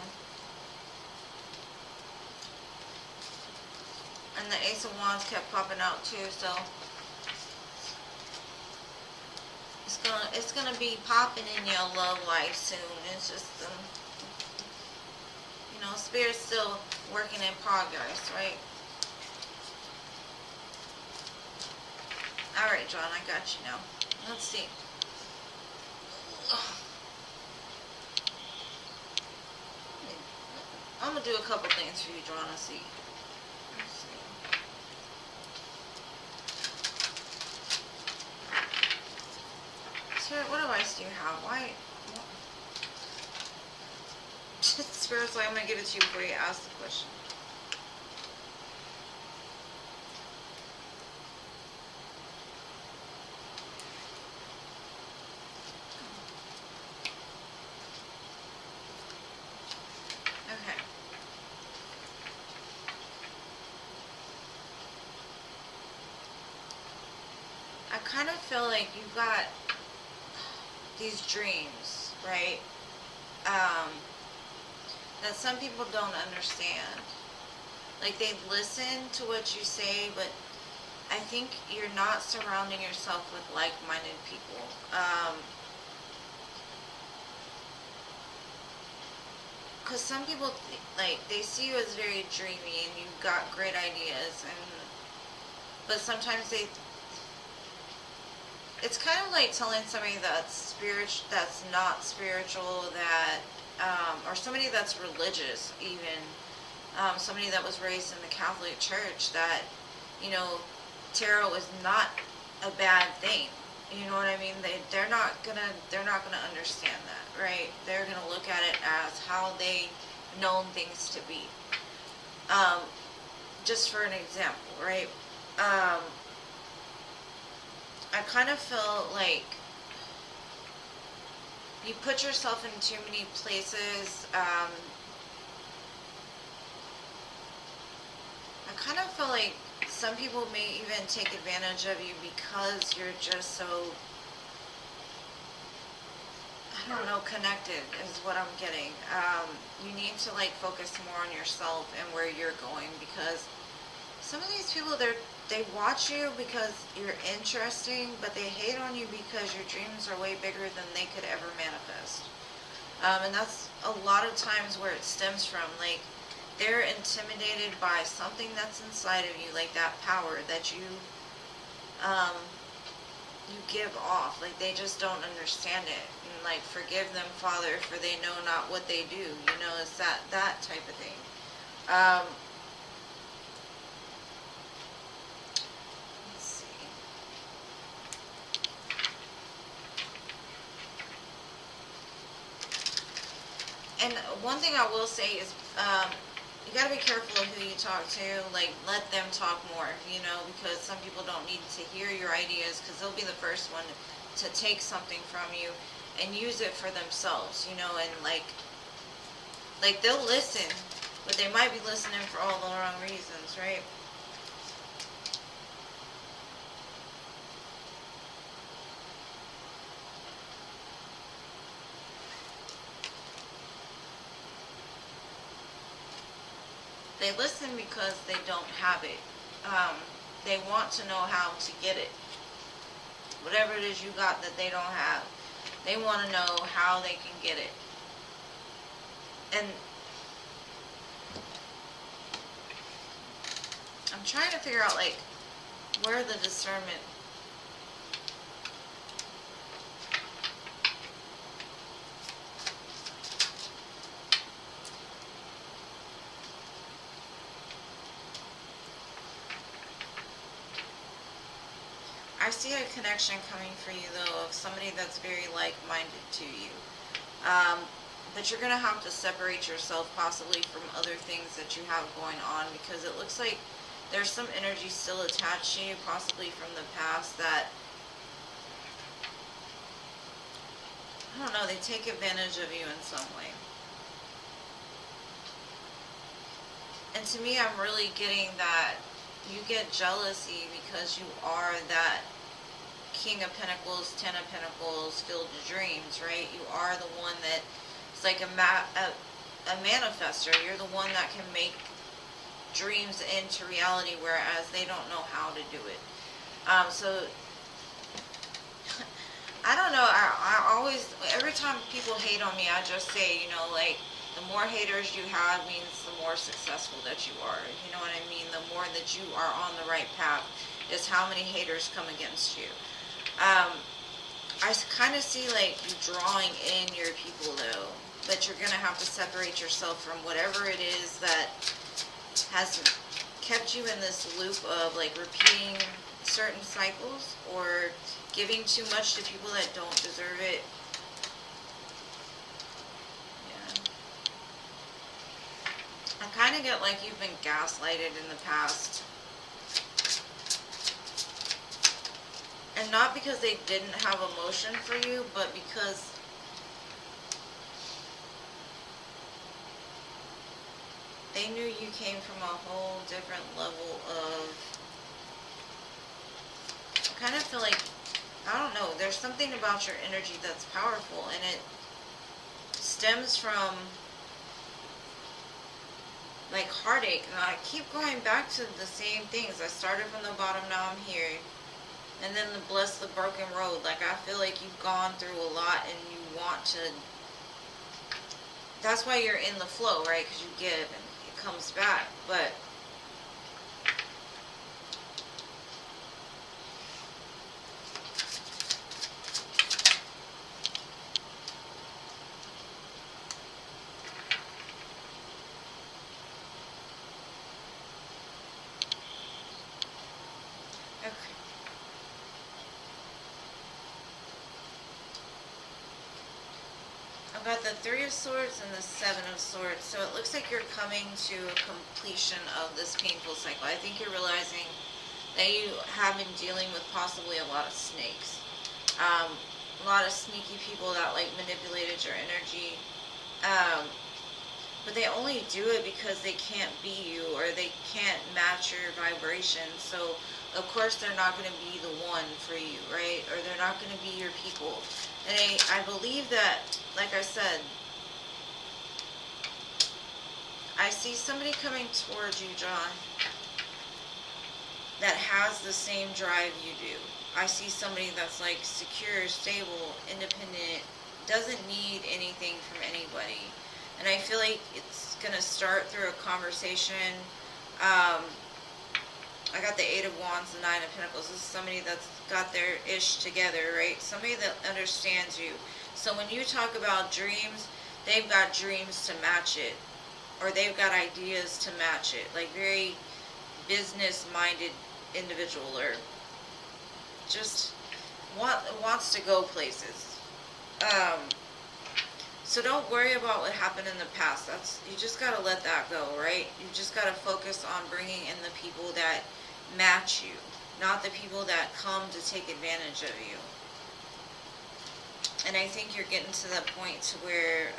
And the Ace of Wands kept popping out too, so it's gonna be popping in your love life soon. It's just you know, Spirit's still working in progress, right? All right, John, I got you now. Let's see. I'm gonna do a couple things for you, John. Let's see. Spirit, what advice do you have? Why? Spirit's like, I'm gonna give it to you before you ask the question. Okay. I kind of feel like you've got these dreams, right? That some people don't understand. Like, they listen to what you say, but I think you're not surrounding yourself with like-minded people. because some people, like, they see you as very dreamy and you've got great ideas, but sometimes it's kind of like telling somebody that's not spiritual, or somebody that's religious even, somebody that was raised in the Catholic Church, that, tarot is not a bad thing. You know what I mean? They're not gonna understand that, right? They're gonna look at it as how they known things to be. Just for an example, right? I kind of feel like you put yourself in too many places. I kind of feel like some people may even take advantage of you because you're just so, I don't know, connected is what I'm getting. You need to like focus more on yourself and where you're going, because some of these people, they watch you because you're interesting, but they hate on you because your dreams are way bigger than they could ever manifest. And that's a lot of times where it stems from. Like, they're intimidated by something that's inside of you, like that power that you give off. Like, they just don't understand it. And like, forgive them, Father, for they know not what they do. It's that type of thing. Let's see. And one thing I will say is, you gotta be careful of who you talk to. Like, let them talk more, because some people don't need to hear your ideas, because they'll be the first one to take something from you and use it for themselves, and like they'll listen, but they might be listening for all the wrong reasons, right? They listen because they don't have it. They want to know how to get it. Whatever it is you got that they don't have, they want to know how they can get it. And I'm trying to figure out, like, where the discernment. I see a connection coming for you, though, of somebody that's very like-minded to you. But you're going to have to separate yourself possibly from other things that you have going on, because it looks like there's some energy still attached to you, possibly from the past, that, I don't know, they take advantage of you in some way. And to me, I'm really getting that you get jealousy because you are that King of Pentacles, Ten of Pentacles, filled with dreams, right? You are the one that, it's like a manifester. You're the one that can make dreams into reality, whereas they don't know how to do it. So, I don't know, I always, every time people hate on me, I just say, like, the more haters you have means the more successful that you are. You know what I mean? The more that you are on the right path is how many haters come against you. I kind of see, like, you drawing in your people, though. But you're going to have to separate yourself from whatever it is that has kept you in this loop of, like, repeating certain cycles or giving too much to people that don't deserve it. I kind of get like you've been gaslighted in the past. And not because they didn't have emotion for you, but because they knew you came from a whole different level of, I kind of feel like, I don't know, there's something about your energy that's powerful, and it stems from like heartache. And I keep going back to the same things. I started from the bottom, now I'm here. And then the bless the broken road. Like, I feel like you've gone through a lot and you want to that's why you're in the flow, right? Because you give and it comes back. But okay. I've got the Three of Swords and the Seven of Swords. So it looks like you're coming to a completion of this painful cycle. I think you're realizing that you have been dealing with possibly a lot of snakes. A lot of sneaky people that like manipulated your energy. But they only do it because they can't be you or they can't match your vibration. So of course they're not going to be the one for you, right? Or they're not going to be your people. And I believe that, like I said, I see somebody coming towards you, John, that has the same drive you do. I see somebody that's like secure, stable, independent, doesn't need anything from anybody. And I feel like it's going to start through a conversation. I got the Eight of Wands, the Nine of Pentacles. This is somebody that's got their ish together, right? Somebody that understands you. So when you talk about dreams, they've got dreams to match it. Or they've got ideas to match it. Like very business-minded individual, or just wants to go places. So don't worry about what happened in the past. You just got to let that go, right? You just got to focus on bringing in the people that match you, not the people that come to take advantage of you. And I think you're getting to the point to where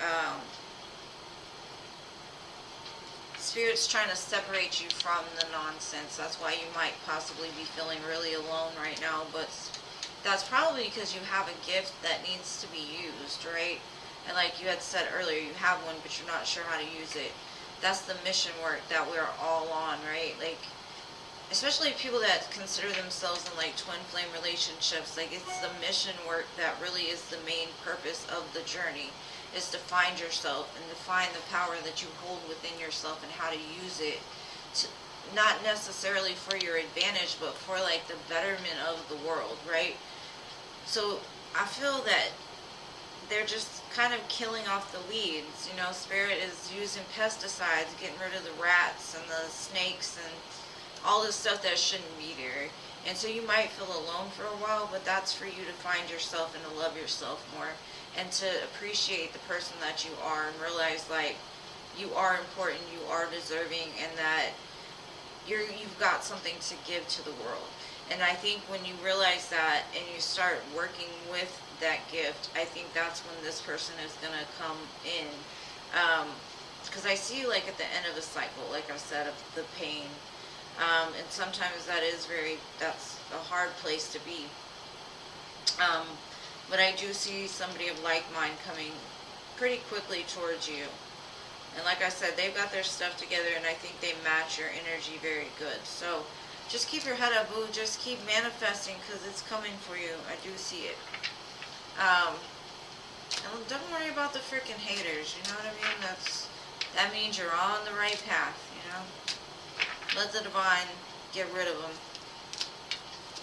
Spirit's trying to separate you from the nonsense. That's why you might possibly be feeling really alone right now, but that's probably because you have a gift that needs to be used, right? And like you had said earlier, you have one, but you're not sure how to use it. That's the mission work that we're all on, right? Like, especially people that consider themselves in like twin flame relationships, like it's the mission work that really is the main purpose of the journey, is to find yourself and to find the power that you hold within yourself and how to use it to, not necessarily for your advantage, but for like the betterment of the world, right? So I feel that they're just kind of killing off the weeds. You know, Spirit is using pesticides, getting rid of the rats and the snakes and all this stuff that shouldn't be there. And so you might feel alone for a while, but that's for you to find yourself and to love yourself more and to appreciate the person that you are and realize like you are important, you are deserving, and that you've got something to give to the world. And I think when you realize that and you start working with that gift, I think that's when this person is going to come in. Because I see you like at the end of a cycle, like I said, of the pain. And sometimes that's a hard place to be. But I do see somebody of like mind coming pretty quickly towards you. And like I said, they've got their stuff together, and I think they match your energy very good. So just keep your head up, boo. Just keep manifesting, because it's coming for you. I do see it. And don't worry about the freaking haters, you know what I mean? That means you're on the right path, you know? Let the divine get rid of them.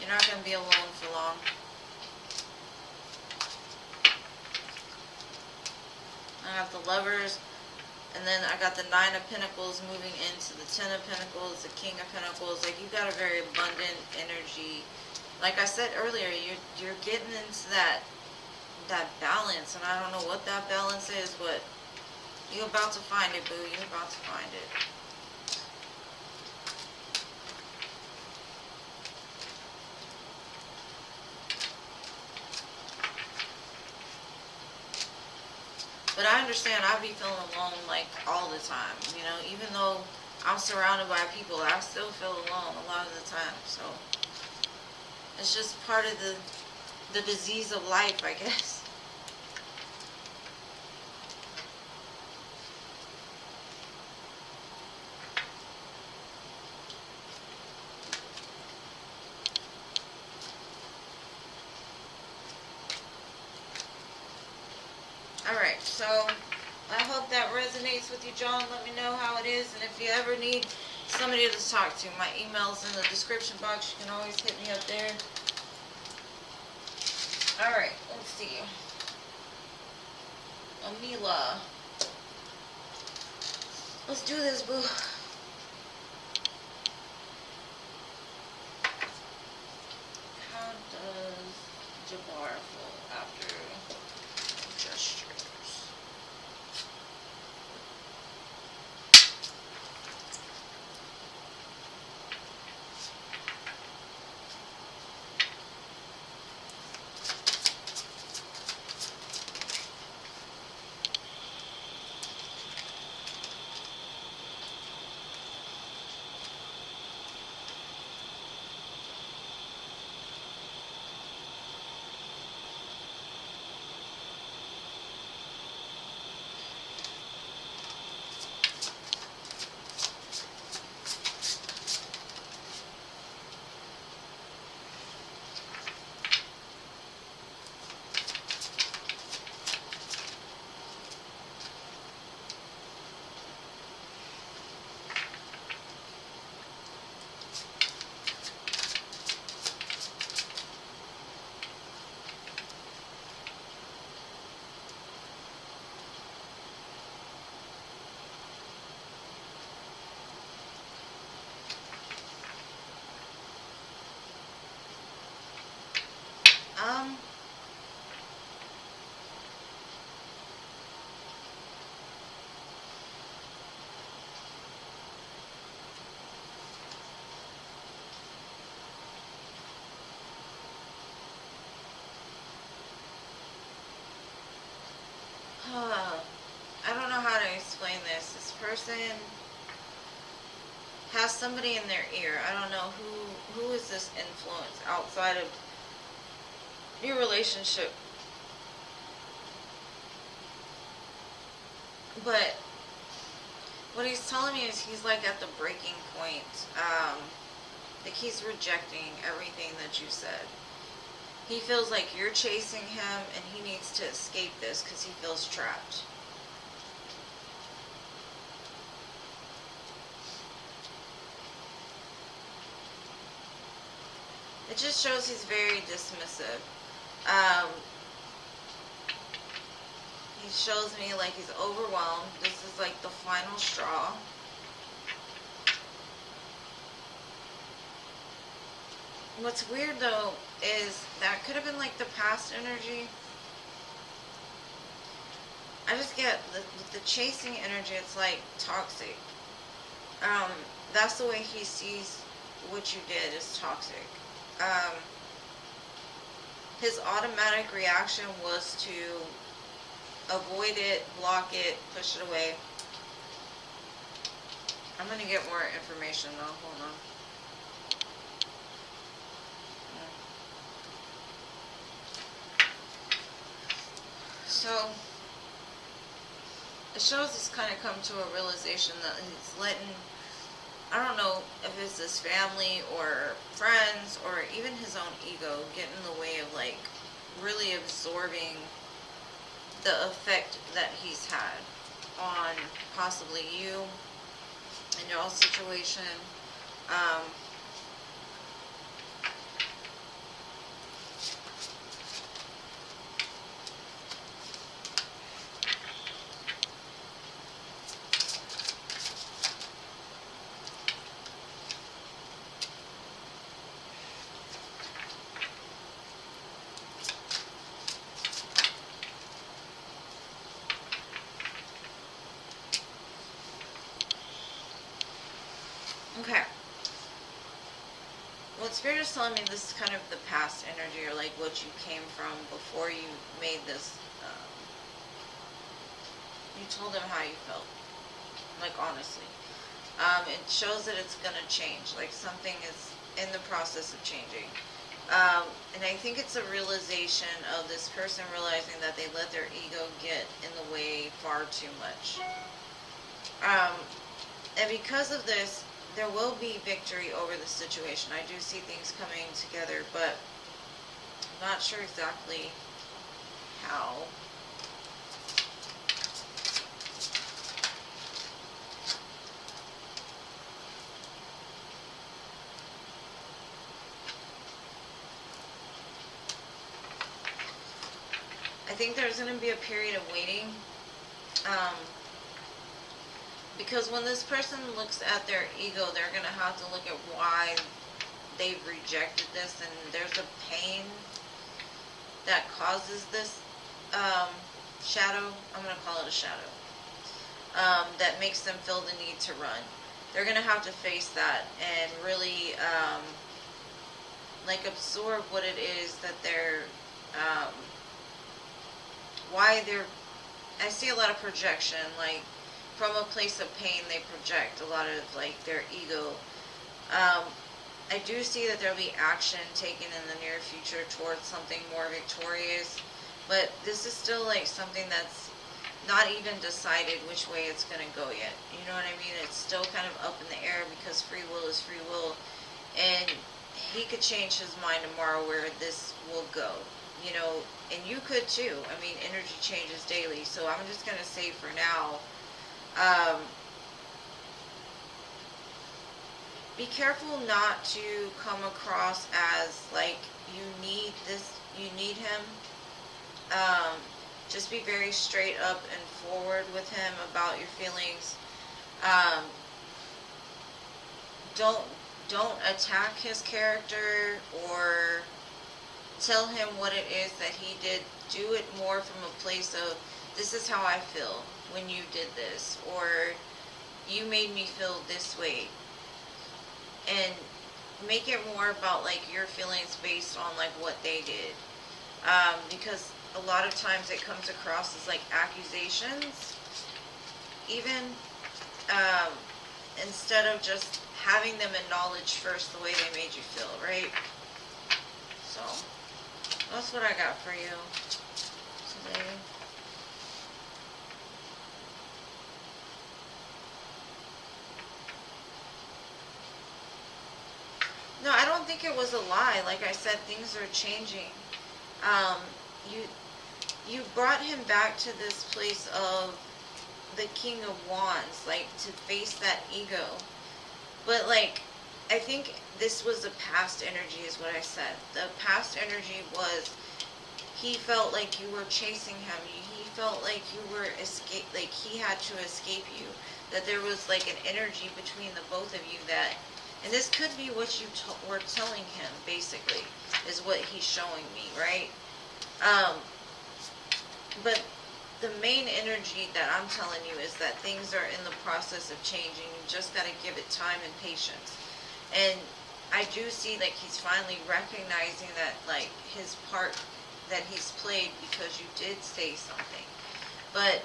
You're not going to be alone for long. I got the Lovers, and then I got the Nine of Pentacles moving into the Ten of Pentacles, the King of Pentacles. Like, you've got a very abundant energy. Like I said earlier, you're getting into that balance, and I don't know what that balance is, but you're about to find it, boo. You're about to find it. But I understand I'd be feeling alone like all the time, you know, even though I'm surrounded by people, I still feel alone a lot of the time. So it's just part of the disease of life, I guess. Alright, so I hope if that resonates with you, John. Let me know how it is. And if you ever need somebody to talk to, my email's in the description box. You can always hit me up there. Alright, let's see. Amela. Let's do this, boo. How does Jabbar feel after gestures? I don't know how to explain this. This person has somebody in their ear. I don't know who is this influence outside of your relationship. But what he's telling me is he's like at the breaking point. Like he's rejecting everything that you said. He feels like you're chasing him and he needs to escape this because he feels trapped. It just shows he's very dismissive. He shows me like he's overwhelmed. This is like the final straw. What's weird though is that could have been like the past energy. I just get the chasing energy. It's like toxic. That's the way he sees what you did is toxic. His automatic reaction was to avoid it, block it, push it away. I'm gonna get more information though. Hold on. So it shows he's kind of come to a realization that he's letting, I don't know if it's his family or friends or even his own ego get in the way of like really absorbing the effect that he's had on possibly you and y'all's situation. Okay. Well, Spirit is telling me this is kind of the past energy, or like what you came from before you made this. You told him how you felt. Like, honestly. It shows that it's going to change. Like, something is in the process of changing. And I think it's a realization of this person realizing that they let their ego get in the way far too much. And because of this, there will be victory over the situation. I do see things coming together, but I'm not sure exactly how. think there's going to be a period of waiting. Because when this person looks at their ego, they're going to have to look at why they've rejected this, and there's a pain that causes this shadow. I'm going to call it a shadow. That makes them feel the need to run. They're going to have to face that and really like absorb what it is that they're why they're, I see a lot of projection, like from a place of pain they project a lot of like their ego. I do see that there'll be action taken in the near future towards something more victorious, but this is still like something that's not even decided which way it's going to go yet. You know what I mean? It's still kind of up in the air because free will is free will, and he could change his mind tomorrow where this will go, you know, and you could too. I mean, energy changes daily, so I'm just going to say for now, be careful not to come across as like you need this, you need him. Just be very straight up and forward with him about your feelings. Don't attack his character or tell him what it is that he did. Do it more from a place of, this is how I feel when you did this, or you made me feel this way. And make it more about like your feelings based on like what they did. Because a lot of times it comes across as like accusations, even instead of just having them acknowledge first the way they made you feel, right? So that's what I got for you today. No, I don't think it was a lie. Like I said, things are changing. You brought him back to this place of the King of Wands, like to face that ego. But like, I think this was the past energy is what I said. The past energy was, he felt like you were chasing him. He felt like you were like he had to escape you. That there was like an energy between the both of you that, and this could be what you were telling him, basically, is what he's showing me, right? But the main energy that I'm telling you is that things are in the process of changing. You just got to give it time and patience. And I do see like he's finally recognizing that like his part that he's played because you did say something. But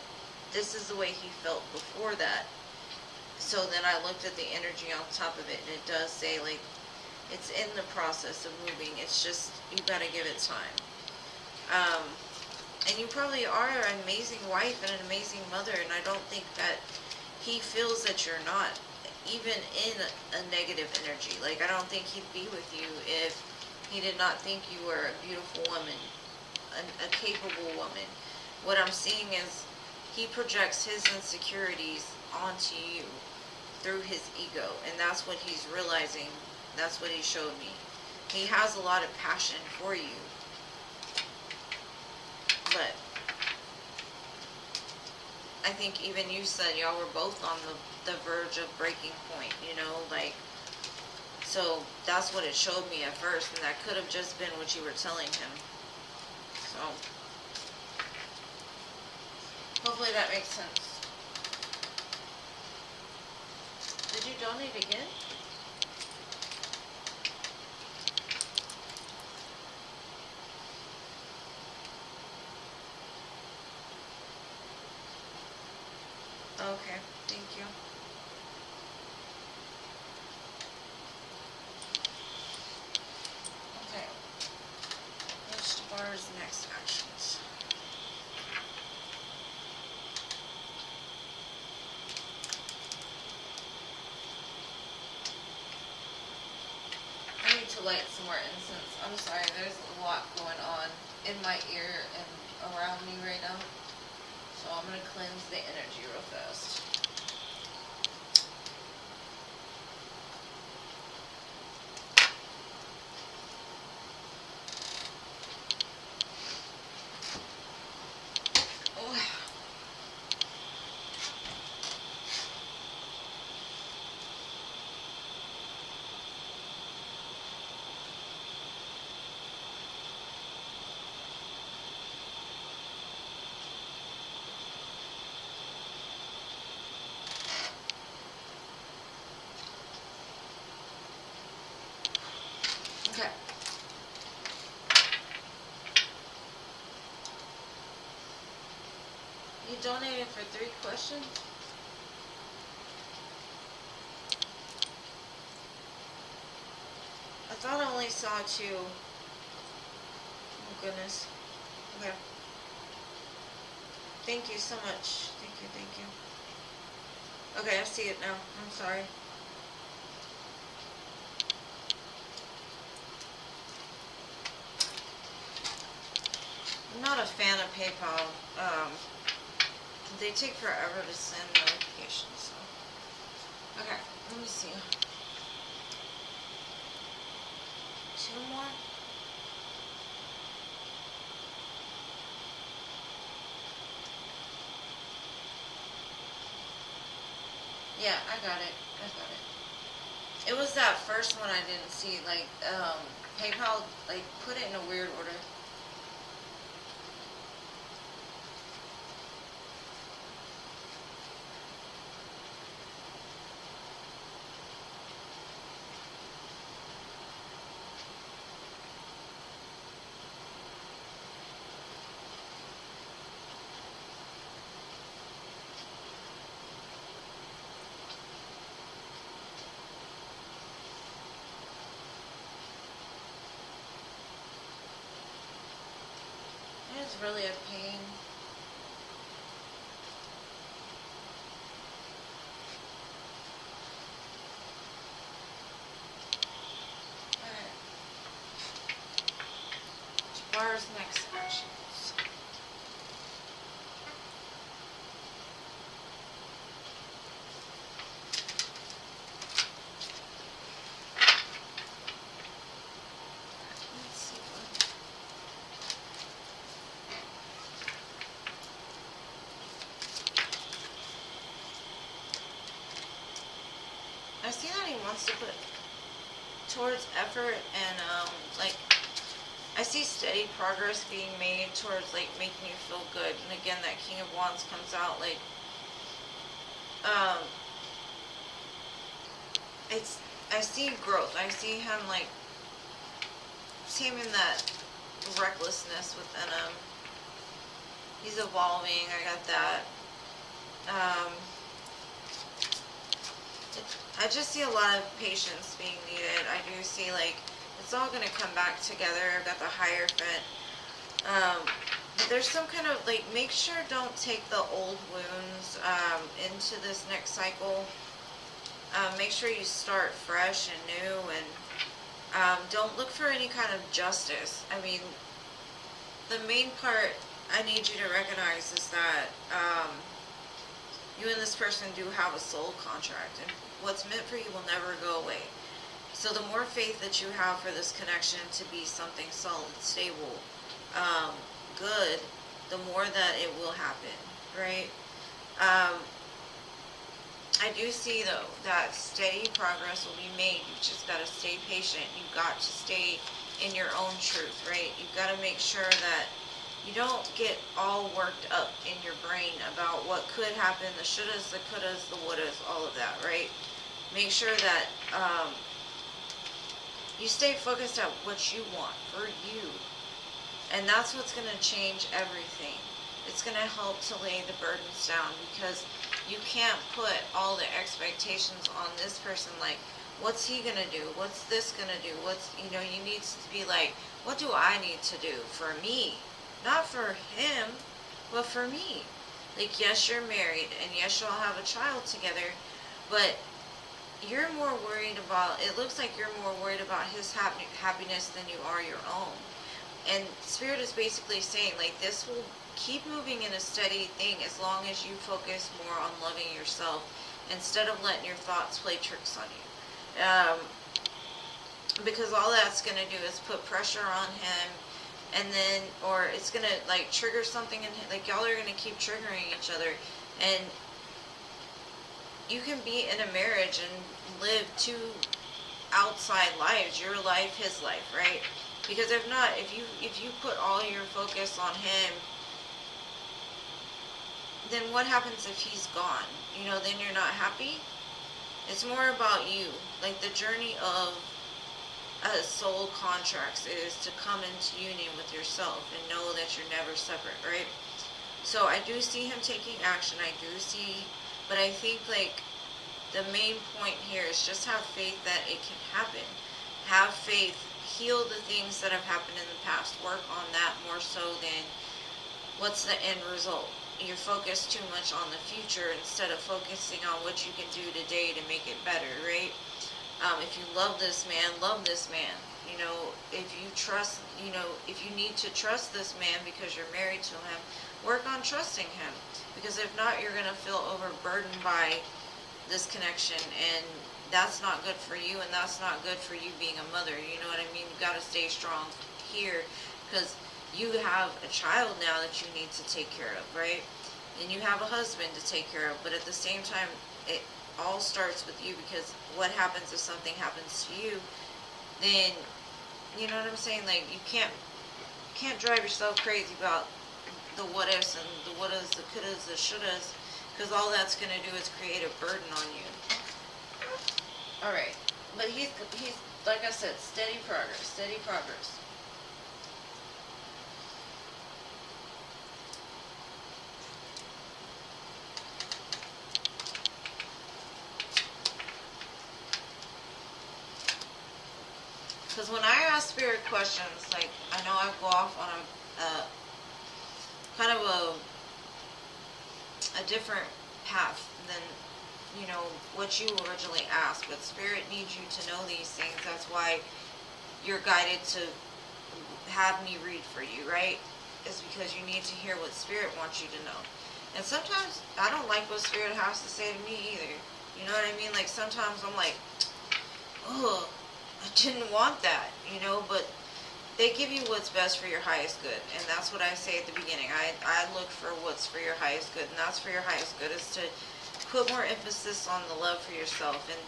this is the way he felt before that. So then I looked at the energy on top of it, and it does say like it's in the process of moving. It's just, you got to give it time. And you probably are an amazing wife and an amazing mother, and I don't think that he feels that you're not, even in a negative energy. Like, I don't think he'd be with you if he did not think you were a beautiful woman, a capable woman. What I'm seeing is he projects his insecurities onto you through his ego, and that's what he's realizing. That's what he showed me. He has a lot of passion for you. But I think even you said y'all were both on the verge of breaking point, you know, like, so that's what it showed me at first, and that could have just been what you were telling him. So hopefully that makes sense. Did you donate again? Okay, thank you. Okay. Which bar's next actions? I need to light some more incense. I'm sorry, there's a lot going on in my ear and around me right now. So I'm going to cleanse the energy real fast. Okay. You donated for 3 questions? I thought I only saw 2. Oh goodness. Okay. Thank you so much. Thank you, thank you. Okay, I see it now. I'm sorry. I'm not a fan of PayPal. They take forever to send notifications, so. Okay, let me see. 2 more? Yeah, I got it. I got it. It was that first one I didn't see. Like, PayPal, like, put it in a weird order. It's really a pain. Alright. Jabbar's next actions. Let's see what. I see that he wants to put towards effort and like I see steady progress being made towards like making you feel good. And again, that King of Wands comes out like it's I see growth. I see him like taming that recklessness within him. He's evolving. I got that. I just see a lot of patience being needed. I do see like it's all gonna come back together. I've got the Hierophant. But there's some kind of like make sure don't take the old wounds into this next cycle. Make sure you start fresh and new, and don't look for any kind of justice. I mean, the main part I need you to recognize is that you and this person do have a soul contract, and what's meant for you will never go away. So the more faith that you have for this connection to be something solid, stable, good, the more that it will happen, right? I do see though that steady progress will be made. You've just got to stay patient. You've got to stay in your own truth, right? You've got to make sure that you don't get all worked up in your brain about what could happen, the shouldas, the couldas, the wouldas, all of that, right? Make sure that you stay focused on what you want for you. And that's what's going to change everything. It's going to help to lay the burdens down, because you can't put all the expectations on this person, like, what's he going to do? What's this going to do? You need to be like, what do I need to do for me? Not for him, but for me. Like, yes, you're married, and yes, you'll have a child together, but you're more worried about, it looks like you're more worried about his happiness than you are your own. And Spirit is basically saying, like, this will keep moving in a steady thing as long as you focus more on loving yourself instead of letting your thoughts play tricks on you. Because all that's going to do is put pressure on him, and then, or it's going to, like, trigger something in him. Like, y'all are going to keep triggering each other. And you can be in a marriage and live 2 outside lives, your life, his life, right? Because if not, if you put all your focus on him, then what happens if he's gone? Then you're not happy. It's more about you, like the journey of soul contracts is to come into union with yourself and know that you're never separate, right? So I do see him taking action. I do see, but I think like the main point here is just have faith that it can happen. Have faith, heal the things that have happened in the past. Work on that more so than what's the end result. You're focused too much on the future instead of focusing on what you can do today to make it better, right? If you love this man, love this man. You know, if you trust, you know, if you need to trust this man because you're married to him, work on trusting him. Because if not, you're going to feel overburdened by this connection, and that's not good for you, and that's not good for you being a mother. You know what I mean? You got to stay strong here, because you have a child now that you need to take care of, right? And you have a husband to take care of, but at the same time, it all starts with you, because what happens if something happens to you, then, you know what I'm saying? Like, you can't drive yourself crazy about the what ifs and the wouldas, the couldas, the shouldas, because all that's going to do is create a burden on you. Alright, but he's, like I said, steady progress, steady progress. Because when I ask spirit questions, like, I know I go off on a kind of a different path than, you know, what you originally asked, but spirit needs you to know these things. That's why you're guided to have me read for you, right? It's because you need to hear what spirit wants you to know. And sometimes I don't like what spirit has to say to me either. You know what I mean? Like, sometimes I'm like, oh, I didn't want that, you know, but they give you what's best for your highest good, and that's what I say at the beginning. I look for what's for your highest good, and that's for your highest good is to put more emphasis on the love for yourself, and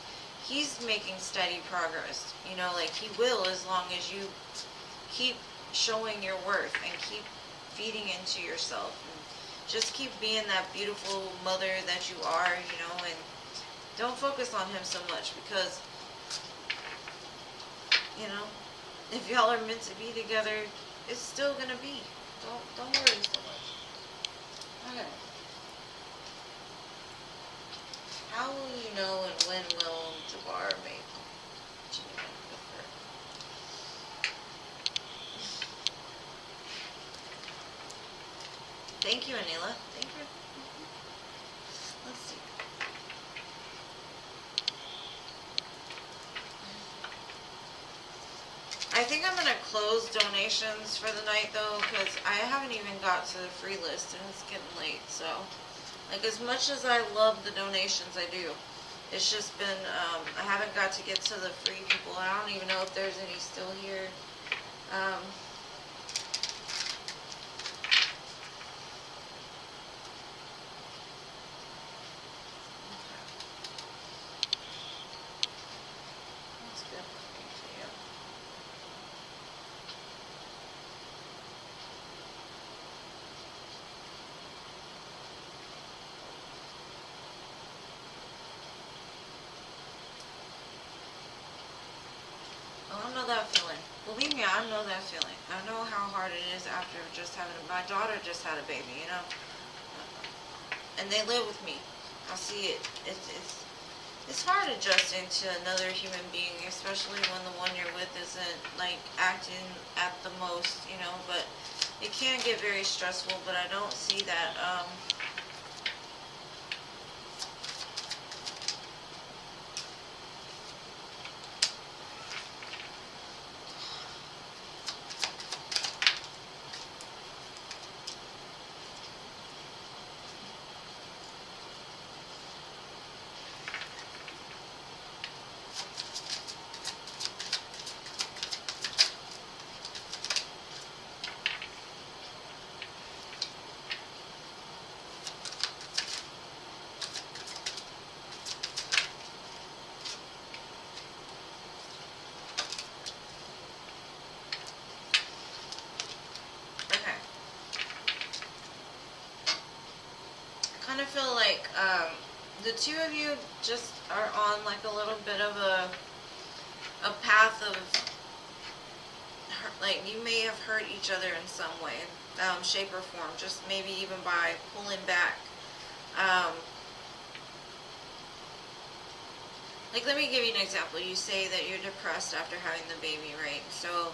he's making steady progress, you know, like he will, as long as you keep showing your worth and keep feeding into yourself, and just keep being that beautiful mother that you are, you know, and don't focus on him so much, because, you know, if y'all are meant to be together, it's still gonna be. Don't worry so much. Okay. How will you know, and when will Jabbar make Gina with her? Thank you, Anila. Thank you. Let's see. I think I'm going to close donations for the night, though, because I haven't even got to the free list, and it's getting late, so, like, as much as I love the donations, I do. It's just been, I haven't got to get to the free people. I don't even know if there's any still here. That's good. Thank you. Oh, I know that feeling. Believe me, I know that feeling. I know how hard it is after just having, my daughter just had a baby, you know? And they live with me. I see it. It's hard adjusting to another human being, especially when the one you're with isn't, like, acting at the most, you know? But it can get very stressful, but I don't see that, kind of feel like the two of you just are on like a little bit of a path of like you may have hurt each other in some way, shape or form, just maybe even by pulling back. Like, let me give you an example. You say that you're depressed after having the baby, right? So,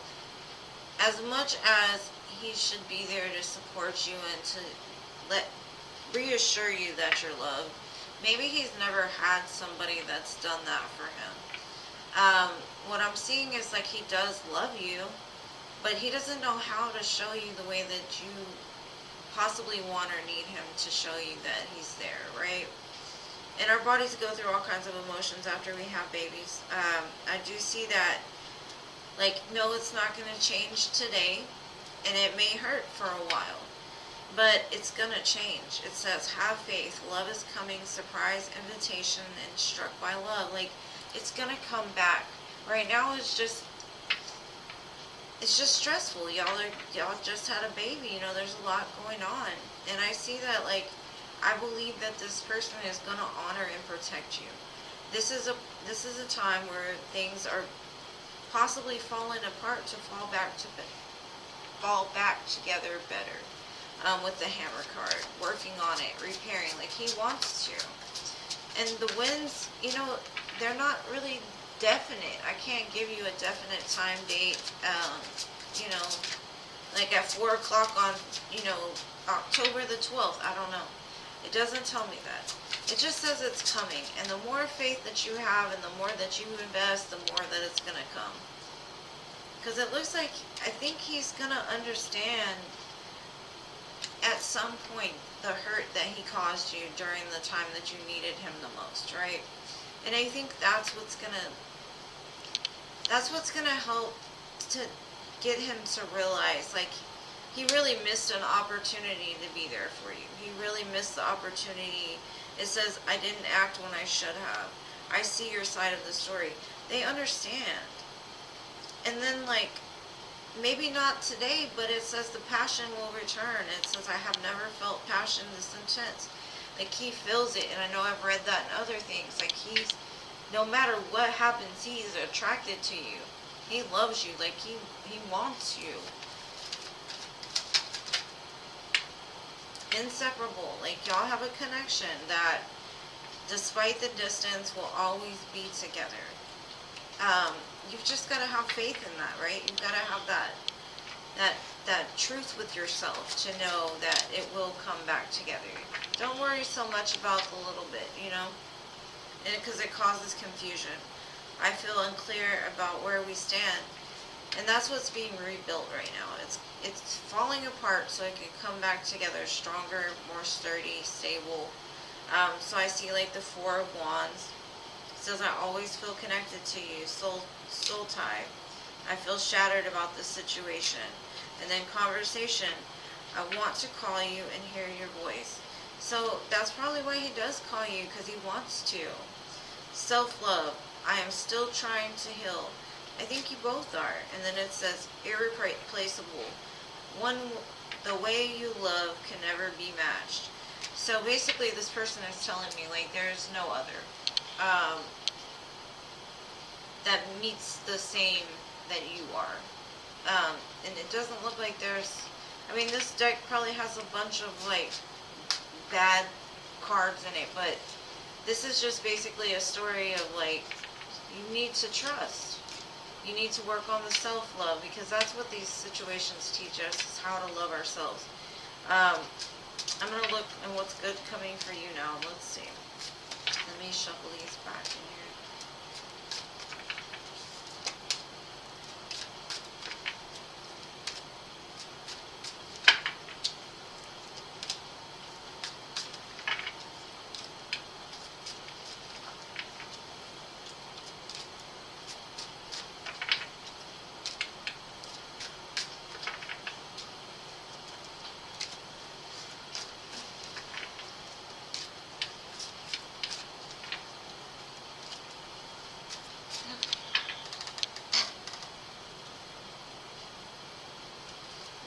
as much as he should be there to support you and to reassure you that you're loved, maybe he's never had somebody that's done that for him. What I'm seeing is like he does love you, but he doesn't know how to show you the way that you possibly want or need him to show you that he's there, right? And our bodies go through all kinds of emotions after we have babies. I do see that, like, no, it's not going to change today, and it may hurt for a while, but it's going to change. It says, have faith. Love is coming. Surprise invitation and struck by love. Like, it's going to come back. Right now, it's just stressful. Y'all just had a baby. You know, there's a lot going on. And I see that, like, I believe that this person is going to honor and protect you. This is a time where things are possibly falling apart to fall back together better. With the hammer card, working on it, repairing, like he wants to. And the winds, you know, they're not really definite. I can't give you a definite time date, you know, like at 4 o'clock on, you know, October the 12th, I don't know. It doesn't tell me that. It just says it's coming. And the more faith that you have and the more that you invest, the more that it's going to come. Because it looks like, I think he's going to understand at some point the hurt that he caused you during the time that you needed him the most, right? And I think that's what's going to help to get him to realize, like, he really missed an opportunity to be there for you. He really missed the opportunity. It says, I didn't act when I should have. I see your side of the story. They understand. And then, like, maybe not today, but it says the passion will return. It says, I have never felt passion this intense. Like, he feels it. And I know I've read that in other things. Like, no matter what happens, he's attracted to you. He loves you. Like, he wants you. Inseparable. Like, y'all have a connection that, despite the distance, will always be together. You've just got to have faith in that, right? You've got to have that truth with yourself to know that it will come back together. Don't worry so much about the little bit, you know, because it causes confusion. I feel unclear about where we stand, and that's what's being rebuilt right now. It's falling apart so it can come back together stronger, more sturdy, stable. So I see like the 4 of Wands. It says, I always feel connected to you, soul tie. I feel shattered about this situation. And then conversation. I want to call you and hear your voice. So that's probably why he does call you, because he wants to. Self-love. I am still trying to heal. I think you both are. And then it says, irreplaceable. The way you love can never be matched. So basically this person is telling me, like, there's no other that meets the same that you are. And it doesn't look like there's, I mean, this deck probably has a bunch of, like, bad cards in it, but this is just basically a story of, like, you need to trust. You need to work on the self-love, because that's what these situations teach us, is how to love ourselves. I'm going to look at what's good coming for you now. Let's see. Let me shuffle these back in here.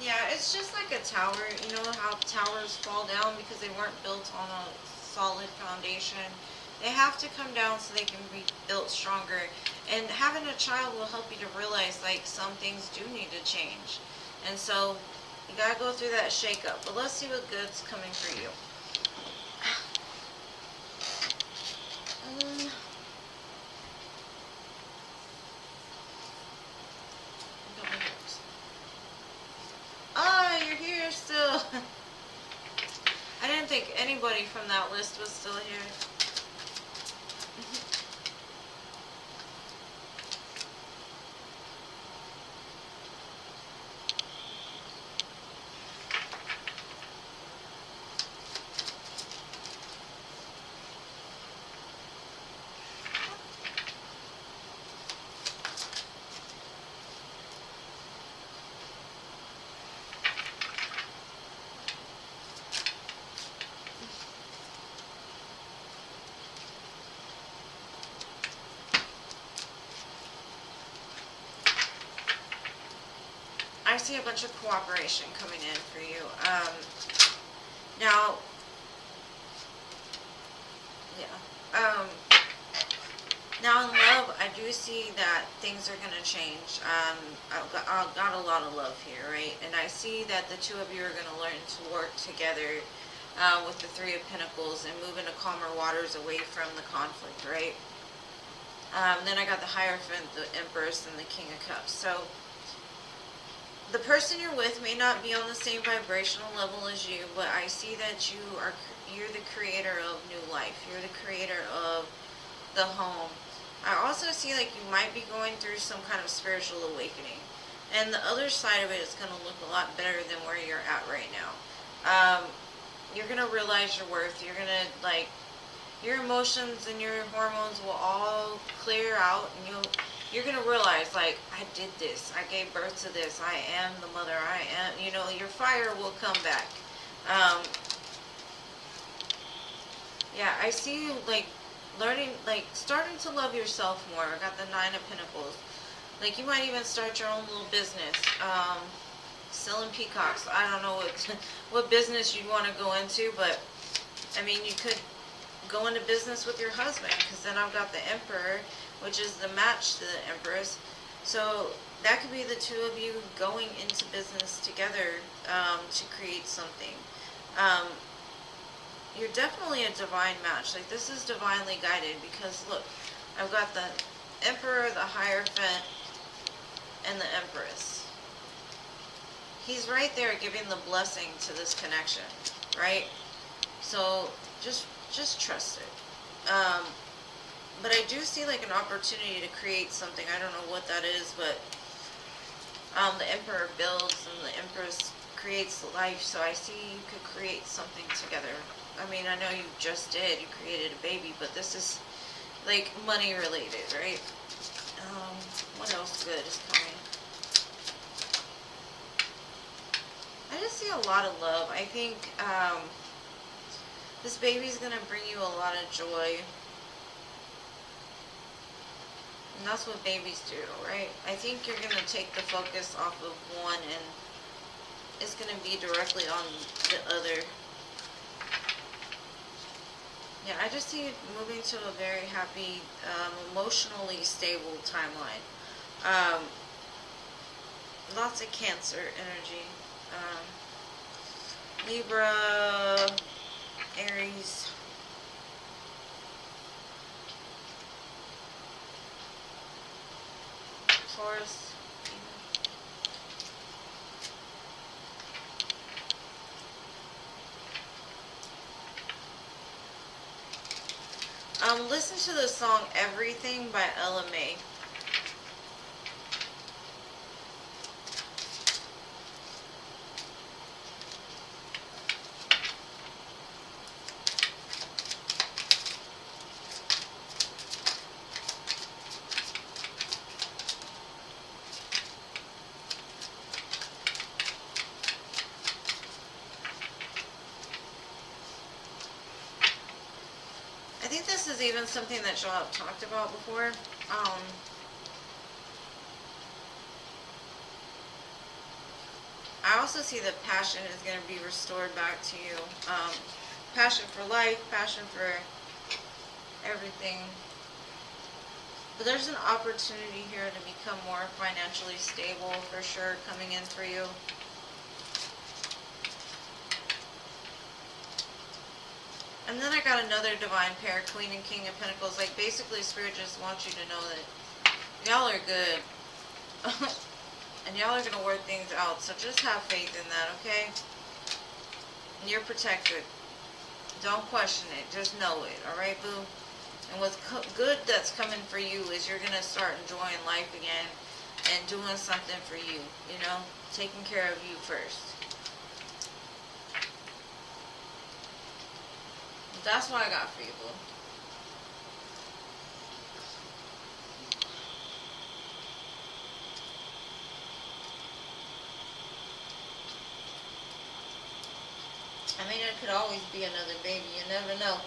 Yeah, it's just like a tower. You know how towers fall down because they weren't built on a solid foundation. They have to come down so they can be built stronger. And having a child will help you to realize, like, some things do need to change. And so you gotta go through that shake-up. But let's see what good's coming for you. Ah, you're here still. I didn't think anybody from that list was still here. I see a bunch of cooperation coming in for you. Now, yeah. Now in love, I do see that things are gonna change. I've got a lot of love here, right? And I see that the two of you are gonna learn to work together with the Three of Pentacles and move into calmer waters away from the conflict, right? Then I got the Hierophant, the Empress, and the King of Cups. So the person you're with may not be on the same vibrational level as you, but I see that you're the creator of new life. You're the creator of the home. I also see like you might be going through some kind of spiritual awakening. And the other side of it is going to look a lot better than where you're at right now. You're going to realize your worth. You're going to, like, your emotions and your hormones will all clear out, and you're going to realize, like, I did this. I gave birth to this. I am the mother. I am, you know, your fire will come back. Yeah, I see you, like, learning, like, starting to love yourself more. I got the Nine of Pentacles. Like, you might even start your own little business. Selling peacocks. I don't know what business you'd want to go into, but, I mean, you could go into business with your husband, because then I've got the Emperor, which is the match to the Empress. So that could be the two of you going into business together to create something. You're definitely a divine match. Like, this is divinely guided, because look, I've got the Emperor, the Hierophant, and the Empress. He's right there giving the blessing to this connection, right? So just trust it. But I do see like an opportunity to create something. I don't know what that is, but the Emperor builds and the Empress creates life. So I see you could create something together. I mean, I know you just did. You created a baby, but this is like money related, right? What else good is coming? I just see a lot of love. I think this baby's going to bring you a lot of joy. And that's what babies do, right? I think you're going to take the focus off of one and it's going to be directly on the other. Yeah, I just see you moving to a very happy, emotionally stable timeline. Lots of Cancer energy. Libra, Aries. Taurus. Listen to the song Everything by Ella May. I think this is even something that y'all have talked about before. I also see that passion is going to be restored back to you. Passion for life, passion for everything. But there's an opportunity here to become more financially stable for sure coming in for you. And then I got another divine pair, Queen and King of Pentacles. Like basically Spirit just wants you to know that y'all are good. And y'all are going to work things out. So just have faith in that, okay? And you're protected. Don't question it. Just know it, alright, boo? And what's good that's coming for you is you're going to start enjoying life again and doing something for you, you know? Taking care of you first. That's what I got for you, boo. I mean, it could always be another baby. You never know.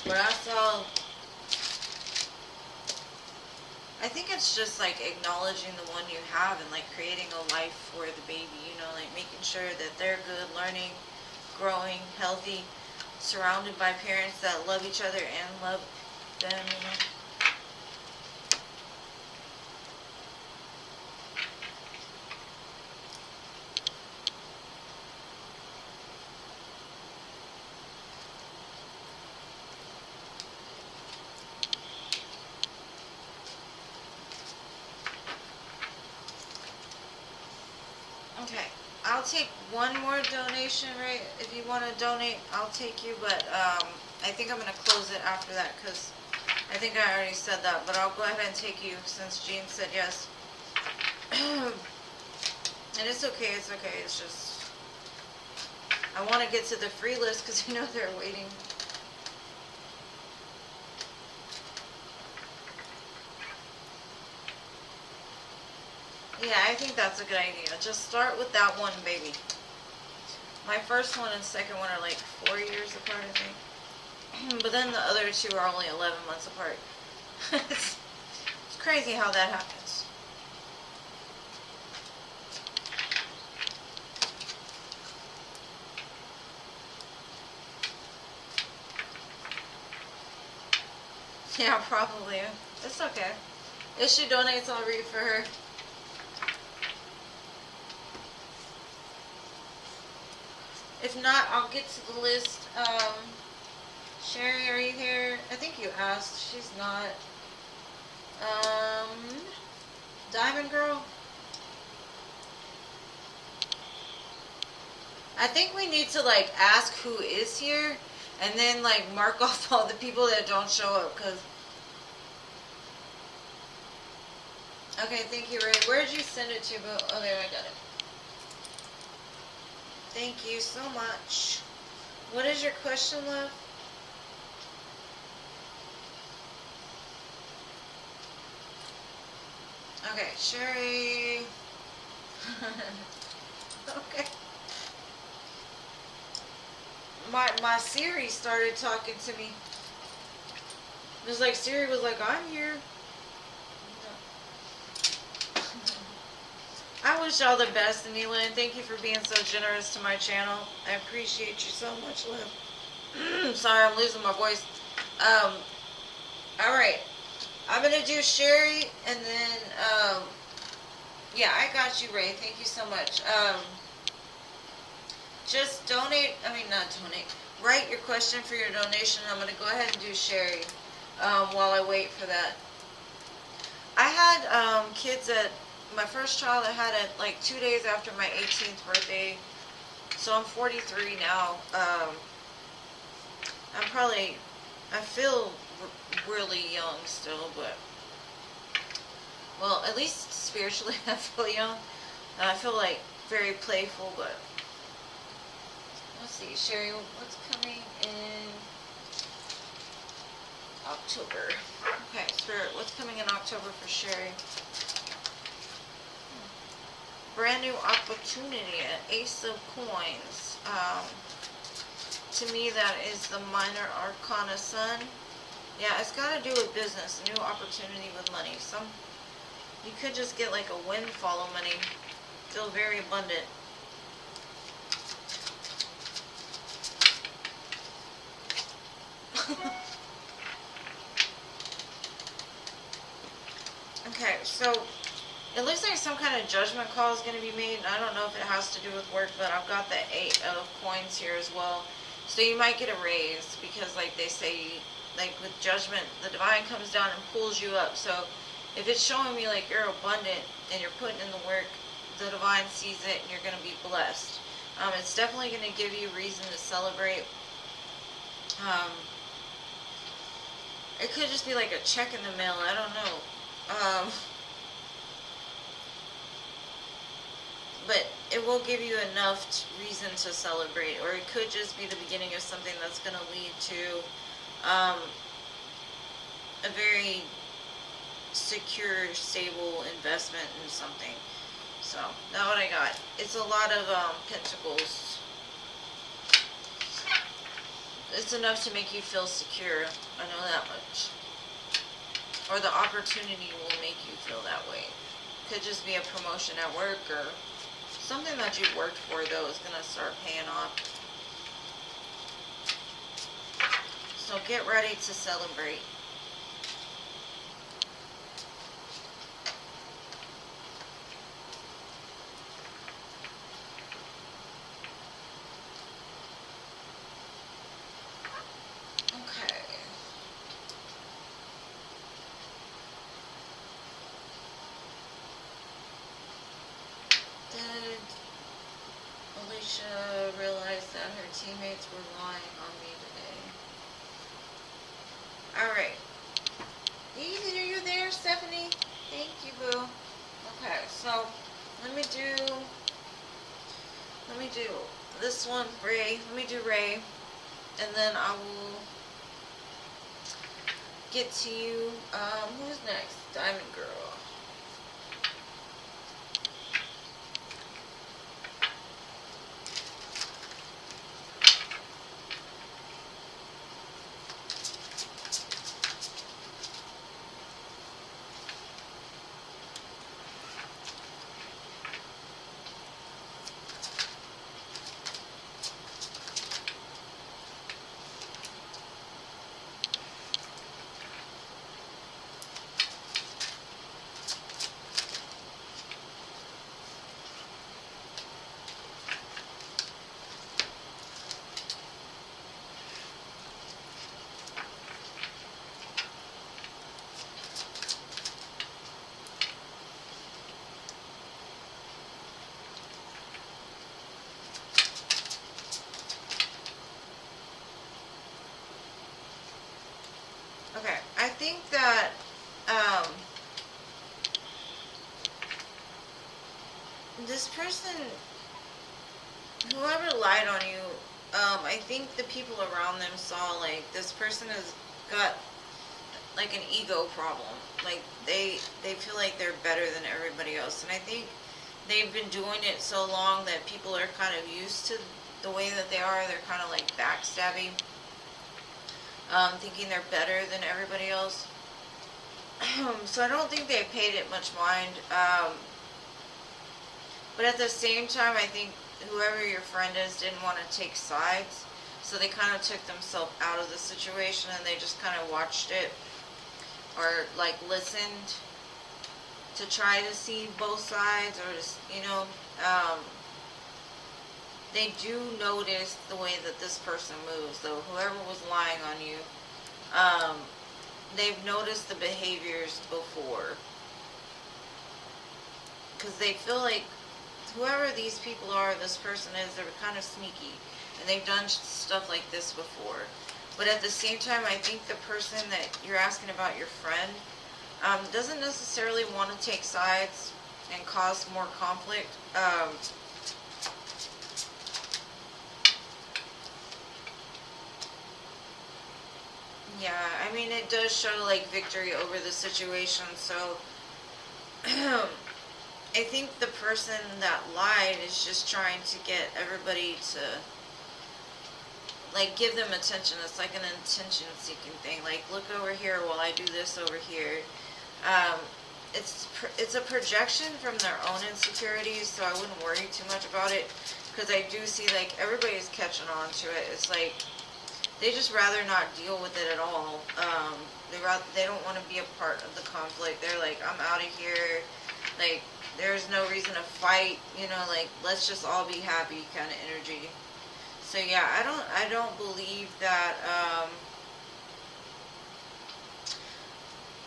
But I saw... I think it's just like acknowledging the one you have and like creating a life for the baby. You know, like making sure that they're good, learning, growing, healthy, surrounded by parents that love each other and love them, you know. Okay, I'll take one more donation, right? If you want to donate, I'll take you, but I think I'm going to close it after that because I think I already said that, but I'll go ahead and take you since Jean said yes. And it's okay, it's just, I want to get to the free list because you know they're waiting. Yeah, I think that's a good idea. Just start with that one baby. My first one and second one are like 4 years apart, I think. But then the other two are only 11 months apart. It's crazy how that happens. Yeah, probably. It's okay. If she donates, I'll read for her. If not, I'll get to the list. Sherry, are you here? I think you asked. She's not. Diamond Girl? I think we need to, like, ask who is here and then, like, mark off all the people that don't show up, because... Okay, thank you, Ray. Where did you send it to? Oh, there, I got it. Thank you so much. What is your question, love? Okay, Sherry. Okay. My Siri started talking to me. It was like Siri was like, I'm here. I wish y'all the best, Anila, and thank you for being so generous to my channel. I appreciate you so much, love. Sorry, I'm losing my voice. Alright. I'm going to do Sherry, and then, yeah, I got you, Ray. Thank you so much. Just donate, not donate. Write your question for your donation. I'm going to go ahead and do Sherry while I wait for that. I had kids at... My first child I had it like 2 days after my 18th birthday. So I'm 43 now. I feel really young still, but, well, at least spiritually I feel young. I feel like very playful, but, let's see, Sherry, what's coming in October? Okay, Spirit, what's coming in October for Sherry? Brand new opportunity, an Ace of Coins. To me, that is the Minor Arcana Sun. Yeah, it's got to do with business, a new opportunity with money. You could just get like a windfall of money. Feel very abundant. Okay, so it looks like some kind of judgment call is going to be made. I don't know if it has to do with work, but I've got the 8 of coins here as well. So you might get a raise because, like they say, like with judgment, the divine comes down and pulls you up. So if it's showing me like you're abundant and you're putting in the work, the divine sees it and you're going to be blessed. It's definitely going to give you reason to celebrate. It could just be like a check in the mail. I don't know. But it will give you enough reason to celebrate, or it could just be the beginning of something that's going to lead to a very secure, stable investment in something. So, now what I got. It's a lot of pentacles. It's enough to make you feel secure. I know that much. Or the opportunity will make you feel that way. Could just be a promotion at work, or something that you worked for, though, is going to start paying off. So get ready to celebrate. Realized that her teammates were lying on me today. Alright. Are you there, Stephanie? Thank you, boo. Okay, so let me do this one, Ray. Let me do Ray. And then I will get to you. Who's next? Diamond Girl. Okay, I think that this person, whoever lied on you, I think the people around them saw like this person has got like an ego problem. Like they feel like they're better than everybody else, and I think they've been doing it so long that people are kind of used to the way that they are. They're kind of like backstabbing. Thinking they're better than everybody else. So I don't think they paid it much mind. But at the same time, I think whoever your friend is didn't want to take sides. So they kind of took themselves out of the situation and they just kind of watched it. Or like listened to try to see both sides, or just, you know, they do notice the way that this person moves, though. Whoever was lying on you, they've noticed the behaviors before. Because they feel like whoever these people are, this person is, they're kind of sneaky. And they've done stuff like this before. But at the same time, I think the person that you're asking about, your friend, doesn't necessarily want to take sides and cause more conflict. Yeah, I mean, it does show, like, victory over the situation, so I think the person that lied is just trying to get everybody to, like, give them attention. It's like an attention-seeking thing. Like, look over here while I do this over here. It's a projection from their own insecurities, so I wouldn't worry too much about it, because I do see, like, everybody's catching on to it. It's like They just rather not deal with it at all. They don't want to be a part of the conflict. They're like, I'm out of here. Like, there's no reason to fight. You know, like, let's just all be happy kind of energy. So yeah, I don't believe that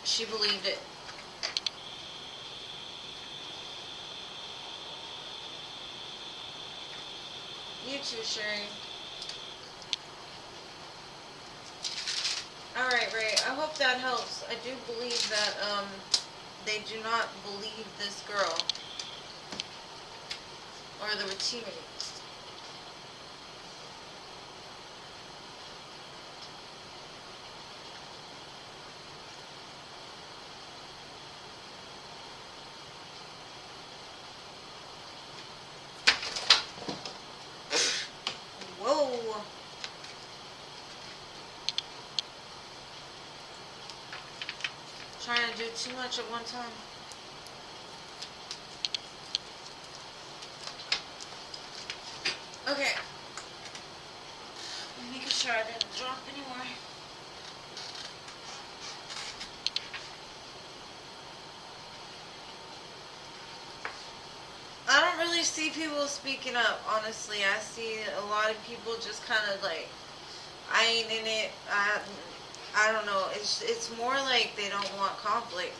she believed it. You too, Sherry. Alright, Ray, I hope that helps. I do believe that they do not believe this girl or the teammates. Whoa. Trying to do too much at one time. Okay. Making sure I didn't drop anymore. I don't really see people speaking up, honestly. I see a lot of people just kind of like, I ain't in it. I don't know. It's more like they don't want conflict.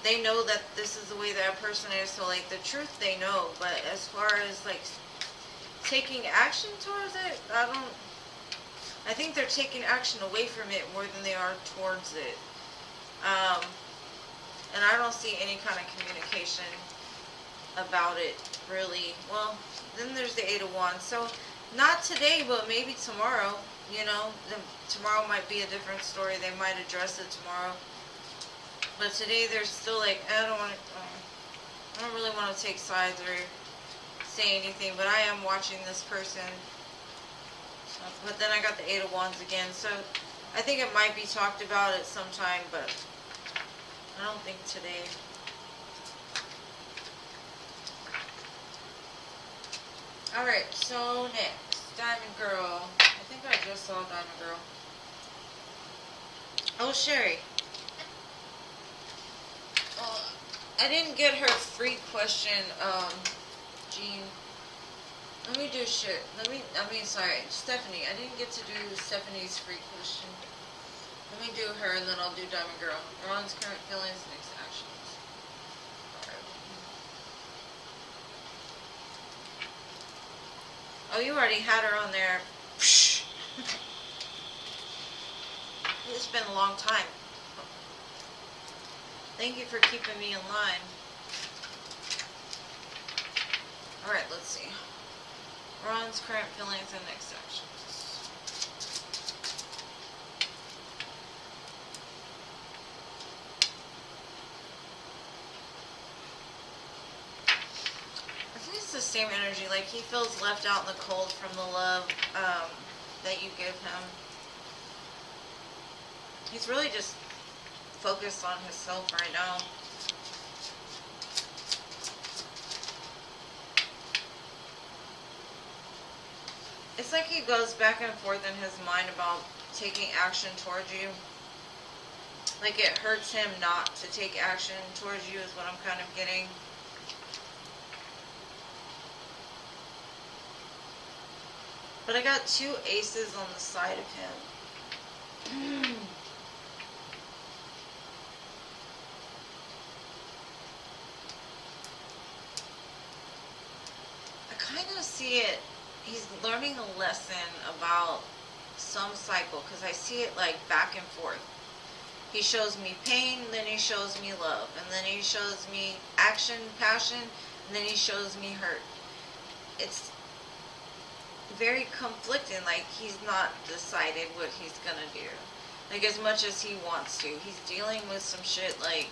They know that this is the way that person is, so like the truth they know, but as far as like taking action towards it, I think they're taking action away from it more than they are towards it. And I don't see any kind of communication about it, really. Well, then there's the 8 of Wands. So, not today, but maybe tomorrow. You know, tomorrow might be a different story. They might address it tomorrow. But today, there's still like, I don't really want to take sides or say anything, but I am watching this person. But then I got the 8 of Wands again, so I think it might be talked about at some time, but I don't think today. Alright, so next, Diamond Girl. I think I just saw Diamond Girl. Oh, Sherry. I didn't get her free question, Jean. Let me do shit. Sorry, Stephanie. I didn't get to do Stephanie's free question. Let me do her, and then I'll do Diamond Girl. Ron's current feelings, next actions. Alright. Oh, you already had her on there. It's been a long time. Thank you for keeping me in line. Alright, let's see. Ron's current feelings and next actions. I think it's the same energy. Like, he feels left out in the cold from the love that you give him. He's really just focused on himself right now. It's like he goes back and forth in his mind about taking action towards you. Like, it hurts him not to take action towards you is what I'm kind of getting. But I got 2 aces on the side of him. I kind of see it. He's learning a lesson about some cycle, because I see it like back and forth. He shows me pain, then he shows me love, and then he shows me action, passion, and then he shows me hurt. It's very conflicting. Like, he's not decided what he's gonna do, like, as much as he wants to. He's dealing with some shit, like,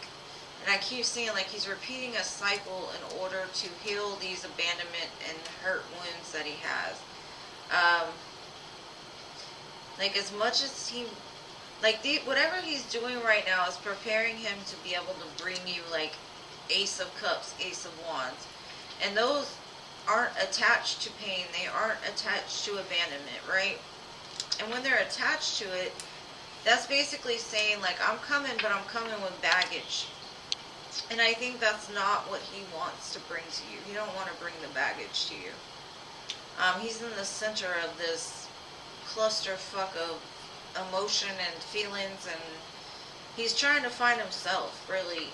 and I keep seeing like he's repeating a cycle in order to heal these abandonment and hurt wounds that he has. Like, as much as he, like, whatever he's doing right now is preparing him to be able to bring you like Ace of Cups, Ace of Wands, and those aren't attached to pain. They aren't attached to abandonment, right? And when they're attached to it, that's basically saying, like, I'm coming, but I'm coming with baggage. And I think that's not what he wants to bring to you. He don't want to bring the baggage to you. He's in the center of this clusterfuck of emotion and feelings, and he's trying to find himself, really.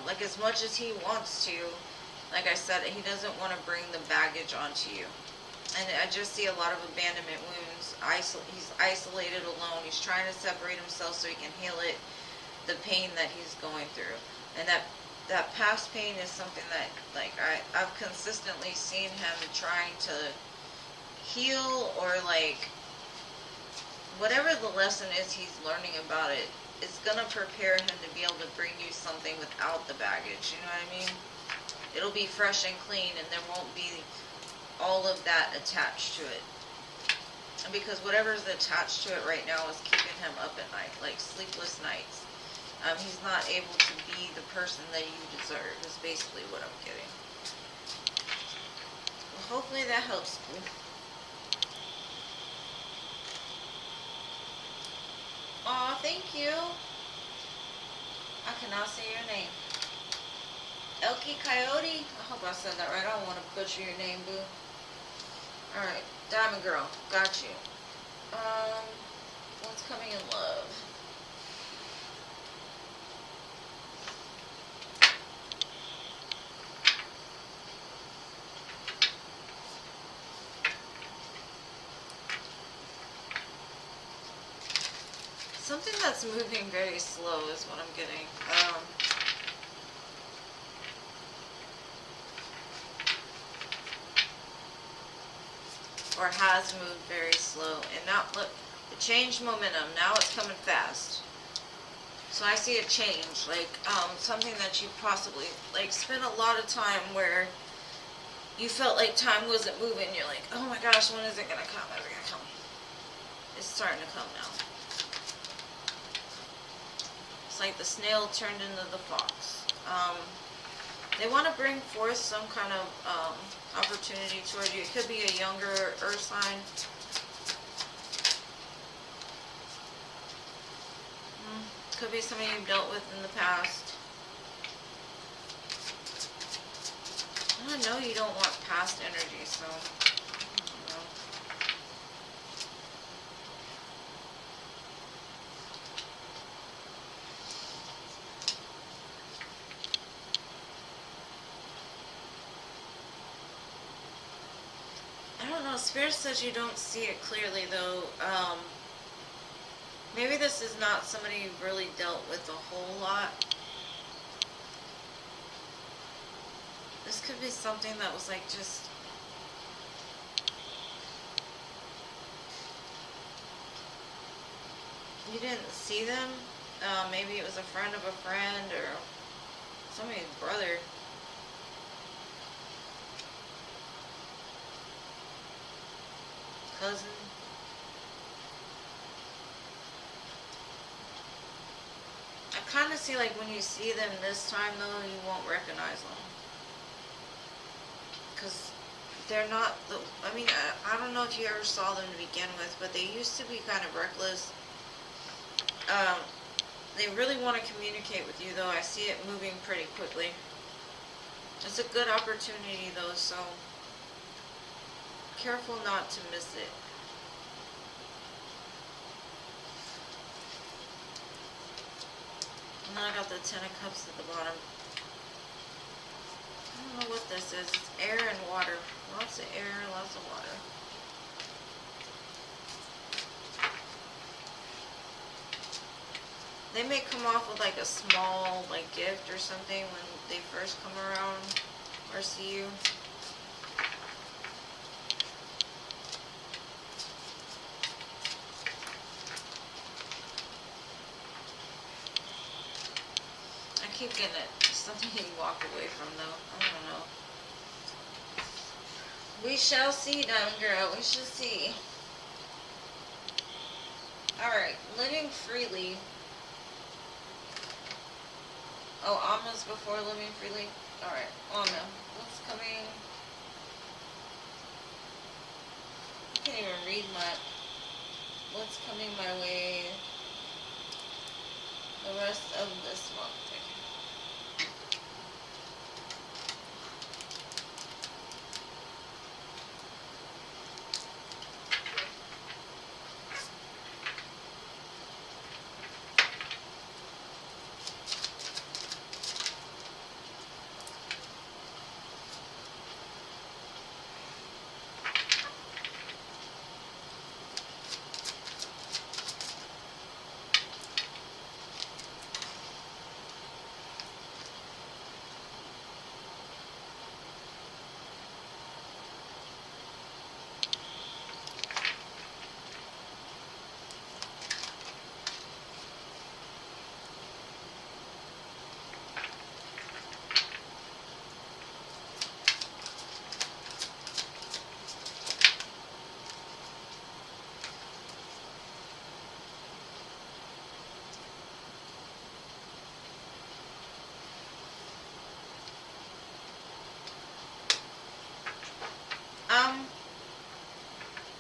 Like, as much as he wants to, like I said, he doesn't want to bring the baggage onto you. And I just see a lot of abandonment wounds. He's isolated, alone. He's trying to separate himself so he can heal it, the pain that he's going through. And that past pain is something that, like, I've consistently seen him trying to heal, or, like, whatever the lesson is he's learning about it, it's gonna prepare him to be able to bring you something without the baggage, you know what I mean? It'll be fresh and clean, and there won't be all of that attached to it. And because whatever's attached to it right now is keeping him up at night, like sleepless nights. He's not able to be the person that you deserve, is basically what I'm getting. Well, hopefully that helps you. Aw, thank you. I cannot say your name. Elkie Coyote? I hope I said that right. I don't want to butcher your name, boo. Alright, Diamond Girl. Got you. What's coming in love? Something that's moving very slow is what I'm getting. Or has moved very slow. And now, look, it changed momentum. Now it's coming fast. So I see a change. Like, something that you possibly, like, spent a lot of time where you felt like time wasn't moving. You're like, oh my gosh, when is it going to come? Is it going to come? It's starting to come now. Like the snail turned into the fox. They want to bring forth some kind of opportunity toward you. It could be a younger earth sign. Could be somebody you've dealt with in the past. I know you don't want past energy, so I don't know. Spirit says you don't see it clearly, though. Maybe this is not somebody you've really dealt with a whole lot. This could be something that was like just... you didn't see them. Maybe it was a friend of a friend or somebody's brother. Cousin. I kind of see like when you see them this time though, you won't recognize them. Because they're not the, I mean, I don't know if you ever saw them to begin with, but they used to be kind of reckless. They really want to communicate with you though. I see it moving pretty quickly. It's a good opportunity though, so careful not to miss it. And then I got the Ten of Cups at the bottom. I don't know what this is. It's air and water. Lots of air, lots of water. They may come off with like a small like gift or something when they first come around or see you. I keep getting it. It's something you walk away from though. I don't know. We shall see, Diamond Girl. We shall see. Alright, living freely. Oh, Amela's before living freely? Alright, Amela. What's coming can't even read what's coming my way the rest of this month.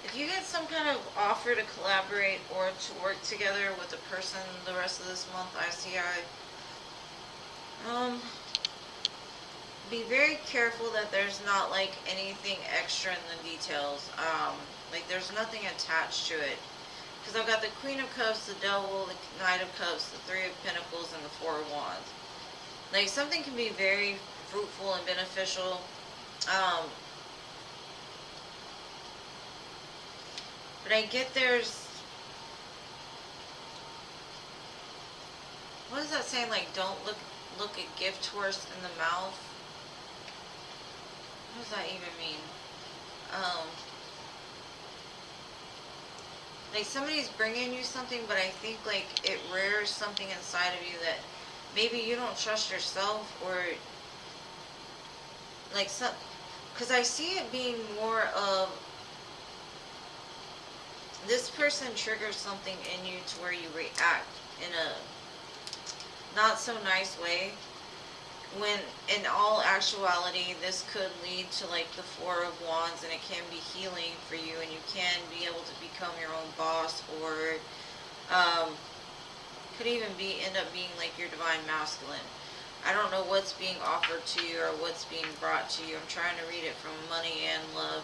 If you get some kind of offer to collaborate or to work together with a person the rest of this month, ICI, be very careful that there's not like anything extra in the details. Like there's nothing attached to it. Because I've got the Queen of Cups, the Devil, the Knight of Cups, the Three of Pentacles, and the Four of Wands. Like something can be very fruitful and beneficial. But I get there's, what is that saying, like don't look a gift horse in the mouth? What does that even mean? Like somebody's bringing you something, but I think like it rears something inside of you that maybe you don't trust yourself, or like some, because I see it being more of this person triggers something in you to where you react in a not so nice way, when in all actuality this could lead to like the Four of Wands, and it can be healing for you, and you can be able to become your own boss, or could even end up being like your divine masculine. I don't know what's being offered to you or what's being brought to you. I'm trying to read it from money and love.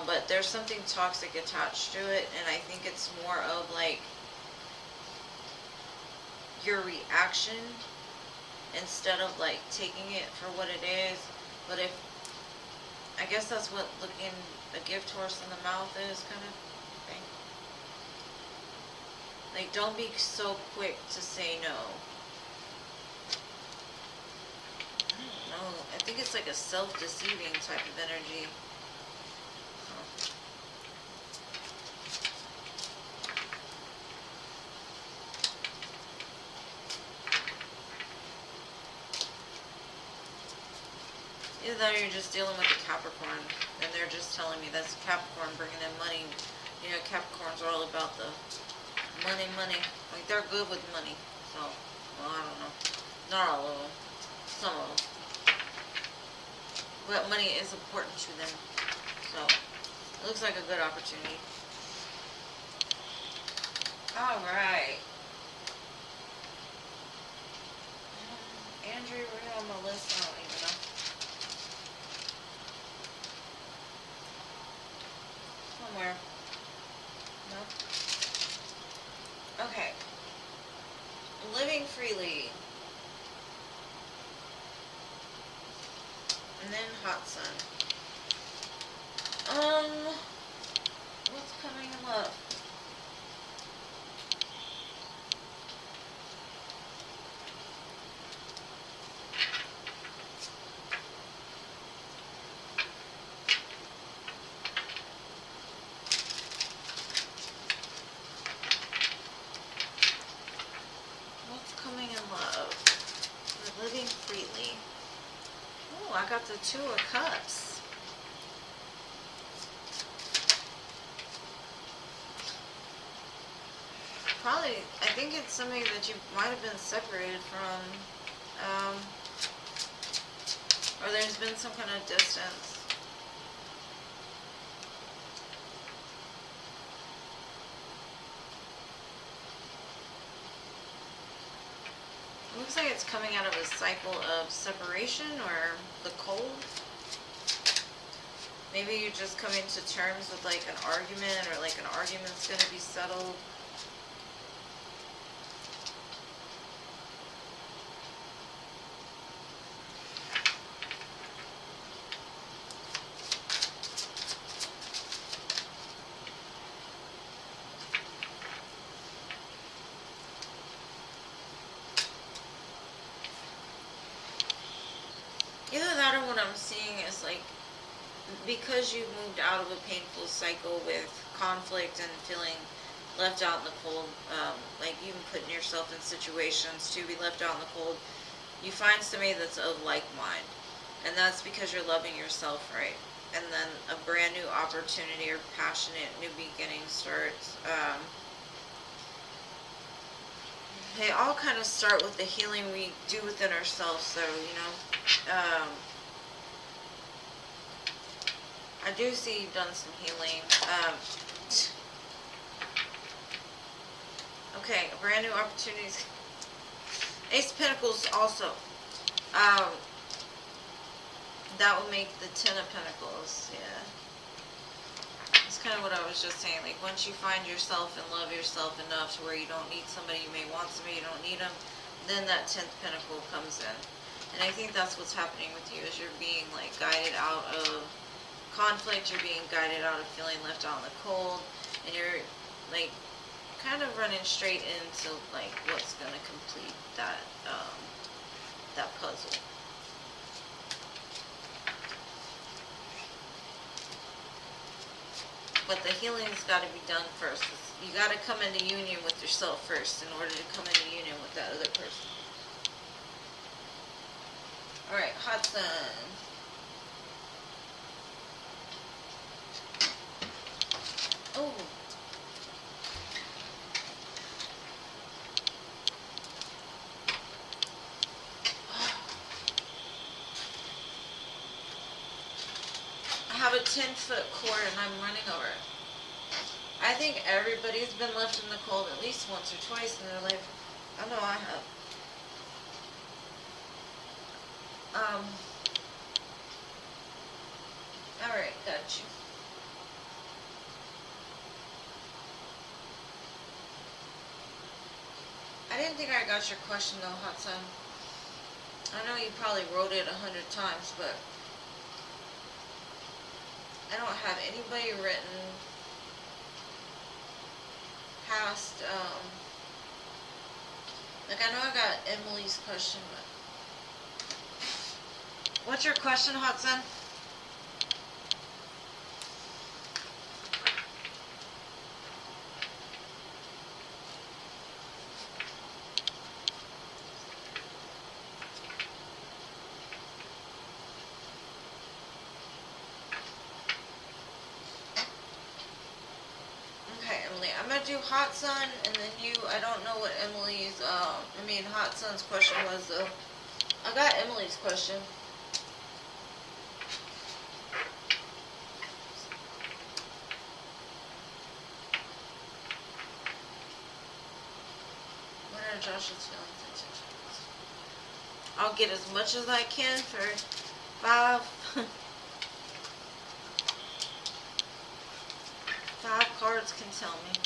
But there's something toxic attached to it, and I think it's more of like your reaction instead of like taking it for what it is. But if, I guess that's what looking a gift horse in the mouth is, kind of thing. Like don't be so quick to say no. I don't know. I think it's like a self-deceiving type of energy. Either that or you're just dealing with a Capricorn, and they're just telling me that's Capricorn bringing in money. You know, Capricorns are all about the money. Like, they're good with money. So, well, I don't know. Not all of them. Some of them. But money is important to them. So, it looks like a good opportunity. Alright. Andrew, were you on my list? I don't even know. Somewhere. No? Okay. Living freely. And then hot sun. What's coming in love? Living freely. Oh, I got the Two of Cups. Probably, I think it's somebody that you might have been separated from, or there's been some kind of distance. Looks like it's coming out of a cycle of separation or the cold. Maybe you're just coming to terms with like an argument, or like an argument's going to be settled. Either that, or what I'm seeing is like, because you moved out of a painful cycle with conflict and feeling left out in the cold, like even putting yourself in situations to be left out in the cold, you find somebody that's of like mind. And that's because you're loving yourself right. And then a brand new opportunity or passionate new beginning starts. They all kind of start with the healing we do within ourselves, though, you know. I do see you've done some healing. Okay, a brand new opportunity. Ace of Pentacles also. That will make the Ten of Pentacles, yeah. It's kind of what I was just saying. Like, once you find yourself and love yourself enough to where you don't need somebody, you may want somebody, you don't need them, then that 10th Pentacle comes in. And I think that's what's happening with you, is you're being, like, guided out of conflict, you're being guided out of feeling left out in the cold, and you're, like, kind of running straight into, like, what's going to complete that, that puzzle. But the healing's got to be done first. You got to come into union with yourself first in order to come into union with that other person. Alright, hot sun. Oh. I have a 10-foot cord and I'm running over it. I think everybody's been left in the cold at least once or twice in their life. I know I have. Alright, got you. I didn't think I got your question though, Hot Sun. I know you probably wrote it 100 times, but I don't have anybody written past, like I know I got Emily's question, but what's your question, Hot Sun? I'm gonna do Hot Sun, and then you. I don't know what Emily's. Hot Sun's question was though. I got Emily's question. What are Josh's feelings? I'll get as much as I can for 5. 5 cards can tell me.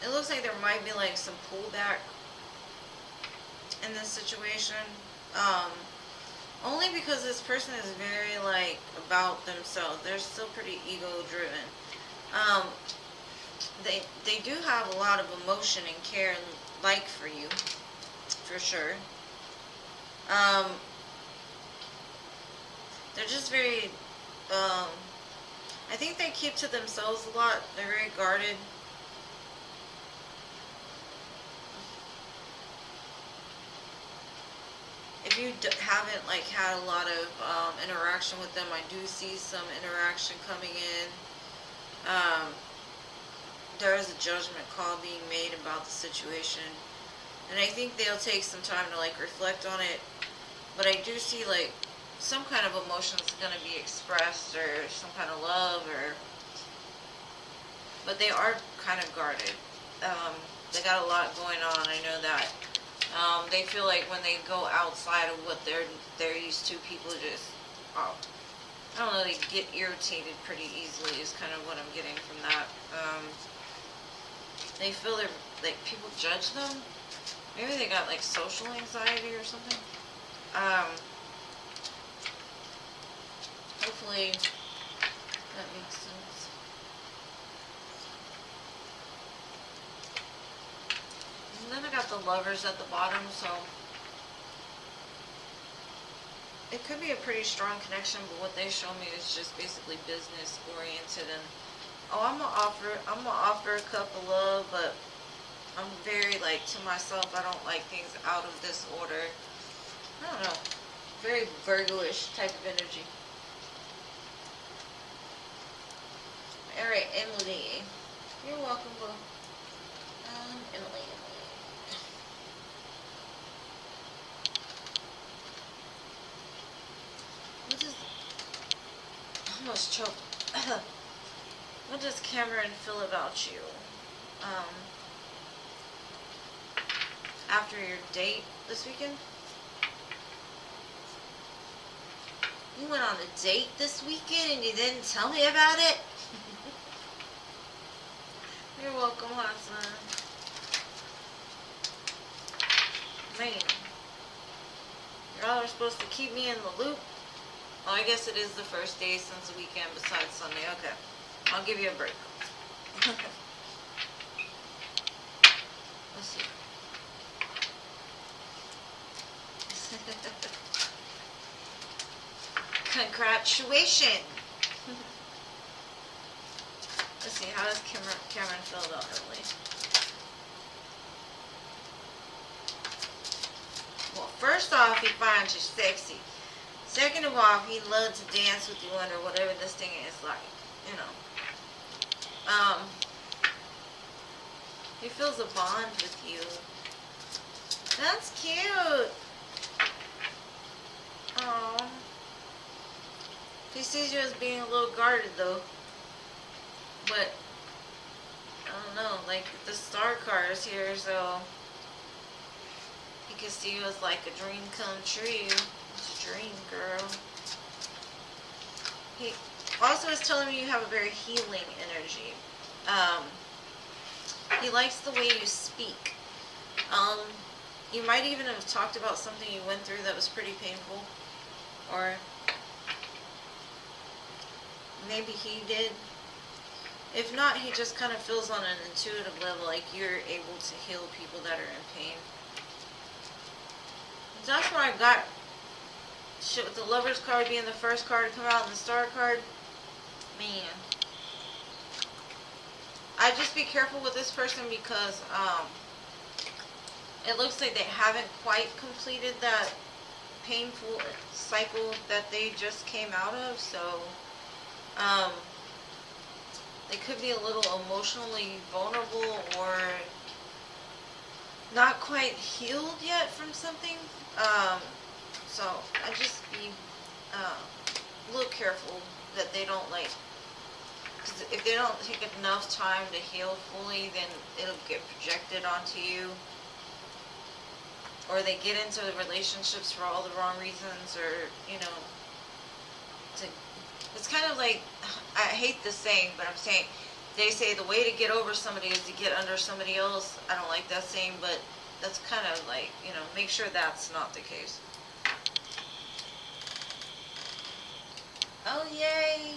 It looks like there might be like some pullback in this situation. Only because this person is very like about themselves. They're still pretty ego driven. They do have a lot of emotion and care and like for you, for sure. They're just very, I think they keep to themselves a lot. They're very guarded. you haven't like had a lot of interaction with them, I do see some interaction coming in. There is a judgment call being made about the situation, and I think they'll take some time to like reflect on it. But I do see like some kind of emotion is going to be expressed, or some kind of love, or. But they are kind of guarded. They got a lot going on. I know that. They feel like when they go outside of what they're used to, people just, I don't know, they get irritated pretty easily is kind of what I'm getting from that. They feel they're, like, people judge them. Maybe they got, like, social anxiety or something. Hopefully that makes sense. And then I got the lovers at the bottom, so it could be a pretty strong connection, but what they show me is just basically business oriented. And I'm gonna offer a cup of love, but I'm very like to myself, I don't like things out of this order. I don't know, very Virgo-ish type of energy. Alright, Emily. You're welcome, boo. Emily. I almost choked. What does Cameron feel about you? After your date this weekend? You went on a date this weekend and you didn't tell me about it? You're welcome, Hudson. Man. Y'all are supposed to keep me in the loop. Oh, I guess it is the first day since the weekend besides Sunday. Okay. I'll give you a break. Let's see. Congratulations. Let's see, how does Cameron feel about Emily? Well, first off, he finds you sexy. Second of all, he loves to dance with you under whatever this thing is like, you know. He feels a bond with you. That's cute. Aww. He sees you as being a little guarded though. But, I don't know, like the star card is here, so he can see you as like a dream come true. It's a dream, girl. He also is telling me you have a very healing energy. He likes the way you speak. You might even have talked about something you went through that was pretty painful. Or maybe he did. If not, he just kind of feels on an intuitive level like you're able to heal people that are in pain. That's where I got shit with the Lover's card being the first card to come out and the Star card. Man. I just be careful with this person because it looks like they haven't quite completed that painful cycle that they just came out of, so they could be a little emotionally vulnerable or not quite healed yet from something. So I just be a little careful that they don't like, because if they don't take enough time to heal fully, then it'll get projected onto you. Or they get into the relationships for all the wrong reasons, or, you know, it's kind of like, I hate this saying, but I'm saying, they say the way to get over somebody is to get under somebody else. I don't like that saying, but that's kind of like, you know, make sure that's not the case. Oh, yay.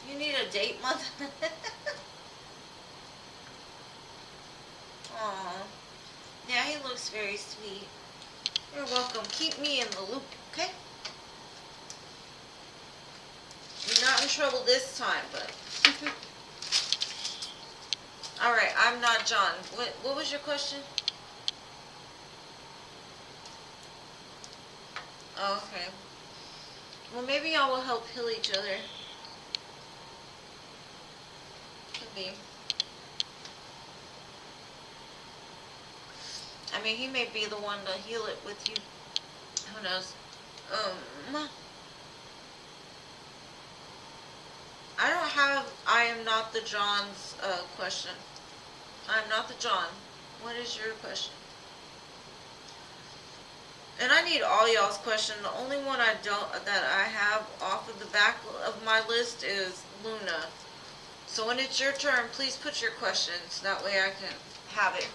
You need a date month? Aww. Yeah, he looks very sweet. You're welcome. Keep me in the loop, okay? You're not in trouble this time, but... Alright, I'm not John. What was your question? Oh, okay. Well, maybe y'all will help heal each other. Could be. I mean, he may be the one to heal it with you. Who knows? I don't have I am not the John's question. I'm not the John. What is your question? And I need all y'all's question. The only one that I have off of the back of my list is Luna. So when it's your turn, please put your questions. That way I can have it.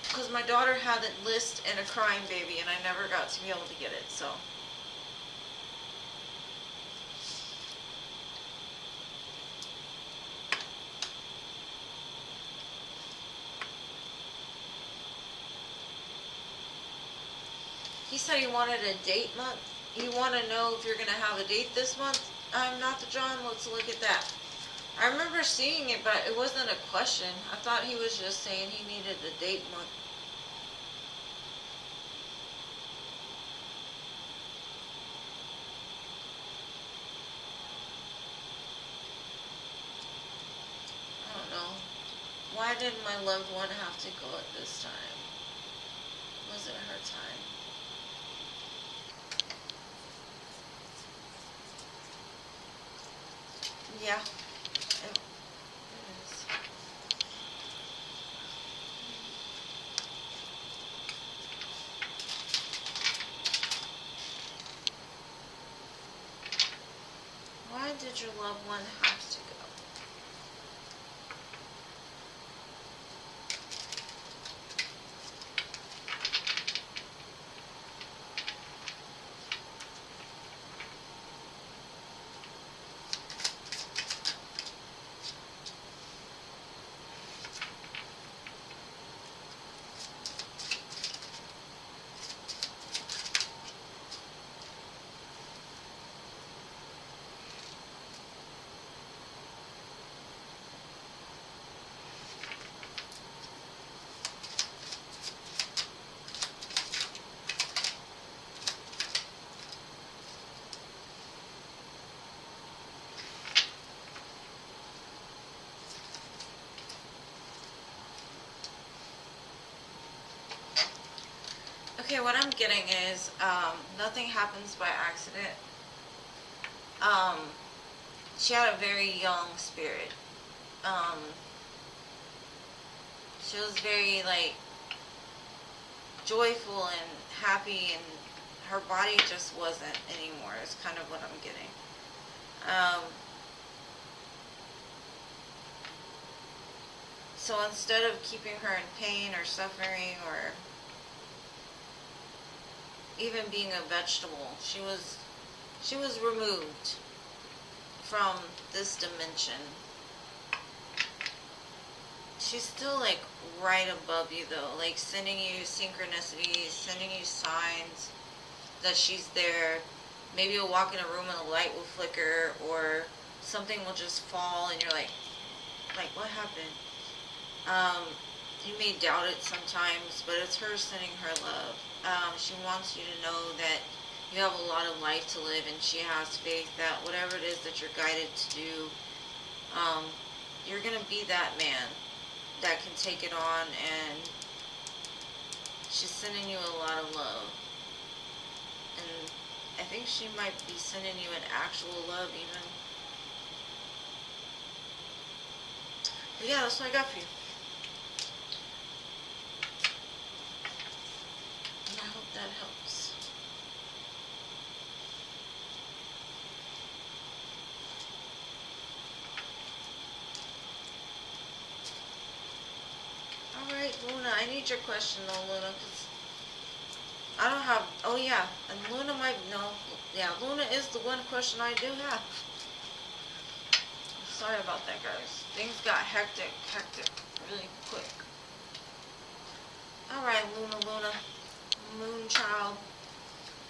Because my daughter had a list and a crying baby, and I never got to be able to get it, so. He said he wanted a date month. You want to know if you're going to have a date this month? I'm not the John. Let's look at that. I remember seeing it, but it wasn't a question. I thought he was just saying he needed a date month. I don't know. Why did my loved one have to go at this time? Was it her time? Yeah. It is. Why did your loved one have to go? Okay, what I'm getting is nothing happens by accident. She had a very young spirit. She was very like joyful and happy, and her body just wasn't anymore. Is kind of what I'm getting. So instead of keeping her in pain or suffering or even being a vegetable, she was removed from this dimension. She's still like right above you though, like sending you synchronicities, sending you signs that she's there. Maybe you'll walk in a room and the light will flicker, or something will just fall and you're like what happened? You may doubt it sometimes, but it's her sending her love. She wants you to know that you have a lot of life to live, and she has faith that whatever it is that you're guided to do, you're going to be that man that can take it on, and she's sending you a lot of love. And I think she might be sending you an actual love even. But yeah, that's what I got for you. And I hope that helps. Alright, Luna, I need your question though, Luna, because I don't have, oh yeah, and Luna might, no, yeah, Luna is the one question I do have. Sorry about that, guys. Things got hectic really quick. Alright, Luna, Moonchild.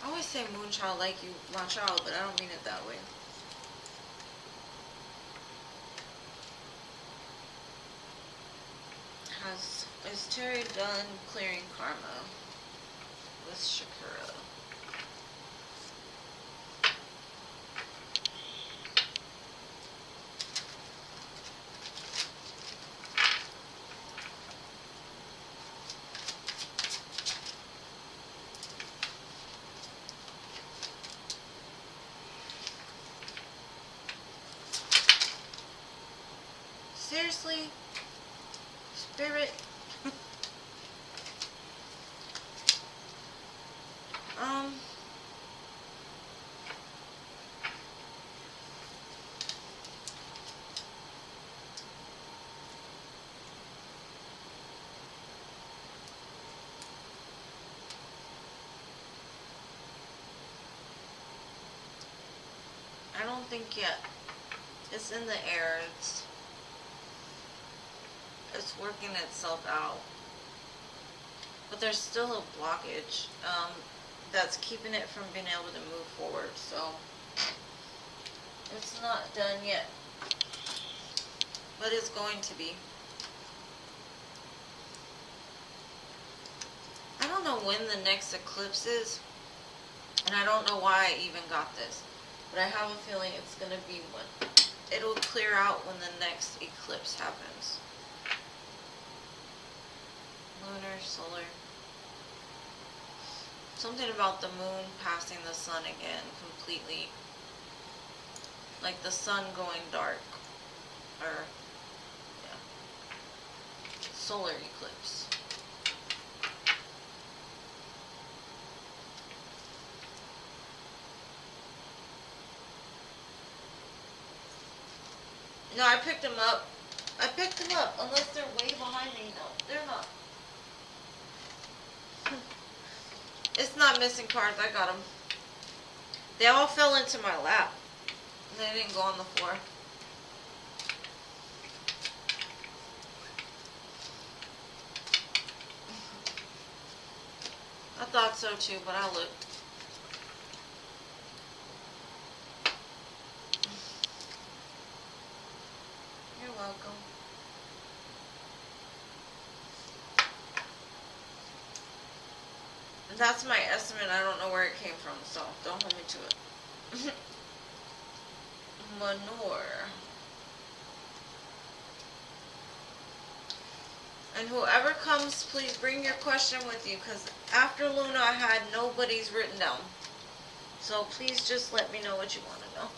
I always say Moonchild like you, my child, but I don't mean it that way. Is Terry done clearing karma? with Shakira. Seriously? Spirit? I don't think yet. It's in the air. It's working itself out. But there's still a blockage that's keeping it from being able to move forward. So it's not done yet. But it's going to be. I don't know when the next eclipse is. And I don't know why I even got this. But I have a feeling it's going to be when. It'll clear out when the next eclipse happens. Lunar, solar. Something about the moon passing the sun again completely. Like the sun going dark. Or, yeah. Solar eclipse. No, I picked them up. I picked them up. Unless they're way behind me. No, they're not. It's not missing cards. I got them. They all fell into my lap. They didn't go on the floor. I thought so too, but I looked. You're welcome. That's my estimate. I don't know where it came from, so don't hold me to it. Manure. And whoever comes, please bring your question with you, because after Luna I had nobody's written down. So please just let me know what you want to know.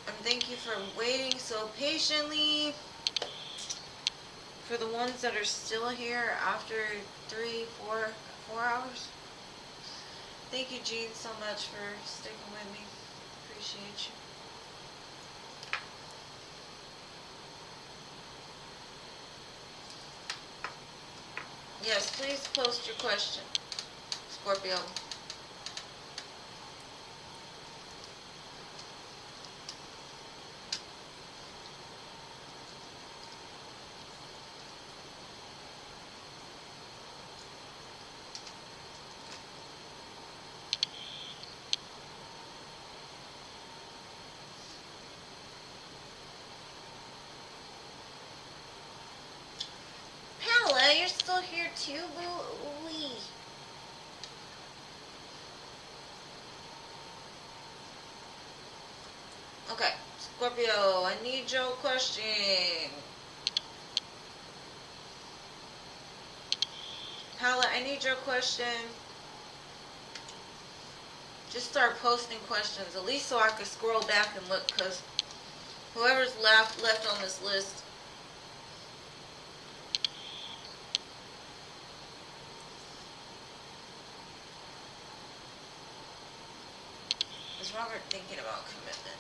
And thank you for waiting so patiently. For the ones that are still here after 4 hours. Thank you, Jean, so much for sticking with me. Appreciate you. Yes, please post your question, Scorpio. Pamela, you're still here too, boo-wee. Okay, Scorpio, I need your question. Paula, I need your question. Just start posting questions, at least so I can scroll back and look, because whoever's left on this list. Is Robert thinking about commitment?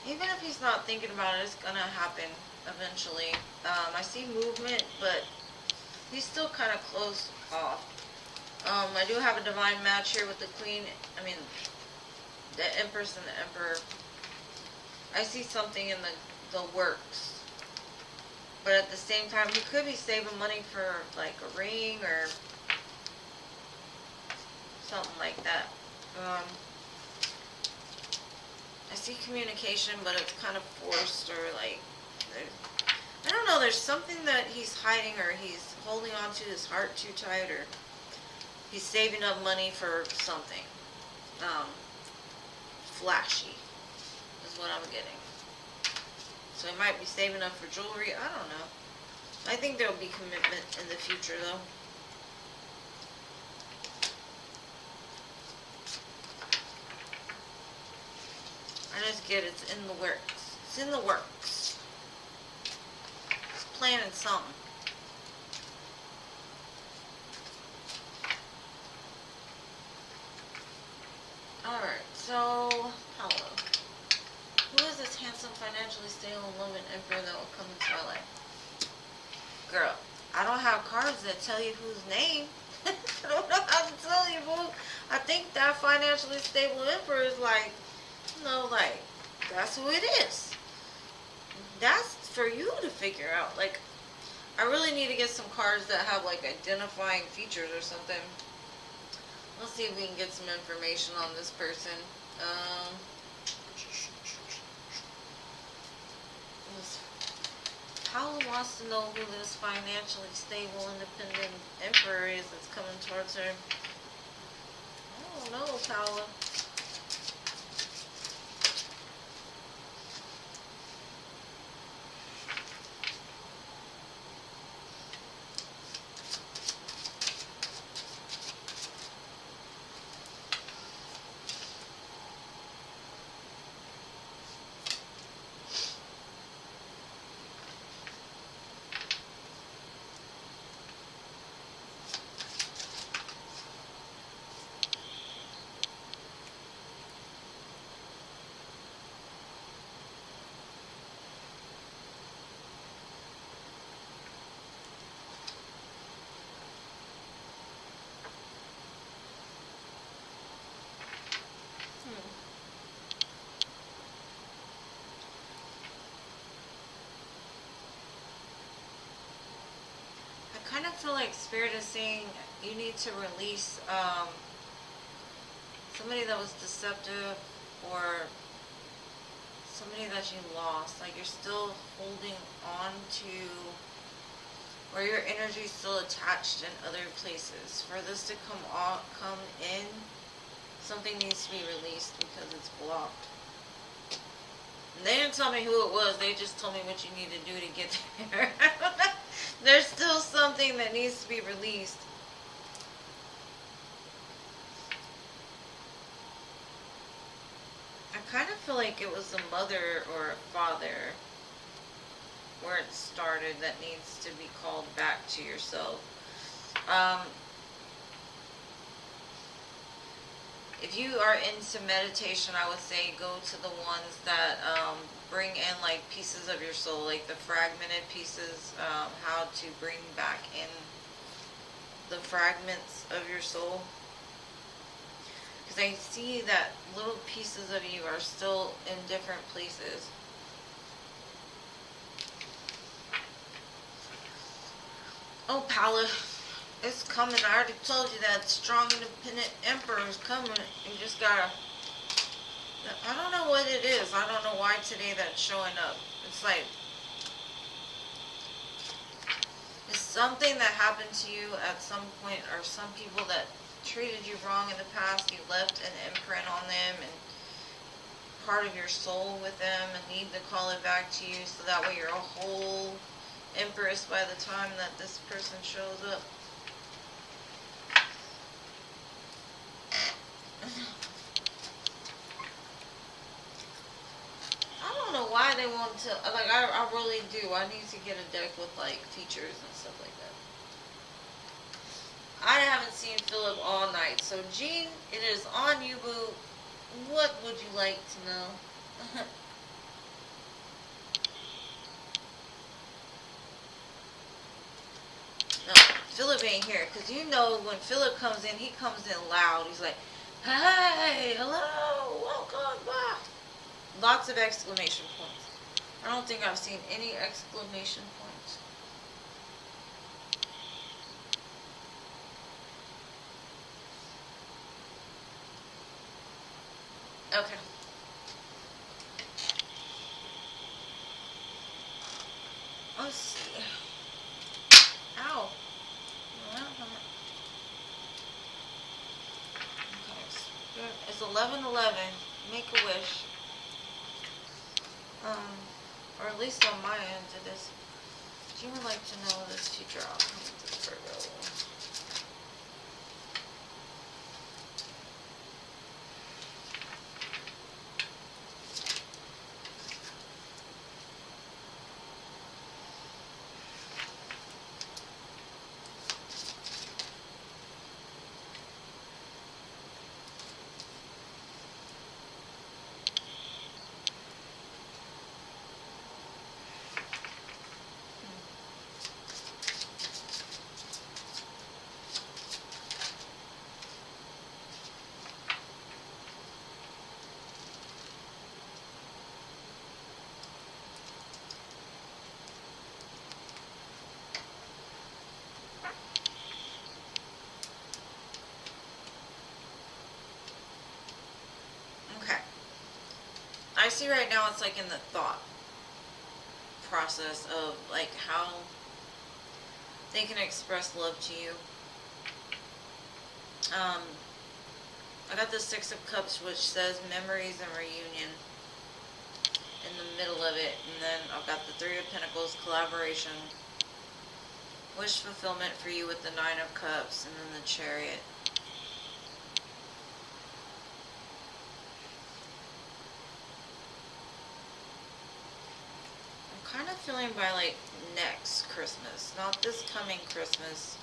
even if he's not thinking about it, it's gonna happen eventually. I see movement, but he's still kind of closed off. I do have a divine match here with the Queen. I mean, the Empress and the Emperor. I see something in the works. But at the same time, he could be saving money for like a ring or something like that. I see communication, but it's kind of forced, or like, I don't know, there's something that he's hiding, or he's holding on to his heart too tight, or he's saving up money for something. Flashy is what I'm getting. So he might be saving up for jewelry, I don't know. I think there will be commitment in the future though. I just get it's in the works. It's in the works. It's planning something. Alright, so, hello. Who is this handsome, financially stable, loving emperor that will come into my life? Girl, I don't have cards that tell you whose name. I don't know how to tell you who. I think that financially stable emperor is like, you know, like, that's who it is. That's for you to figure out. Like, I really need to get some cards that have like identifying features or something. Let's see if we can get some information on this person. Paula wants to know who this financially stable, independent emperor is that's coming towards her. I don't know, Paula. I kind of feel like Spirit is saying you need to release somebody that was deceptive, or somebody that you lost. Like you're still holding on to, or your energy is still attached in other places. For this to come in, something needs to be released because it's blocked. And they didn't tell me who it was. They just told me what you need to do to get there. There's still something that needs to be released. I kind of feel like it was a mother or a father where it started that needs to be called back to yourself. If you are into meditation, I would say go to the ones that bring in like pieces of your soul, like the fragmented pieces, how to bring back in the fragments of your soul. Because I see that little pieces of you are still in different places. Oh, Paula. It's coming. I already told you that strong, independent emperor is coming. You just gotta... I don't know what it is. I don't know why today that's showing up. It's like... It's something that happened to you at some point, or some people that treated you wrong in the past. You left an imprint on them and part of your soul with them, and need to call it back to you so that way you're a whole empress by the time that this person shows up. I don't know why they want to, like, I really do. I need to get a deck with, like, features and stuff like that. I haven't seen Philip all night. So, Jean, it is on you, boo. What would you like to know? No, Philip ain't here. Because you know when Philip comes in, he comes in loud. He's like, hey, hello, welcome back. Lots of exclamation points. I don't think I've seen any exclamation points. Okay. Let's see. Ow. Okay. It's 11:11. Make a wish. Or at least on my end it is. You would like to know this teacher outcome of this Virgo. Okay. I see right now it's like in the thought process of like how they can express love to you. I got the Six of Cups, which says memories and reunion in the middle of it, and then I've got the Three of Pentacles, collaboration, wish fulfillment for you with the Nine of Cups, and then the Chariot. I'm kind of feeling by like next Christmas, not this coming Christmas.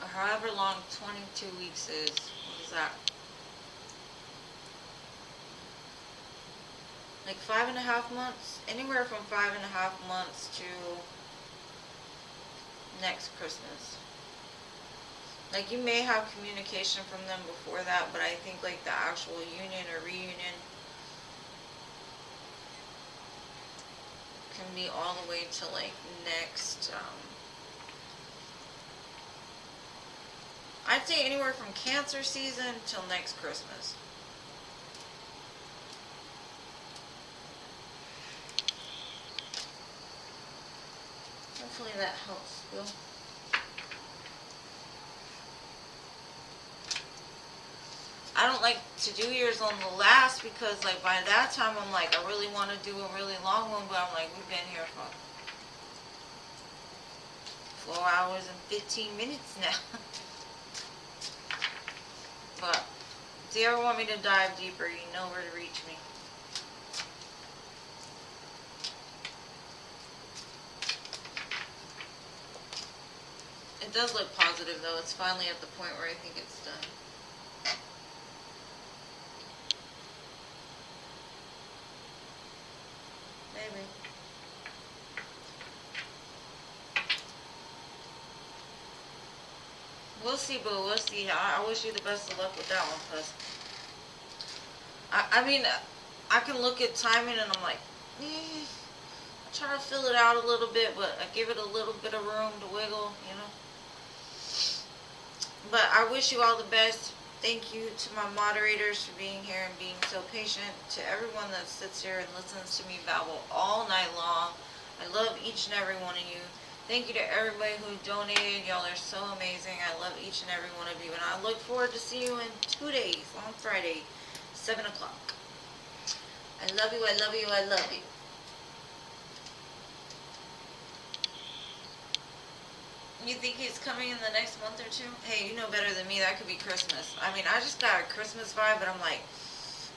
Or however long 22 weeks is. What is that? Like 5.5 months? Anywhere from 5.5 months to next Christmas. Like you may have communication from them before that, but I think like the actual union or reunion can be all the way to like next, I'd say anywhere from Cancer season till next Christmas. Hopefully that helps, Bill. I don't like to do yours on the last because like by that time I'm like, I really want to do a really long one, but I'm like, we've been here for 4 hours and 15 minutes now. But if you ever want me to dive deeper, you know where to reach me. It does look positive though. It's finally at the point where I think it's done. Maybe. We'll see, boo. We'll see. I wish you the best of luck with that one, cause I mean, I can look at timing and I'm like, I try to fill it out a little bit, but I give it a little bit of room to wiggle, you know. But I wish you all the best. Thank you to my moderators for being here and being so patient. To everyone that sits here and listens to me babble all night long. I love each and every one of you. Thank you to everybody who donated. Y'all are so amazing. I love each and every one of you. And I look forward to see you in 2 days on Friday, 7 o'clock. I love you. I love you. I love you. You think he's coming in the next month or two? Hey, you know better than me. That could be Christmas. I mean, I just got a Christmas vibe, but I'm like,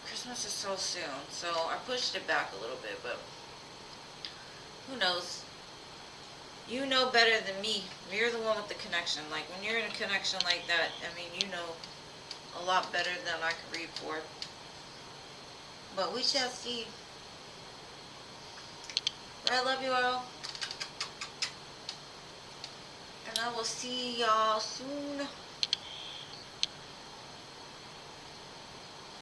Christmas is so soon. So I pushed it back a little bit, but who knows? You know better than me. You're the one with the connection. Like, when you're in a connection like that, I mean, you know a lot better than I could read for. But we shall see. But I love you all. And I will see y'all soon.